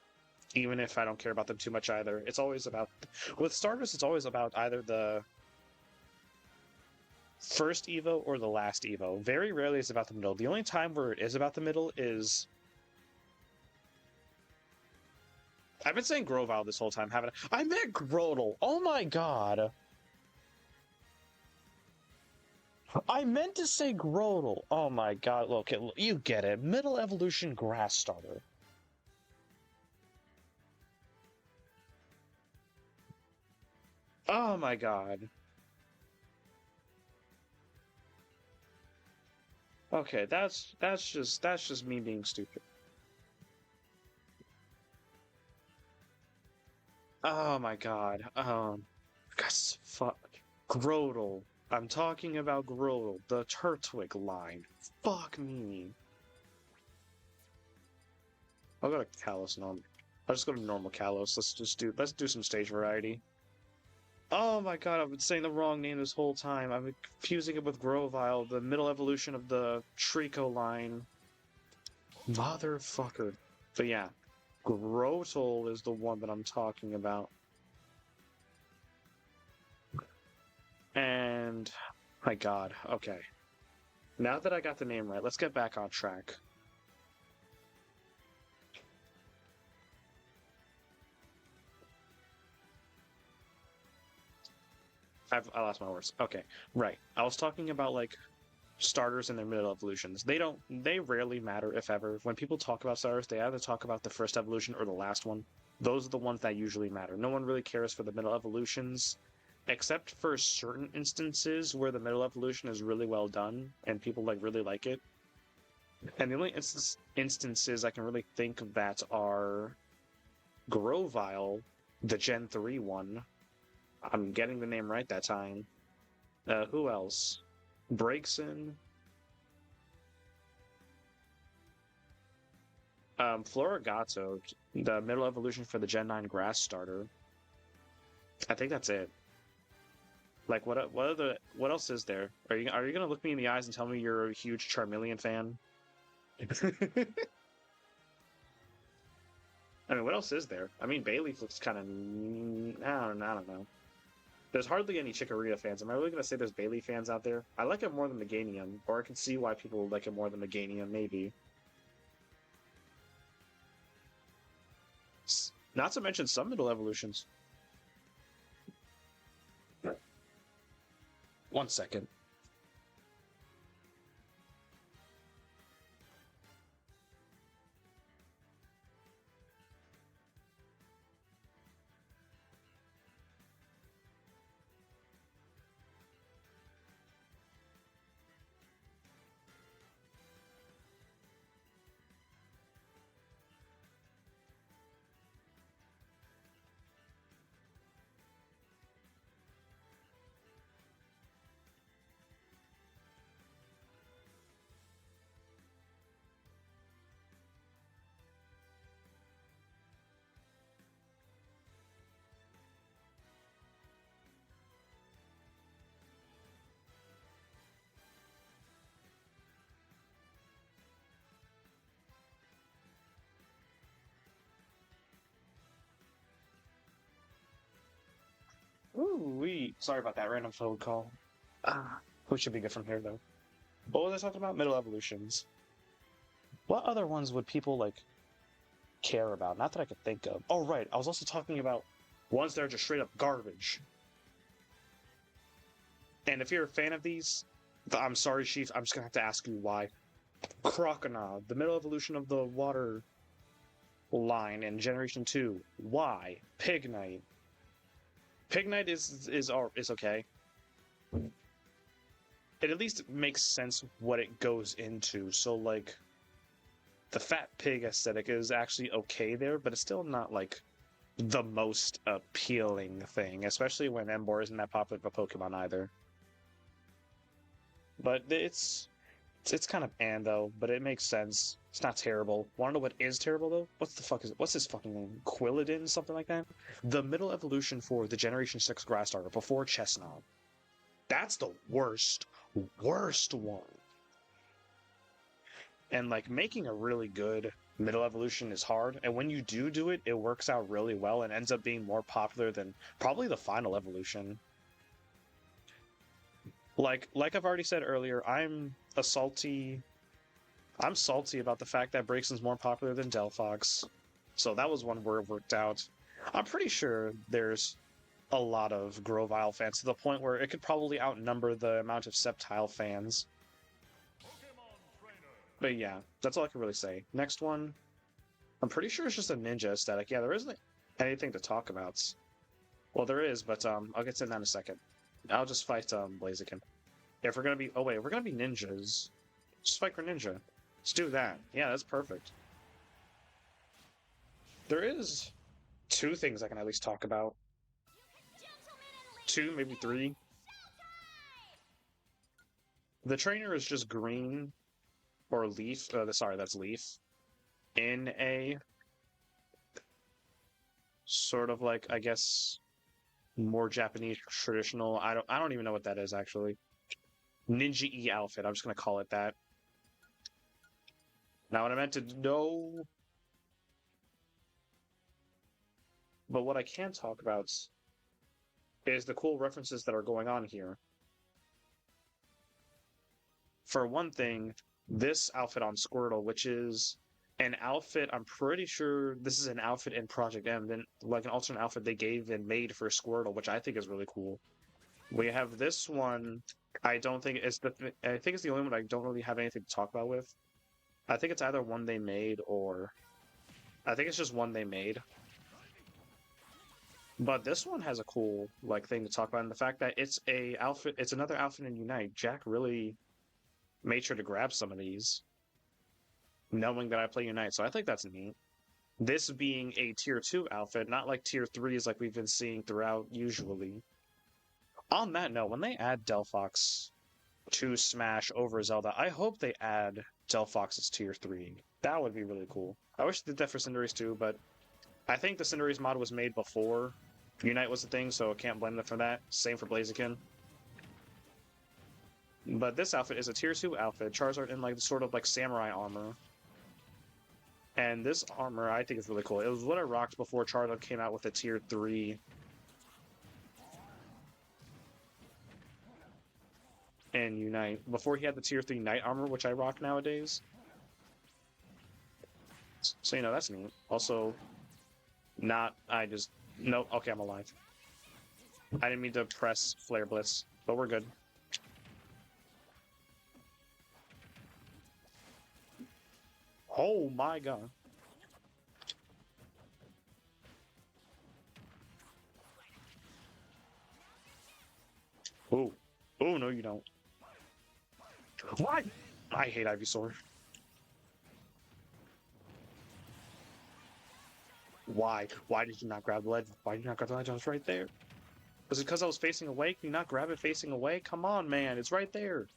even if I don't care about them too much either. It's always about... With starters, it's always about either the first Evo or the last Evo. Very rarely it's about the middle. The only time where it is about the middle is... I've been saying Grovyle this whole time, haven't I? I meant Grotle! Oh my god! I meant to say Grotle! Oh my god, look, you get it. Middle evolution grass starter. Oh my god. Okay, that's just me being stupid. Oh my god. Guess fuck. Grodel. I'm talking about Grodel, the Turtwig line. Fuck me. I'll go to Kalos normal. I'll just go to normal Kalos. Let's do some stage variety. Oh my god, I've been saying the wrong name this whole time. I've been confusing it with Grovyle, the middle evolution of the Trico line. Motherfucker. But yeah, Grotle is the one that I'm talking about. And my god, okay. Now that I got the name right, let's get back on track. I lost my words. Okay, right. I was talking about like starters and their middle evolutions. They rarely matter, if ever. When people talk about starters, they either talk about the first evolution or the last one. Those are the ones that usually matter. No one really cares for the middle evolutions, except for certain instances where the middle evolution is really well done and people like really like it. And the only instances I can really think of that are Grovyle, the Gen 3 one. I'm getting the name right that time. Who else? Breakson. Florigato, the middle evolution for the Gen 9 grass starter. I think that's it. Like, what else is there? Are you gonna look me in the eyes and tell me you're a huge Charmeleon fan? I mean, what else is there? I mean, Bayleaf looks kind of... I don't know. There's hardly any Chikorita fans. Am I really going to say there's Bailey fans out there? I like it more than Meganium, or I can see why people like it more than Meganium, maybe. Not to mention some middle evolutions. One second. Ooh, sorry about that random phone call. We should be good from here, though. What was I talking about? Middle evolutions. What other ones would people, like, care about? Not that I could think of. Oh, right. I was also talking about ones that are just straight up garbage. And if you're a fan of these, I'm sorry, Chief, I'm just gonna have to ask you why. Croconaw, the middle evolution of the water line in Generation 2. Why? Pignite. Pignite is okay. It at least makes sense what it goes into. So, like, the fat pig aesthetic is actually okay there, but it's still not, like, the most appealing thing, especially when Emboar isn't that popular of a Pokemon either. But it's kind of though, but it makes sense. It's not terrible. Wanna know what is terrible though? What's his fucking name? Quilladin, something like that? The middle evolution for the Generation 6 Grass starter before Chestnut. That's the worst one. And like making a really good middle evolution is hard, and when you do it, it works out really well and ends up being more popular than probably the final evolution. Like I've already said earlier, I'm salty about the fact that Braixen's more popular than Delphox. So that was one where it worked out. I'm pretty sure there's a lot of Grovyle fans to the point where it could probably outnumber the amount of Sceptile fans. But yeah, that's all I can really say. Next one, I'm pretty sure it's just a ninja aesthetic. Yeah, there isn't anything to talk about. Well, there is, but I'll get to that in a second. I'll just fight Blaziken. If we're gonna be... Oh wait, we're gonna be ninjas. Just fight Greninja. Let's do that. Yeah, that's perfect. There is two things I can at least talk about. Two, maybe three. The trainer is just green or leaf. Sorry, that's leaf. In a sort of like, I guess, more Japanese traditional. I don't even know what that is actually. Ninja-y outfit. I'm just gonna call it that. Now, what I meant to know, but what I can talk about is the cool references that are going on here. For one thing, this outfit on Squirtle, which is an outfit, I'm pretty sure this is an outfit in Project M, then like an alternate outfit they gave and made for Squirtle, which I think is really cool. We have this one. I don't think it's I think it's the only one I don't really have anything to talk about with. I think it's either one they made or I think it's just one they made. But this one has a cool like thing to talk about, and the fact that it's a outfit, it's another outfit in Unite. Jack really made sure to grab some of these, knowing that I play Unite. So I think that's neat. This being a tier 2 outfit, not like tier 3s like we've been seeing throughout usually. On that note, when they add Delphox to Smash over Zelda, I hope they add Delphox as tier 3. That would be really cool. I wish they did that for Cinderace too, but I think the Cinderace mod was made before Unite was a thing, so I can't blame them for that. Same for Blaziken. But this outfit is a tier 2 outfit. Charizard in like sort of like samurai armor. And this armor I think is really cool. It was what I rocked before Charizard came out with a tier 3 in Unite. Before he had the tier 3 Knight armor, which I rock nowadays. So, you know, that's neat. Also, no, okay, I'm alive. I didn't mean to press Flare Blitz, but we're good. Oh my god. Oh. Oh, no, you don't. Why? I hate Ivysaur. Why? Why did you not grab the ledge? Why did you not grab the ledge? I was right there. Was it because I was facing away? Can you not grab it facing away? Come on, man. It's right there.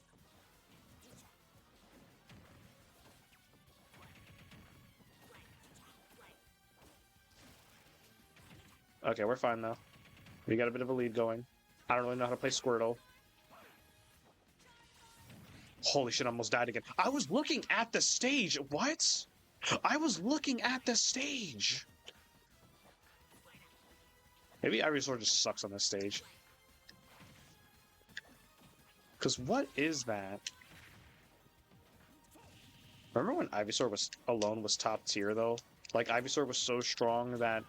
Okay, we're fine now. We got a bit of a lead going. I don't really know how to play Squirtle. Holy shit, I almost died again. I was looking at the stage. What? I was looking at the stage. Maybe Ivysaur just sucks on this stage. Because what is that? Remember when Ivysaur was top tier, though? Like, Ivysaur was so strong that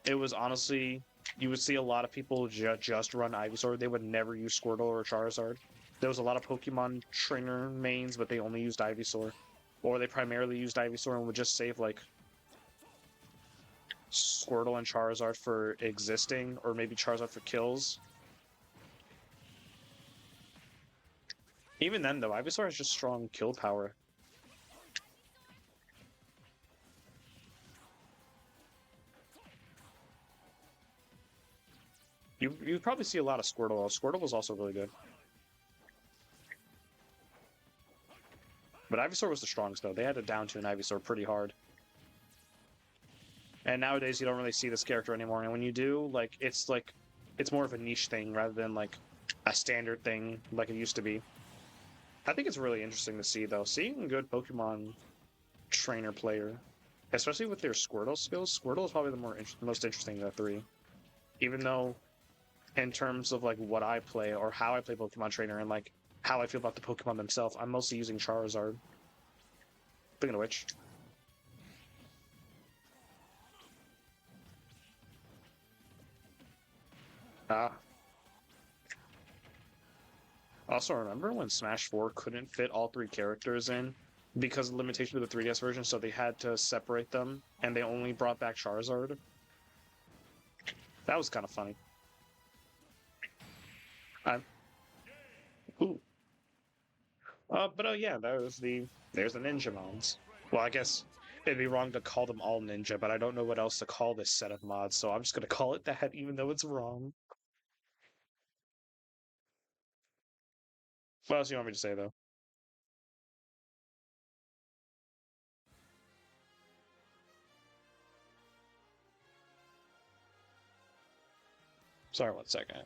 it was honestly... You would see a lot of people just run Ivysaur. They would never use Squirtle or Charizard. There was a lot of Pokemon trainer mains, but they only used Ivysaur. Or they primarily used Ivysaur and would just save, like, Squirtle and Charizard for existing, or maybe Charizard for kills. Even then, though, Ivysaur has just strong kill power. You probably see a lot of Squirtle. Squirtle was also really good. But Ivysaur was the strongest, though. They had to down to an Ivysaur pretty hard. And nowadays, you don't really see this character anymore. And when you do, it's more of a niche thing rather than, like, a standard thing like it used to be. I think it's really interesting to see, though. Seeing a good Pokemon trainer player, especially with their Squirtle skills, Squirtle is probably the most interesting of the three. Even though, in terms of, like, what I play or how I play Pokemon Trainer and, like, how I feel about the Pokemon themselves, I'm mostly using Charizard. Speaking of which... Also, remember when Smash 4 couldn't fit all three characters in because of the limitation of the 3DS version, so they had to separate them, and they only brought back Charizard? That was kind of funny. Ooh. Yeah, there's the Ninja mods. Well, I guess it'd be wrong to call them all ninja, but I don't know what else to call this set of mods, so I'm just gonna call it that, even though it's wrong. What else do you want me to say, though? Sorry, 1 second.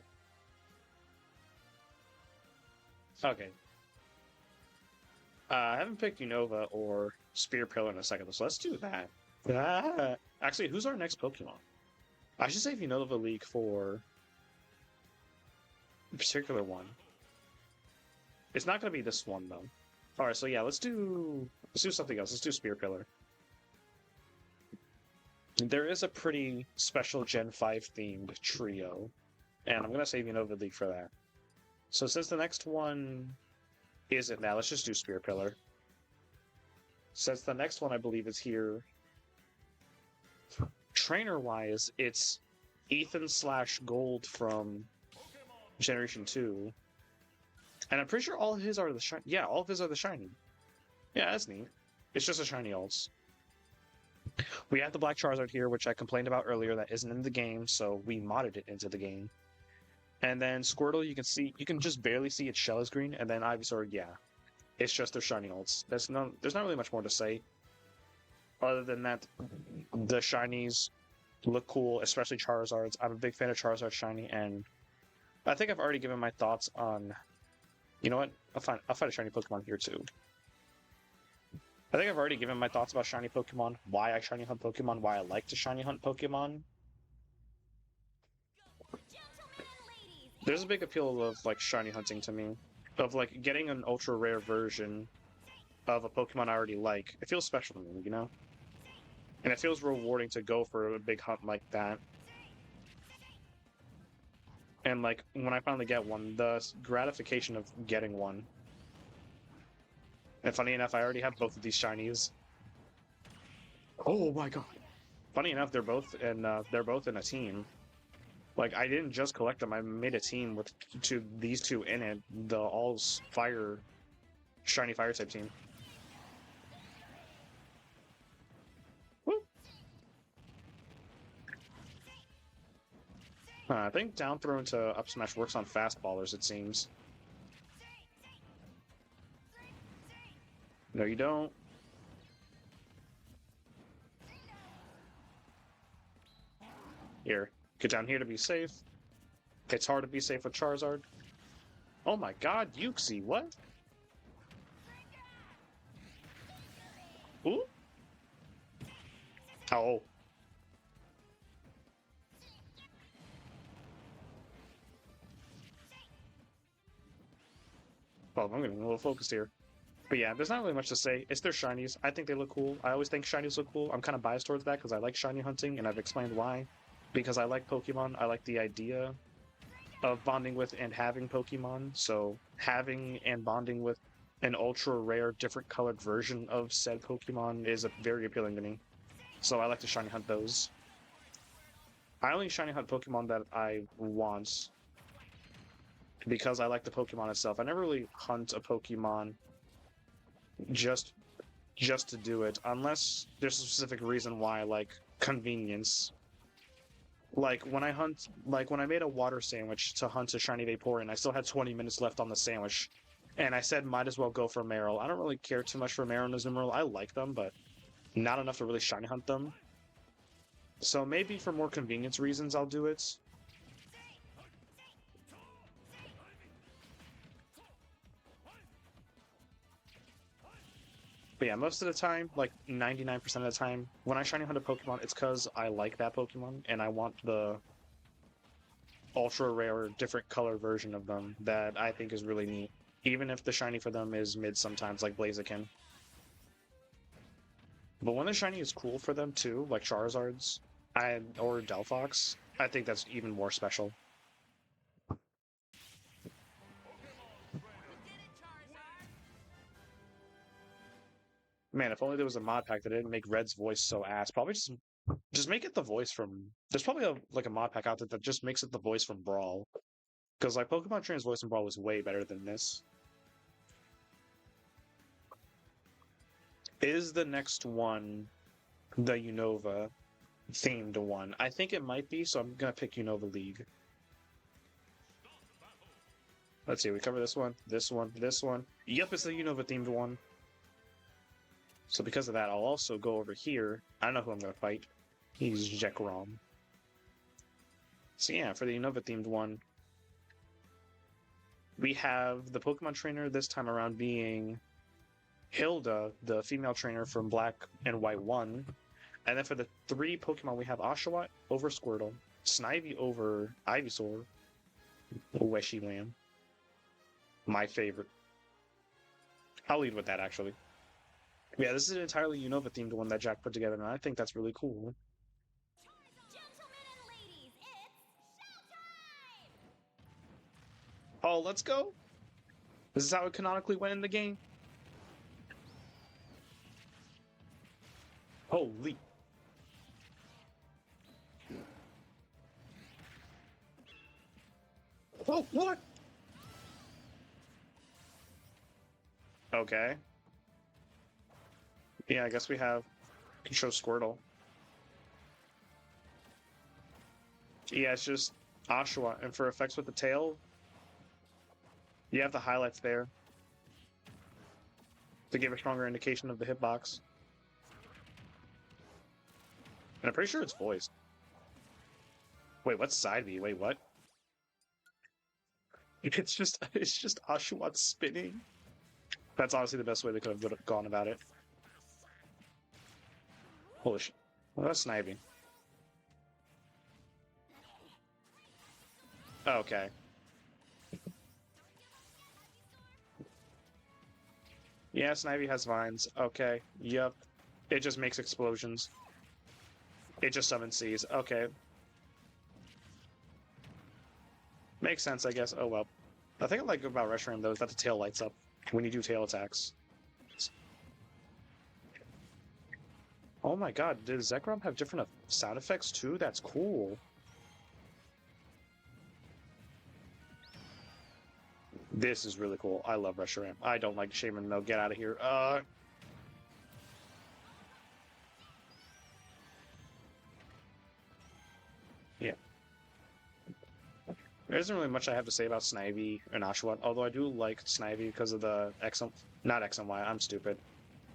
Okay. I haven't picked Unova or Spear Pillar in a second, so let's do that. Actually, who's our next Pokemon? I should save Unova League for a particular one. It's not going to be this one, though. Alright, so yeah, let's do something else. Let's do Spear Pillar. There is a pretty special Gen 5 themed trio, and I'm going to save Unova League for that. So since the next one isn't that, let's just do Spear Pillar. Since the next one, I believe, is here, trainer-wise, it's Ethan/Gold from Generation 2. And I'm pretty sure all of his are the shiny. Yeah, all of his are the shiny. Yeah, that's neat. It's just a shiny alts. We have the Black Charizard here, which I complained about earlier, that isn't in the game, so we modded it into the game. And then Squirtle, you can just barely see its shell is green, and then Ivysaur, yeah. It's just their shiny alts. There's not really much more to say. Other than that, the shinies look cool, especially Charizards. I'm a big fan of Charizard shiny, and I think I've already given my thoughts on... You know what? I'll find a shiny Pokemon here too. I think I've already given my thoughts about shiny Pokemon, why I shiny hunt Pokemon, why I like to shiny hunt Pokemon. There's a big appeal of like shiny hunting to me, of like getting an ultra rare version of a Pokemon I already like. It feels special to me, you know? And it feels rewarding to go for a big hunt like that. And like when I finally get one, the gratification of getting one. And funny enough, I already have both of these shinies. Oh my god! Funny enough, they're both in a team. Like I didn't just collect them; I made a team with these two in it. The all fire, shiny fire type team. Woo. I think down throw into up smash works on fastballers. It seems. No, you don't. Here, get down here to be safe. It's hard to be safe with Charizard. Oh my god, Yuxi, what? Ooh? Oh. Oh, I'm getting a little focused here. But yeah, there's not really much to say. It's their shinies. I think they look cool. I always think shinies look cool. I'm kind of biased towards that because I like shiny hunting, and I've explained why. Because I like Pokemon. I like the idea of bonding with and having Pokemon. So having and bonding with an ultra rare, different colored version of said Pokemon is very appealing to me. So I like to shiny hunt those. I only shiny hunt Pokemon that I want because I like the Pokemon itself. I never really hunt a Pokemon just to do it, unless there's a specific reason why, like convenience. Like when I made a water sandwich to hunt a shiny Vaporeon, I still had 20 minutes left on the sandwich, and I said might as well go for Marill. I don't really care too much for Marill and Azumarill. I like them, but not enough to really shiny hunt them. So maybe for more convenience reasons, I'll do it. But yeah, most of the time, like 99% of the time, when I shiny hunt a Pokemon, it's because I like that Pokemon, and I want the ultra rare, different color version of them that I think is really neat. Even if the shiny for them is mid sometimes, like Blaziken. But when the shiny is cool for them too, like Charizard's or Delphox, I think that's even more special. Man, if only there was a mod pack that didn't make Red's voice so ass. Probably just make it the voice from. There's probably a mod pack out there that just makes it the voice from Brawl, because like Pokemon Train's voice in Brawl was way better than this. Is the next one the Unova themed one. I think it might be, so I'm gonna pick Unova League. Let's see, we cover this one, this one, this one. Yep, it's the Unova themed one. So because of that, I'll also go over here. I don't know who I'm gonna fight. He's Zekrom. So yeah, for the Unova themed one, we have the Pokemon trainer this time around being Hilda, the female trainer from Black and White 1. And then for the 3 Pokemon, we have Oshawott over Squirtle, Snivy over Ivysaur, Wishy-Lamb. My favorite. I'll lead with that, actually. Yeah, this is an entirely Unova-themed one that Jack put together, and I think that's really cool. Oh, let's go! This is how it canonically went in the game. Holy. Oh, what? Okay. Yeah, I guess we have Control Squirtle. Yeah, it's just Oshawott, and for effects with the tail, you have the highlights there to give a stronger indication of the hitbox. And I'm pretty sure it's voiced. Wait, what's side B? Wait, what? It's just Oshawott spinning. That's honestly the best way they could have gone about it. Holy shit. Well, that's Snivy. Okay. Yeah, Snivy has vines. Okay. Yep. It just makes explosions. It just summons Seas. Okay. Makes sense, I guess. Oh well. The thing I like about Reshiram, though, is that the tail lights up when you do tail attacks. Oh my god, did Zekrom have different sound effects too? That's cool. This is really cool. I love Reshiram. I don't like Shaman though. Get out of here. Yeah. There isn't really much I have to say about Snivy and Oshawott, although I do like Snivy because of the not X and Y, I'm stupid.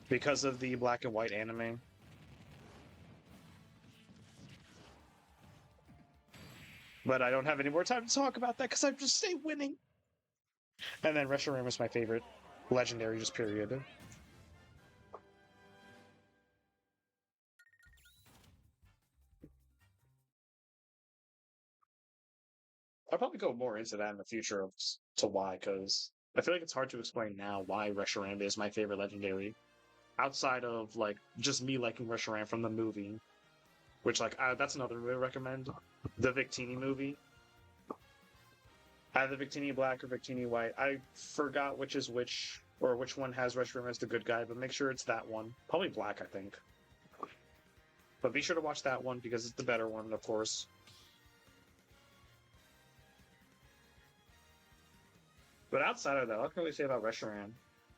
Because of the black and white anime. But I don't have any more time to talk about that because I'm just stay winning. And then Reshiram is my favorite legendary, just period. I'll probably go more into that in the future to why, because I feel like it's hard to explain now why Reshiram is my favorite legendary. Outside of like just me liking Reshiram from the movie, which like that's another movie I recommend, the Victini movie. Either Victini Black or Victini White. I forgot which is which, or which one has Reshiram as the good guy, but make sure it's that one. Probably Black, I think. But be sure to watch that one because it's the better one, of course. But outside of that, all I can really say about Reshiram,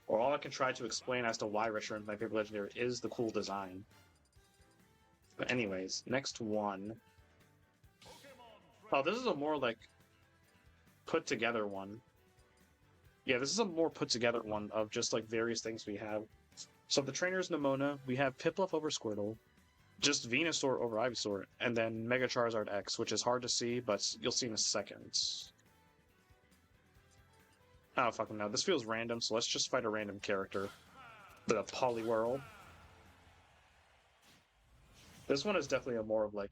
or all I can try to explain as to why Reshiram is my favorite legendary, is the cool design. But anyways, next one. Oh, this is a more like put together one. Yeah, this is a more put together one of just like various things we have. So the trainer is Nemona, we have Piplup over Squirtle, just Venusaur over Ivysaur, and then Mega Charizard X, which is hard to see, but you'll see in a second. I don't fucking know. This feels random, so let's just fight a random character. The Poliwhirl. This one is definitely a more of like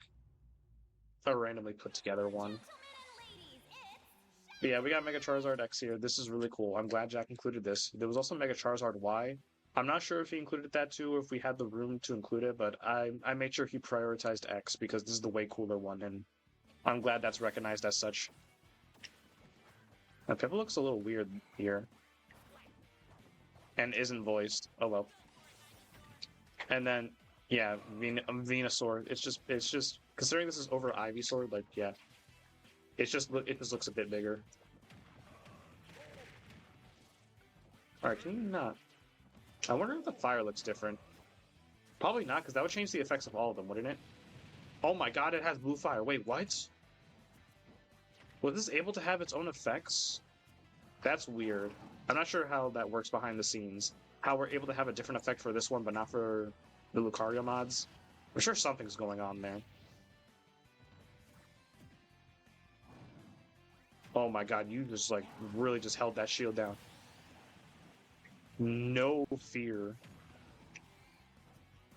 a randomly put together one. But yeah, we got Mega Charizard X here. This is really cool. I'm glad Jack included this. There was also Mega Charizard Y. I'm not sure if he included that too, or if we had the room to include it, but I made sure he prioritized X because this is the way cooler one, and I'm glad that's recognized as such. Now, Pippa looks a little weird here. And isn't voiced. Oh well. And then, yeah, Venusaur. It's just considering this is over Ivysaur, like, yeah. It just looks a bit bigger. Alright, can you not? I wonder if the fire looks different. Probably not, because that would change the effects of all of them, wouldn't it? Oh my god, it has blue fire. Wait, what? Was this able to have its own effects? That's weird. I'm not sure how that works behind the scenes. How we're able to have a different effect for this one, but not for the Lucario mods. I'm sure something's going on there. Oh my god, you just like really just held that shield down. No fear.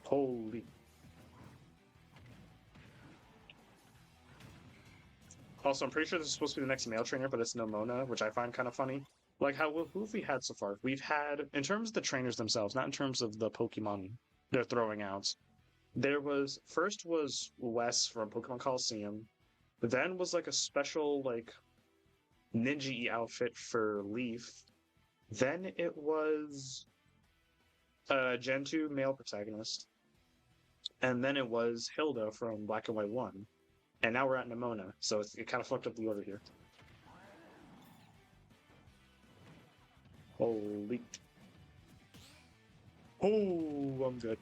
Holy. Also, I'm pretty sure this is supposed to be the next male trainer, but it's Nomona, which I find kind of funny. Like, who have we had so far? We've had, in terms of the trainers themselves, not in terms of the Pokemon they're throwing out. First was Wes from Pokemon Coliseum. Then was like a special, like, ninja-y outfit for Leaf. Then it was Gen 2 male protagonist. And then it was Hilda from Black and White 1. And now we're at Nemona, so it kind of fucked up the order here. Holy. Oh, I'm good.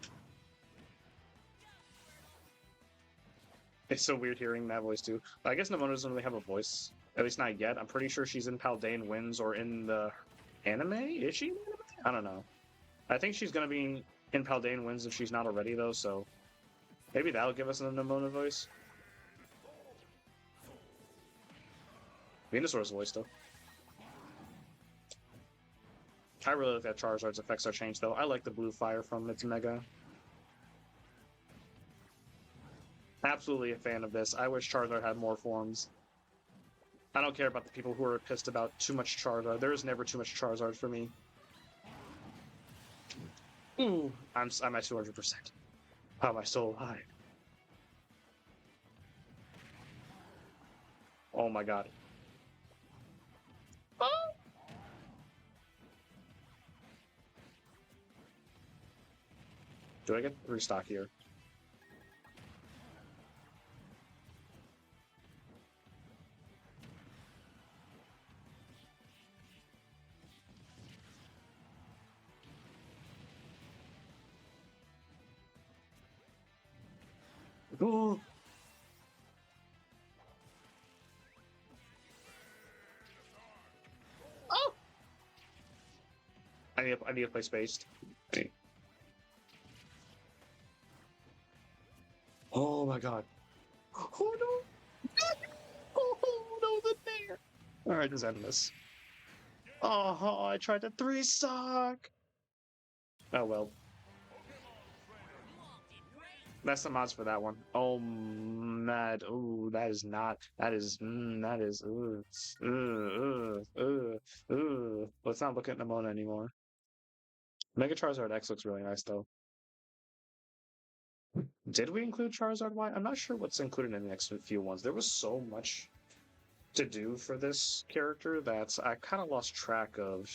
It's so weird hearing that voice too. I guess Nemona doesn't really have a voice. At least not yet. I'm pretty sure she's in Paldean Winds or in the anime? Is she in the anime? I don't know. I think she's going to be in Paldean Winds if she's not already, though, so maybe that'll give us a Nemona voice. Venusaur's voice, though. I really like that Charizard's effects are changed, though. I like the blue fire from its Mega. Absolutely a fan of this. I wish Charizard had more forms. I don't care about the people who are pissed about too much Charizard. There is never too much Charizard for me. Ooh, I'm at 200%. How am I still alive? Oh my god. Oh! Do I get restock here? Ooh. Oh! I need to play spaced. Oh my god. Oh no! Oh no, the bear! Alright, just end this. Oh, I tried to 3-stock! Oh well. That's the mods for that one. Oh, mad. Ooh, that is not. That is. That is. Let's not look at Nemona anymore. Mega Charizard X looks really nice, though. Did we include Charizard Y? I'm not sure what's included in the next few ones. There was so much to do for this character that I kind of lost track of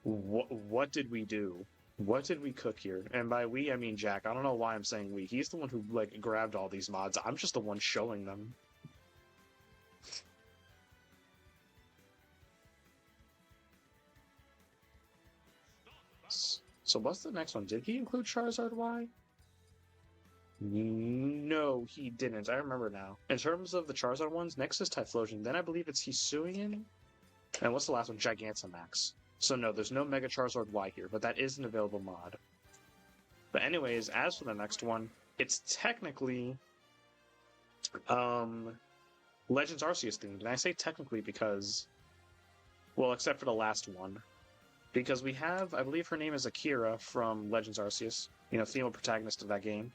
what did we do? What did we cook here? And by we, I mean Jack. I don't know why I'm saying we. He's the one who, like, grabbed all these mods. I'm just the one showing them. So what's the next one? Did he include Charizard Y? No, he didn't. I remember now. In terms of the Charizard ones, next is Typhlosion. Then I believe it's Hisuian. And what's the last one? Gigantamax. So no, there's no Mega Charizard Y here, but that is an available mod. But anyways, as for the next one, it's technically Legends Arceus themed. And I say technically because, well, except for the last one. Because we have, I believe her name is Akira from Legends Arceus, female protagonist of that game.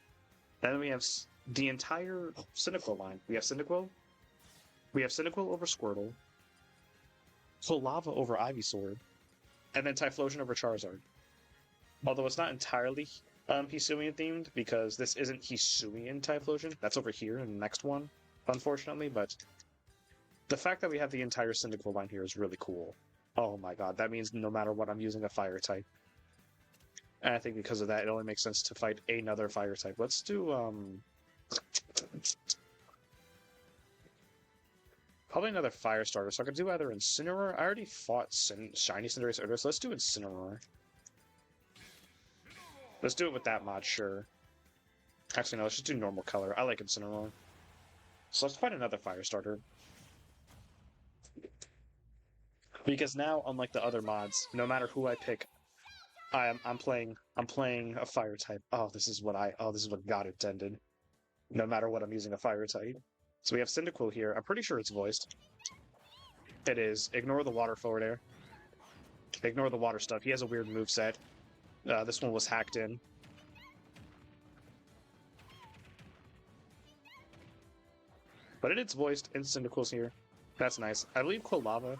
Then we have the entire Cyndaquil line. We have Cyndaquil. We have Cyndaquil over Squirtle. Lava over Ivysaur. And then Typhlosion over Charizard. Although it's not entirely Hisuian themed, because this isn't Hisuian Typhlosion. That's over here in the next one, unfortunately, but the fact that we have the entire Cyndaquil line here is really cool. Oh my god, that means no matter what, I'm using a fire type. And I think because of that, it only makes sense to fight another fire type. Let's do, probably another fire starter. So I could do either Incineroar. I already fought Shiny Cinderace earlier, so let's do Incineroar. Let's do it with that mod, sure. Actually, no, let's just do normal color. I like Incineroar. So let's find another fire starter. Because now, unlike the other mods, no matter who I pick, I'm playing a fire type. This is what God intended. No matter what, I'm using a fire type. So we have Cyndaquil here. I'm pretty sure it's voiced. It is. Ignore the water forward air. Ignore the water stuff. He has a weird moveset. This one was hacked in. But it is voiced, and Cyndaquil's here. That's nice. I believe Quilava,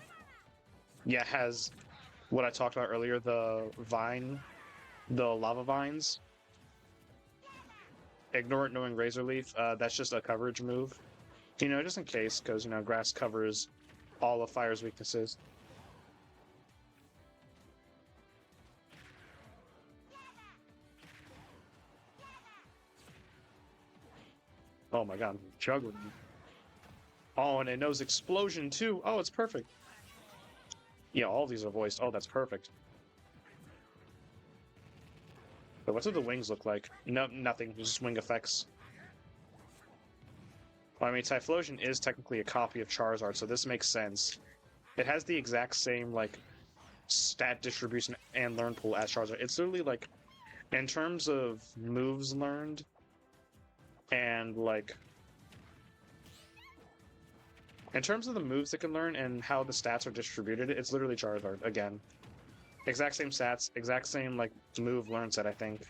has what I talked about earlier, the lava vines. Ignore it knowing Razor Leaf. That's just a coverage move. Just in case, because, grass covers all of fire's weaknesses. Oh my god, I'm juggling. Oh, and it knows explosion too. Oh, it's perfect. Yeah, all these are voiced. Oh, that's perfect. But what do the wings look like? No, nothing. Just wing effects. Well, I mean, Typhlosion is technically a copy of Charizard, so this makes sense. It has the exact same, like, stat distribution and learn pool as Charizard. It's literally, like, in terms of moves learned and, like, in terms of the moves it can learn and how the stats are distributed, it's literally Charizard, again. Exact same stats, exact same, like, move learn set, I think.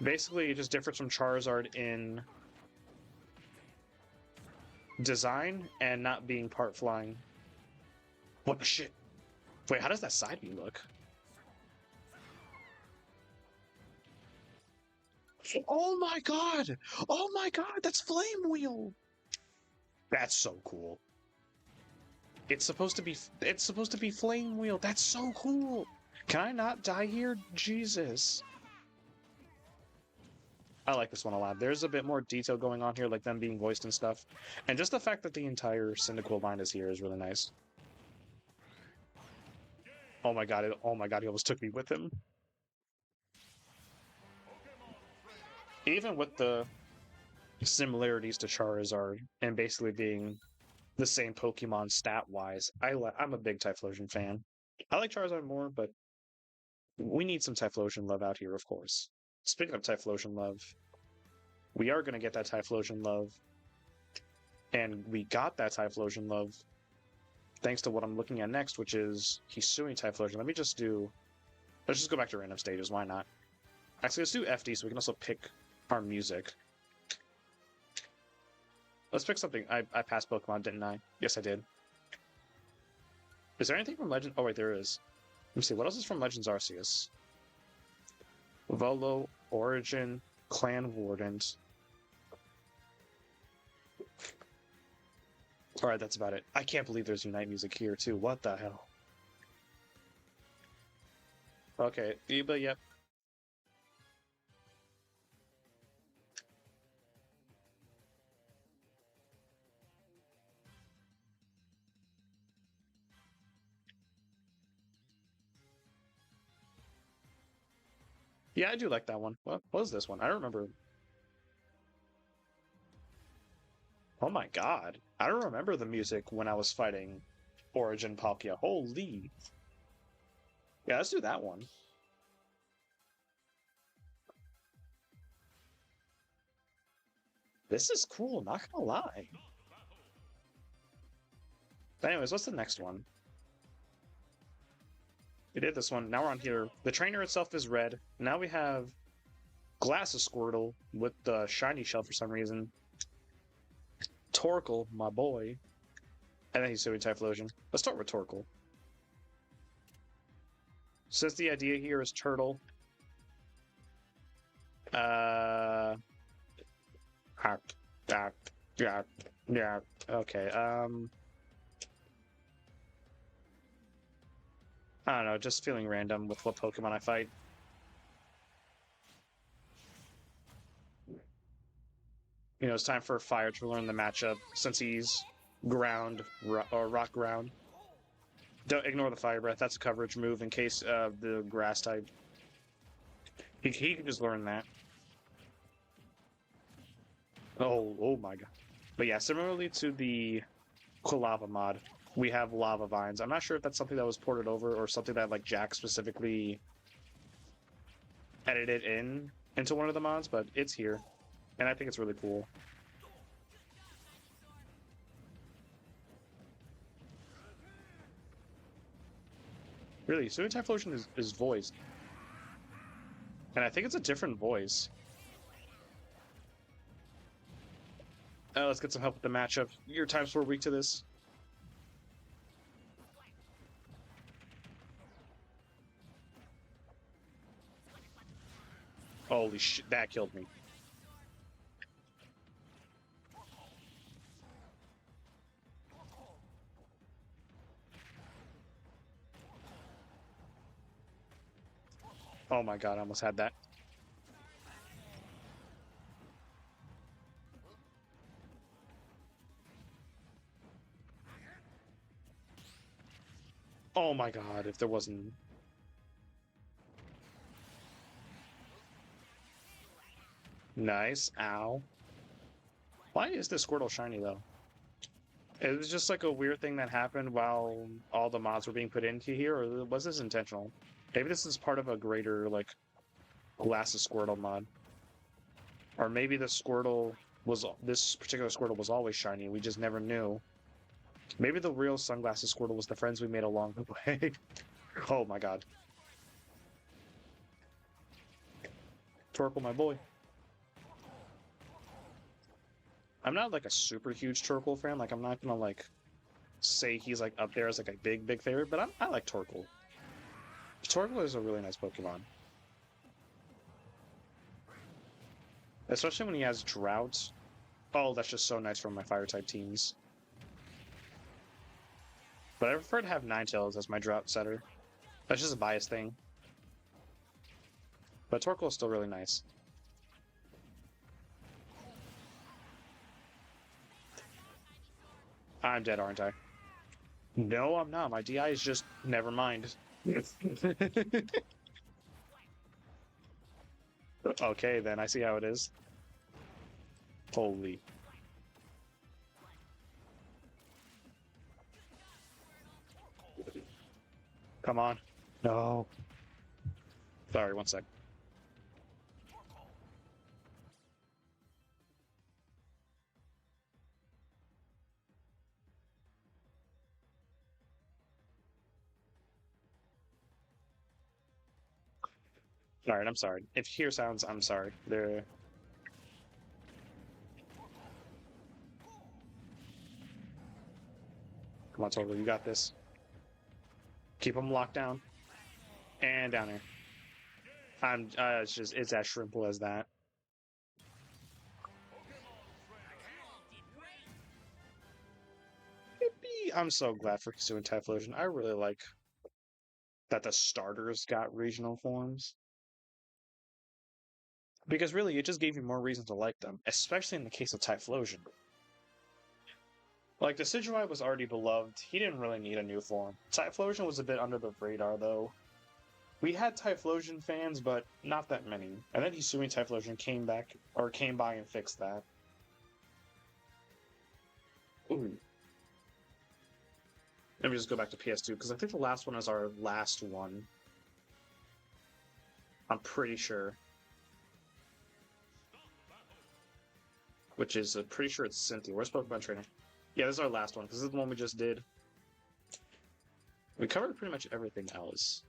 Basically, it just differs from Charizard in design and not being part flying. What the shit? Wait, how does that side view look? Oh my god! Oh my god, that's Flame Wheel! That's so cool. It's supposed to be Flame Wheel. That's so cool. Can I not die here? Jesus. I like this one a lot. There's a bit more detail going on here, like them being voiced and stuff. And just the fact that the entire Cyndaquil line is here is really nice. Oh my god, he almost took me with him. Even with the similarities to Charizard and basically being the same Pokemon stat-wise, I'm a big Typhlosion fan. I like Charizard more, but we need some Typhlosion love out here, of course. Speaking of Typhlosion love, we are going to get that Typhlosion love. And we got that Typhlosion love thanks to what I'm looking at next, which is Hisui Typhlosion. Let's just go back to random stages, why not? Actually, let's do FD so we can also pick our music. Let's pick something. I passed Pokemon, didn't I? Yes, I did. Is there anything from Legend? Oh, wait, there is. Let me see. What else is from Legends Arceus? Volo, Origin, Clan Wardens. Alright, that's about it. I can't believe there's Unite music here, too. What the hell? Okay, but yep. Yeah, I do like that one. What was this one? I don't remember. Oh my god. I don't remember the music when I was fighting Origin Palkia. Holy. Yeah, let's do that one. This is cool, not gonna lie. But anyways, what's the next one? We did this one. Now we're on here. The trainer itself is red. Now we have Glasses Squirtle with the shiny shell for some reason. Torkoal, my boy. And then he's doing Typhlosion. Let's start with Torkoal. Since the idea here is Turtle. Yeah. Okay, I don't know, just feeling random with what Pokemon I fight. It's time for Fire to learn the matchup, since he's ground, or rock ground. Don't ignore the fire breath. That's a coverage move in case the grass type. He can just learn that. Oh my god. But yeah, similarly to the lava mod, we have lava vines. I'm not sure if that's something that was ported over or something that like Jack specifically edited into one of the mods, but it's here. And I think it's really cool. Really, Sui Typhlosion is voiced. And I think it's a different voice. Let's get some help with the matchup. Your times were weak to this. Holy shit, that killed me. Oh my god, I almost had that. Oh my god, if there wasn't... Nice, ow. Why is this Squirtle shiny, though? It was just like a weird thing that happened while all the mods were being put into here, or was this intentional? Maybe this is part of a greater, like, Glasses Squirtle mod. Or maybe this particular Squirtle was always shiny, we just never knew. Maybe the real Sunglasses Squirtle was the friends we made along the way. Oh my god. Torkoal, my boy. I'm not like a super huge Torkoal fan. Like, I'm not gonna like say he's like up there as like a big favorite, but I like Torkoal. Torkoal is a really nice Pokemon. Especially when he has Drought. Oh, that's just so nice from my Fire-type teams. But I prefer to have Ninetales as my Drought setter. That's just a bias thing. But Torkoal is still really nice. I'm dead, aren't I? No, I'm not. My DI is just... Never mind. Okay, then. I see how it is. Holy. Come on. No. Sorry, one sec. Alright, I'm sorry. If you hear sounds, I'm sorry. They're... Come on, Torkoal, you got this. Keep them locked down. And down here. It's as simple as that. I'm so glad for Kisuo and Typhlosion. I really like that the starters got regional forms. Because really, it just gave you more reason to like them, especially in the case of Typhlosion. Like, the Decidueye was already beloved, he didn't really need a new form. Typhlosion was a bit under the radar, though. We had Typhlosion fans, but not that many. And then Hisui Typhlosion came by and fixed that. Ooh. Let me just go back to PS2, because I think the last one is our last one. I'm pretty sure. Which is, pretty sure it's Cynthia. Where's Pokemon Trainer? Yeah, this is our last one, because this is the one we just did. We covered pretty much everything else.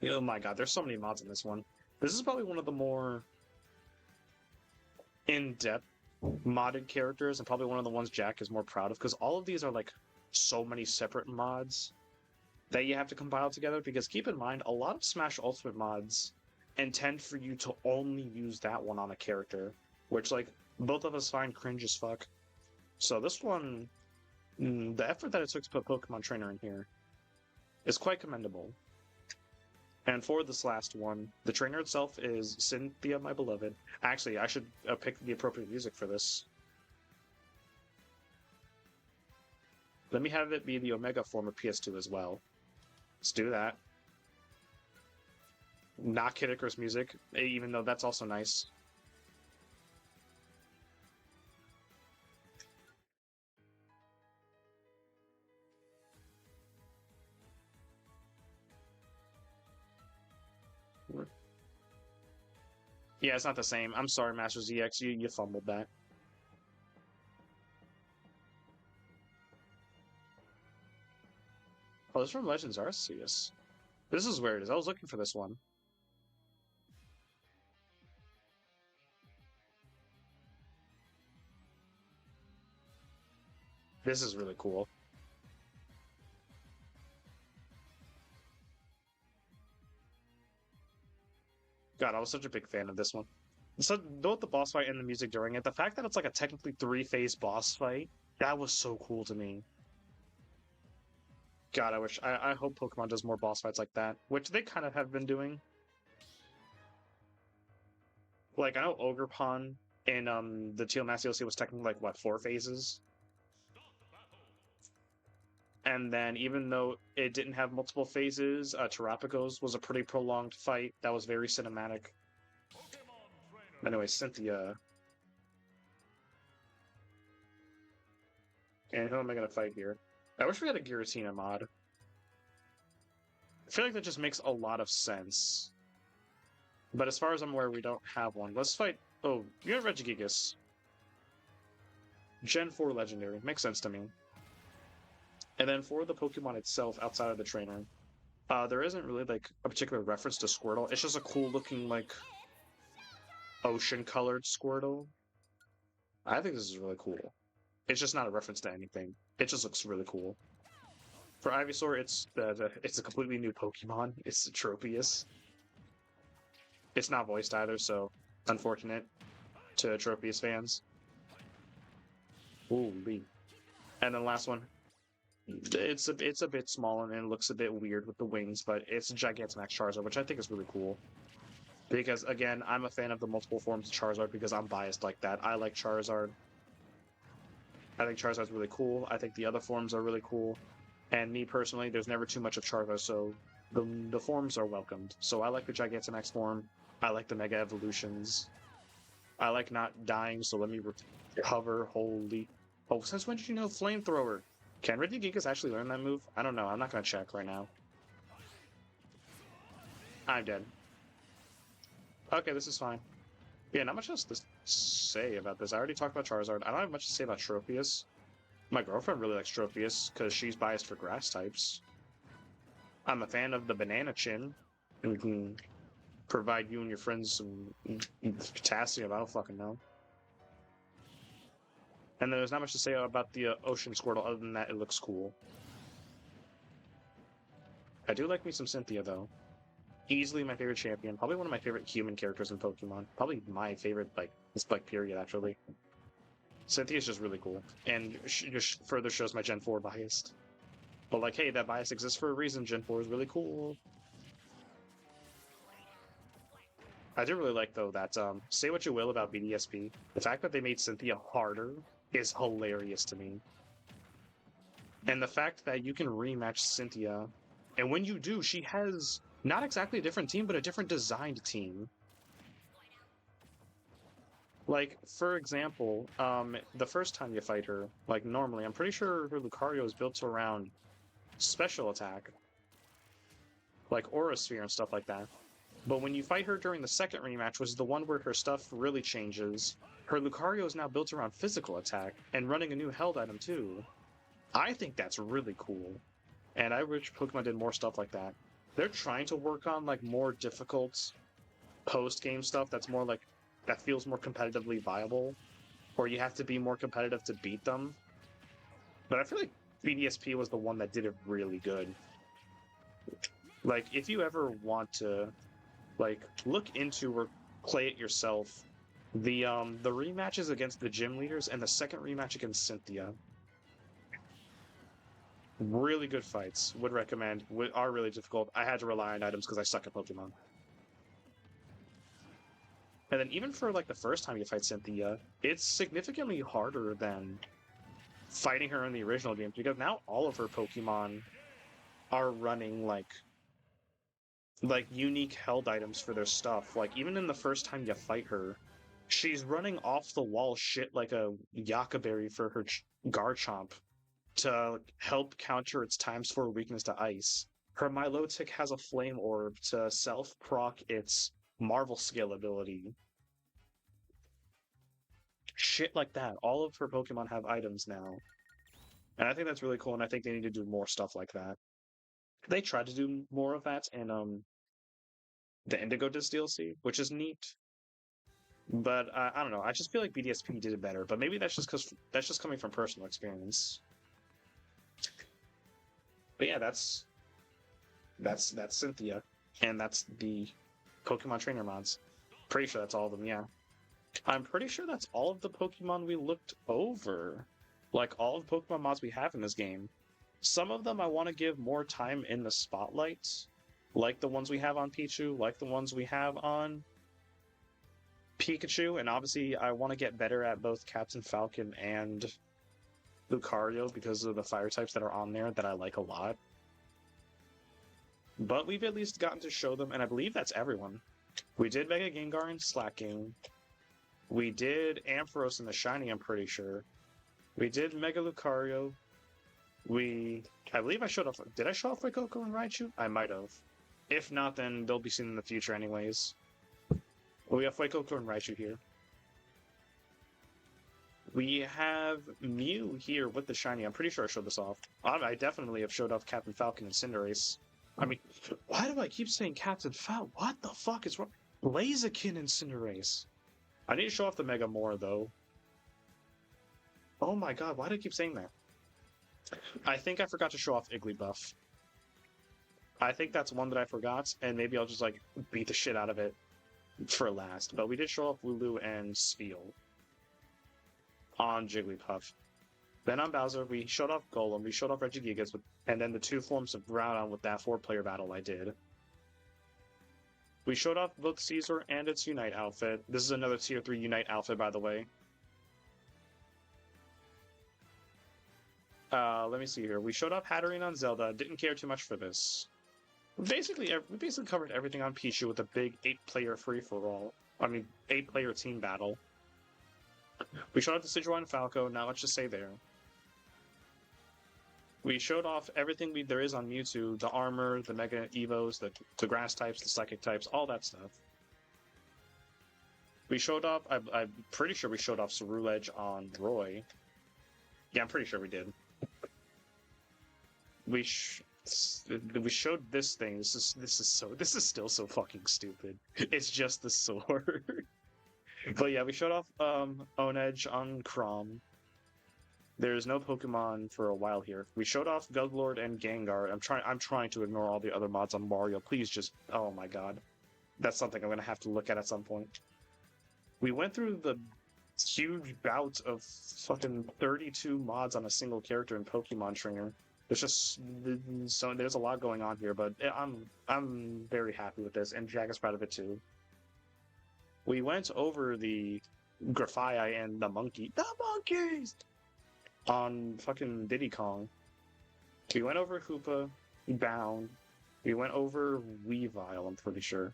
Oh my god, there's so many mods in this one. This is probably one of the more in-depth modded characters, and probably one of the ones Jack is more proud of, because all of these are like so many separate mods that you have to compile together, because keep in mind, a lot of Smash Ultimate mods intend for you to only use that one on a character, which, like, both of us find cringe as fuck. So this one, the effort that it took to put Pokemon Trainer in here is quite commendable. And for this last one, the trainer itself is Cynthia, my beloved. Actually, I should pick the appropriate music for this. Let me have it be the Omega form of PS2 as well. Let's do that. Not Kid Icarus music, even though that's also nice. Yeah, it's not the same. I'm sorry, Master ZX, you fumbled that. Oh, this is from Legends Arceus. This is where it is. I was looking for this one. This is really cool. God, I was such a big fan of this one. So, both the boss fight and the music during it, the fact that it's like a technically three-phase boss fight, that was so cool to me. God, I hope Pokemon does more boss fights like that, which they kind of have been doing. Like, I know Ogerpon in the Teal Mass DLC was technically like, what, 4 phases? And then even though it didn't have multiple phases, Terrapagos was a pretty prolonged fight that was very cinematic. Anyway, Cynthia. And who am I going to fight here? I wish we had a Giratina mod. I feel like that just makes a lot of sense. But as far as I'm aware, we don't have one. Let's fight... Oh, you have Regigigas. Gen 4 Legendary. Makes sense to me. And then for the Pokemon itself, outside of the trainer, there isn't really, like, a particular reference to Squirtle. It's just a cool-looking, like, ocean-colored Squirtle. I think this is really cool. It's just not a reference to anything. It just looks really cool. For Ivysaur, it's a completely new Pokemon. It's Tropius. It's not voiced either, so unfortunate to Tropius fans. Ooh, and then last one. It's a bit small and it looks a bit weird with the wings, but it's Gigantamax Charizard, which I think is really cool. Because again, I'm a fan of the multiple forms of Charizard because I'm biased like that. I like Charizard. I think Charizard's really cool. I think the other forms are really cool. And me personally, there's never too much of Charizard, so the forms are welcomed. So I like the Gigantamax form. I like the Mega Evolutions. I like not dying, so let me recover. Holy... Oh, since when did you know Flamethrower? Can Regigigas actually learn that move? I don't know. I'm not going to check right now. I'm dead. Okay, this is fine. Yeah, not much else to say about this. I already talked about Charizard. I don't have much to say about Tropius. My girlfriend really likes Tropius because she's biased for grass types. I'm a fan of the Banana Chin. And we can provide you and your friends some potassium. I don't fucking know. And there's not much to say about the Ocean Squirtle other than that it looks cool. I do like me some Cynthia, though. Easily my favorite champion. Probably one of my favorite human characters in Pokemon. Probably my favorite, period, actually. Cynthia's just really cool. And just further shows my Gen 4 bias. But, like, hey, that bias exists for a reason. Gen 4 is really cool. I do really like, though, that, say what you will about BDSP. The fact that they made Cynthia harder is hilarious to me. And the fact that you can rematch Cynthia, and when you do, she has not exactly a different team, but a different designed team. Like, for example, the first time you fight her, like, normally, I'm pretty sure her Lucario is built around special attack. Like Aura Sphere and stuff like that. But when you fight her during the second rematch, which is the one where her stuff really changes, her Lucario is now built around physical attack, and running a new held item too. I think that's really cool. And I wish Pokemon did more stuff like that. They're trying to work on, like, more difficult post-game stuff that's more, like, that feels more competitively viable, or you have to be more competitive to beat them. But I feel like BDSP was the one that did it really good. Like, if you ever want to, like, look into or play it yourself, the rematches against the gym leaders and the second rematch against Cynthia, really good fights. Would recommend. Are really difficult. I had to rely on items because I suck at Pokemon. And then even for, like, the first time you fight Cynthia, it's significantly harder than fighting her in the original games, because now all of her Pokemon are running like unique held items for their stuff. Like even in the first time you fight her, she's running off the wall shit like a Yakaberry for her Garchomp to help counter its times 4 weakness to ice. Her Milotic has a Flame Orb to self-proc its Marvel Scale ability. Shit like that. All of her Pokemon have items now. And I think that's really cool, and I think they need to do more stuff like that. They tried to do more of that in the Indigo Disc DLC, which is neat. But I don't know. I just feel like BDSP did it better. But maybe that's just because that's just coming from personal experience. But yeah, that's Cynthia, and that's the Pokemon Trainer mods. Pretty sure that's all of them. Yeah, I'm pretty sure that's all of the Pokemon we looked over. Like all of the Pokemon mods we have in this game. Some of them I want to give more time in the spotlight, like the ones we have on Pichu, like the ones we have on Pikachu, and obviously I want to get better at both Captain Falcon and Lucario because of the fire types that are on there that I like a lot. But we've at least gotten to show them, and I believe that's everyone. We did Mega Gengar and Slacking. We did Ampharos and the Shiny, I'm pretty sure. We did Mega Lucario. I believe I showed off. Did I show off Fuecoco and Raichu? I might have. If not, then they'll be seen in the future anyways. We have Fuecoco and Raichu here. We have Mew here with the Shiny. I'm pretty sure I showed this off. I definitely have showed off Captain Falcon and Cinderace. I mean, why do I keep saying Captain Falcon? What the fuck is wrong? Blaziken and Cinderace. I need to show off the Mega more, though. Oh my god, why do I keep saying that? I think I forgot to show off Igglybuff. I think that's one that I forgot, and maybe I'll just, like, beat the shit out of it for last. But we did show off Lulu and Spheal on Jigglypuff. Then on Bowser, we showed off Golem, we showed off Regigigas, and then the 2 forms of Groudon with that 4-player battle I did. We showed off both Caesar and its Unite outfit. This is another Tier 3 Unite outfit, by the way. Let me see here. We showed off Hatterene on Zelda. Didn't care too much for this. We basically covered everything on Pichu with a big 8-player free-for-all. I mean, 8-player team battle. We showed off the Decidueye and Falco. Now let's just say there. We showed off everything there is on Mewtwo. The armor, the Mega Evos, the grass types, the psychic types, all that stuff. We showed off... I'm pretty sure we showed off Ceruledge on Roy. Yeah, I'm pretty sure we did. We showed this thing. This is still so fucking stupid. It's just the sword. But yeah, we showed off Onedge on Chrom. There's no Pokemon for a while here. We showed off Guzzlord and Gengar. I'm trying to ignore all the other mods on Wario. Please just... Oh my god. That's something I'm gonna have to look at some point. We went through the huge bout of fucking 32 mods on a single character in Pokemon Trainer. There's a lot going on here, but I'm very happy with this, and Jack is proud of it too. We went over the Grafaiai and the monkeys on fucking Diddy Kong. We went over Hoopa, Bound. We went over Weavile, I'm pretty sure.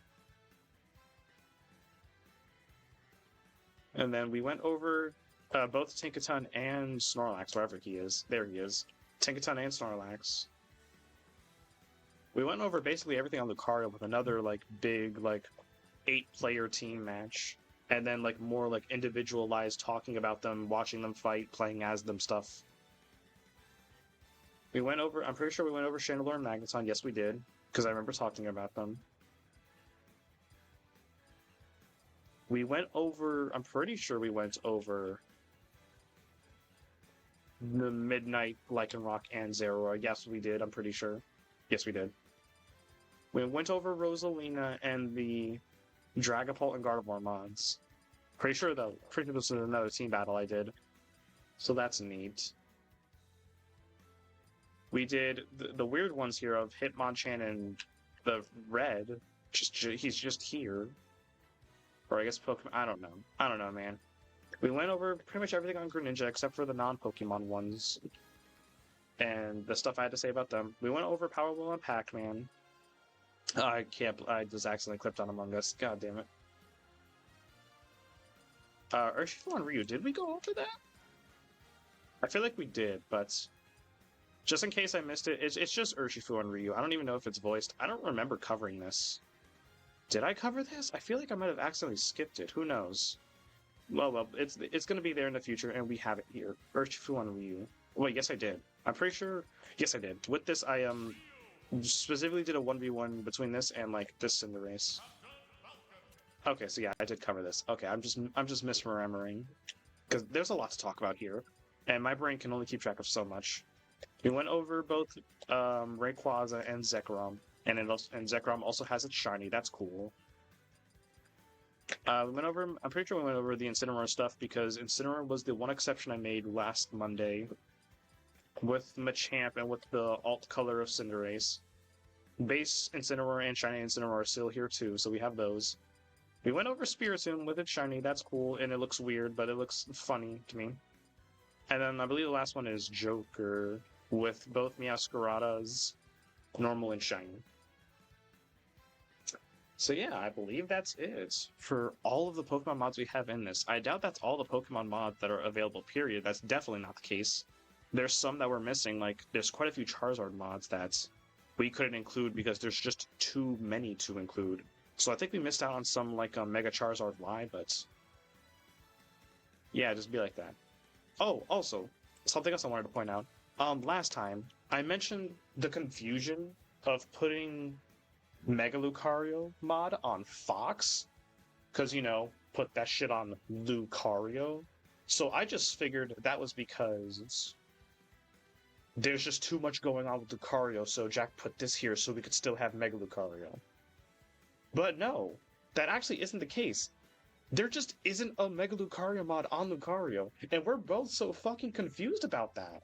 And then we went over both Tinkaton and Snorlax, wherever he is. There he is. Tinkaton and Snorlax. We went over basically everything on Lucario with another, like, big, like, 8-player team match. And then, like, more, like, individualized talking about them, watching them fight, playing as them stuff. We went over... I'm pretty sure we went over Chandelure and Magneton. Yes, we did. Because I remember talking about them. We went over... I'm pretty sure we went over... the Midnight, Lycanroc, and Zeraora. Yes, we did. I'm pretty sure. Yes, we did. We went over Rosalina and the Dragapult and Gardevoir mods. Pretty sure this was another team battle I did. So that's neat. We did the weird ones here of Hitmonchan and the Red. He's just here. Or I guess Pokemon... I don't know, man. We went over pretty much everything on Greninja except for the non-Pokemon ones and the stuff I had to say about them. We went over Power Wheel and Pac-Man. I can't. I just accidentally clipped on Among Us. God damn it. Urshifu and Ryu. Did we go over that? I feel like we did, but just in case I missed it, it's just Urshifu and Ryu. I don't even know if it's voiced. I don't remember covering this. Did I cover this? I feel like I might have accidentally skipped it. Who knows? Well, it's going to be there in the future, and we have it here. Urshifu and Ryu. Wait, yes, I did. I'm pretty sure. Yes, I did. With this, I specifically did a 1v1 between this and like this in the race. Okay, so yeah, I did cover this. Okay, I'm just misremembering because there's a lot to talk about here, and my brain can only keep track of so much. We went over both Rayquaza and Zekrom, and Zekrom also has its shiny. That's cool. We went over. I'm pretty sure we went over the Incineroar stuff because Incineroar was the one exception I made last Monday with Machamp and with the alt color of Cinderace. Base Incineroar and Shiny Incineroar are still here too, so we have those. We went over Spiritomb with its shiny. That's cool, and it looks weird, but it looks funny to me. And then I believe the last one is Joker with both Meowscaradas, normal and shiny. So yeah, I believe that's it for all of the Pokemon mods we have in this. I doubt that's all the Pokemon mods that are available, period. That's definitely not the case. There's some that we're missing, like there's quite a few Charizard mods that we couldn't include because there's just too many to include. So I think we missed out on some like Mega Charizard Y, but yeah, just be like that. Oh, also, something else I wanted to point out. Last time, I mentioned the confusion of putting Mega Lucario mod on Fox, because, you know, put that shit on Lucario. So I just figured that was because there's just too much going on with Lucario, so Jack put this here so we could still have Mega Lucario. But no, that actually isn't the case. There just isn't a Mega Lucario mod on Lucario, and we're both so fucking confused about that.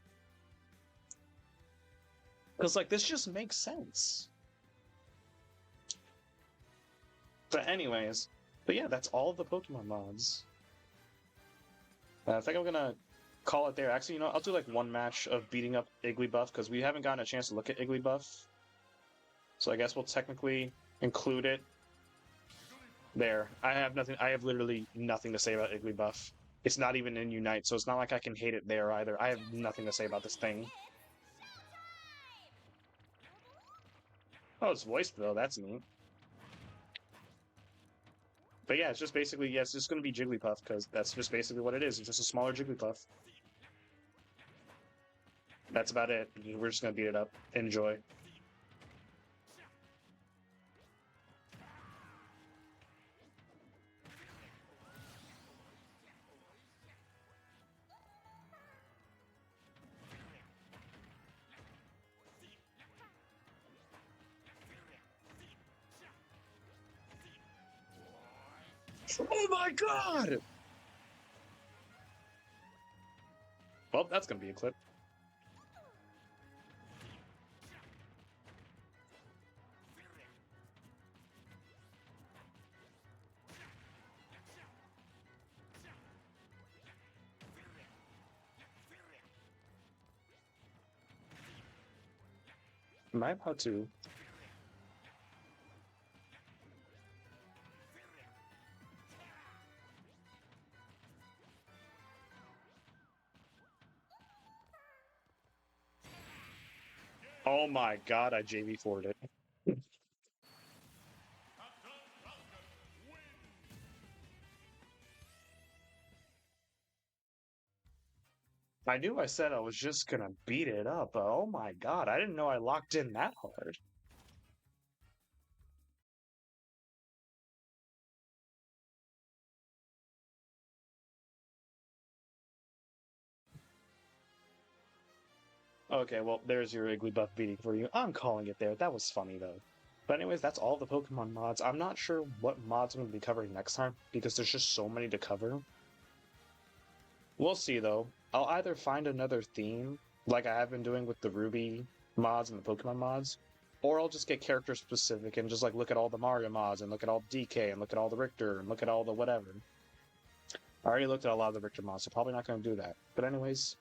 Because, like, this just makes sense. But anyways, but yeah, that's all of the Pokemon mods. I think I'm gonna call it there. Actually, you know, I'll do like one match of beating up Igglybuff, because we haven't gotten a chance to look at Igglybuff. So I guess we'll technically include it. There. I have literally nothing to say about Igglybuff. It's not even in Unite, so it's not like I can hate it there either. I have nothing to say about this thing. Oh, it's voiced though, that's neat. But yeah, it's just basically, yeah, it's just going to be Jigglypuff, because that's just basically what it is. It's just a smaller Jigglypuff. That's about it. We're just going to beat it up. Enjoy. Oh my god! Well, that's going to be a clip. Am I about to? Oh my god, I JV4'd it. I knew I said I was just gonna beat it up, but oh my god, I didn't know I locked in that hard. Okay, well, there's your Igglybuff beating for you. I'm calling it there. That was funny, though. But anyways, that's all the Pokemon mods. I'm not sure what mods I'm going to be covering next time, because there's just so many to cover. We'll see, though. I'll either find another theme, like I have been doing with the Ruby mods and the Pokemon mods, or I'll just get character specific and just like look at all the Mario mods and look at all the DK and look at all the Richter and look at all the whatever. I already looked at a lot of the Victor mods, so probably not going to do that. But anyways,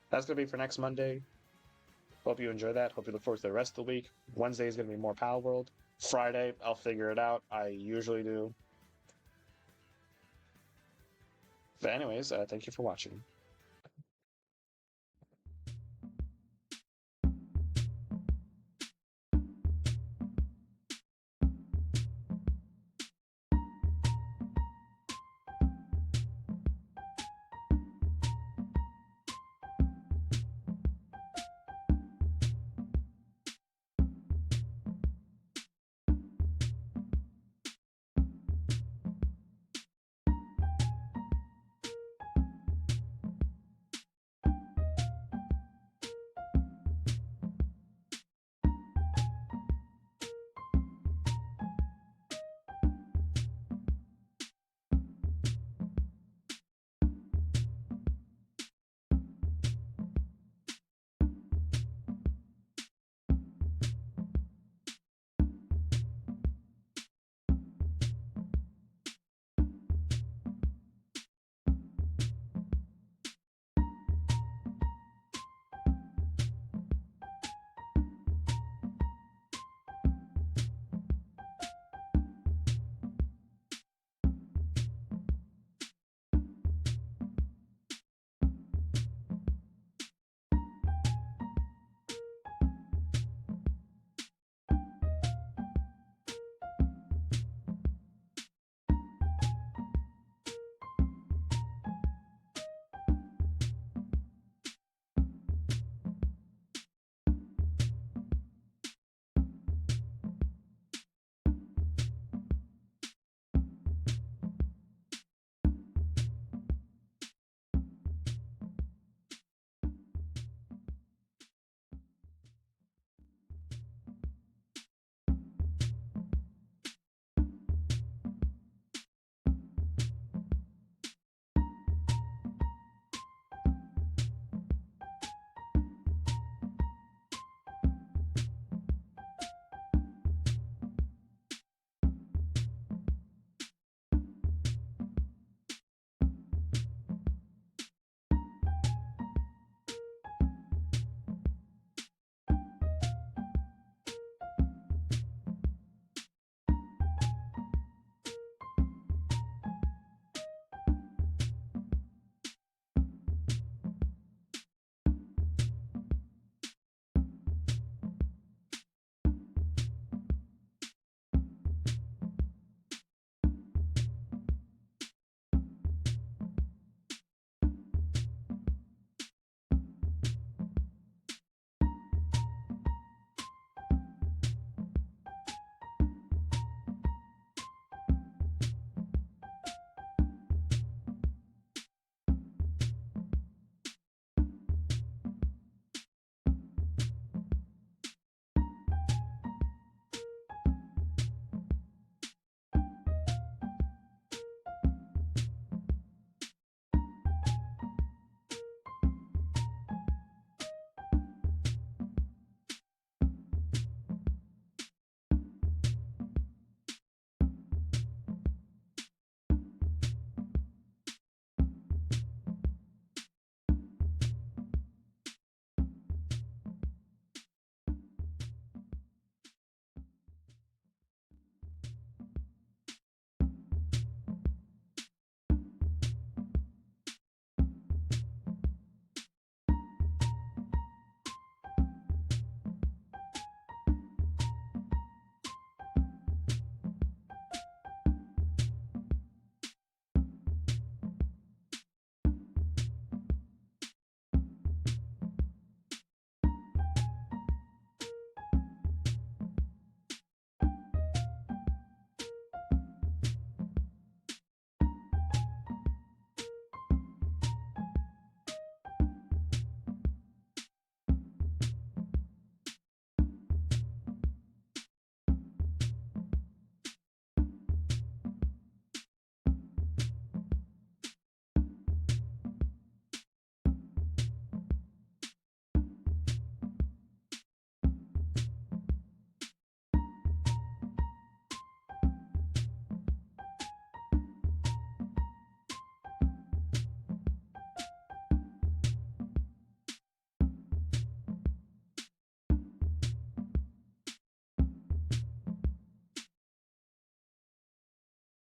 that's going to be for next Monday. Hope you enjoy that. Hope you look forward to the rest of the week. Wednesday is going to be more Pal World. Friday, I'll figure it out. I usually do. But anyways, thank you for watching.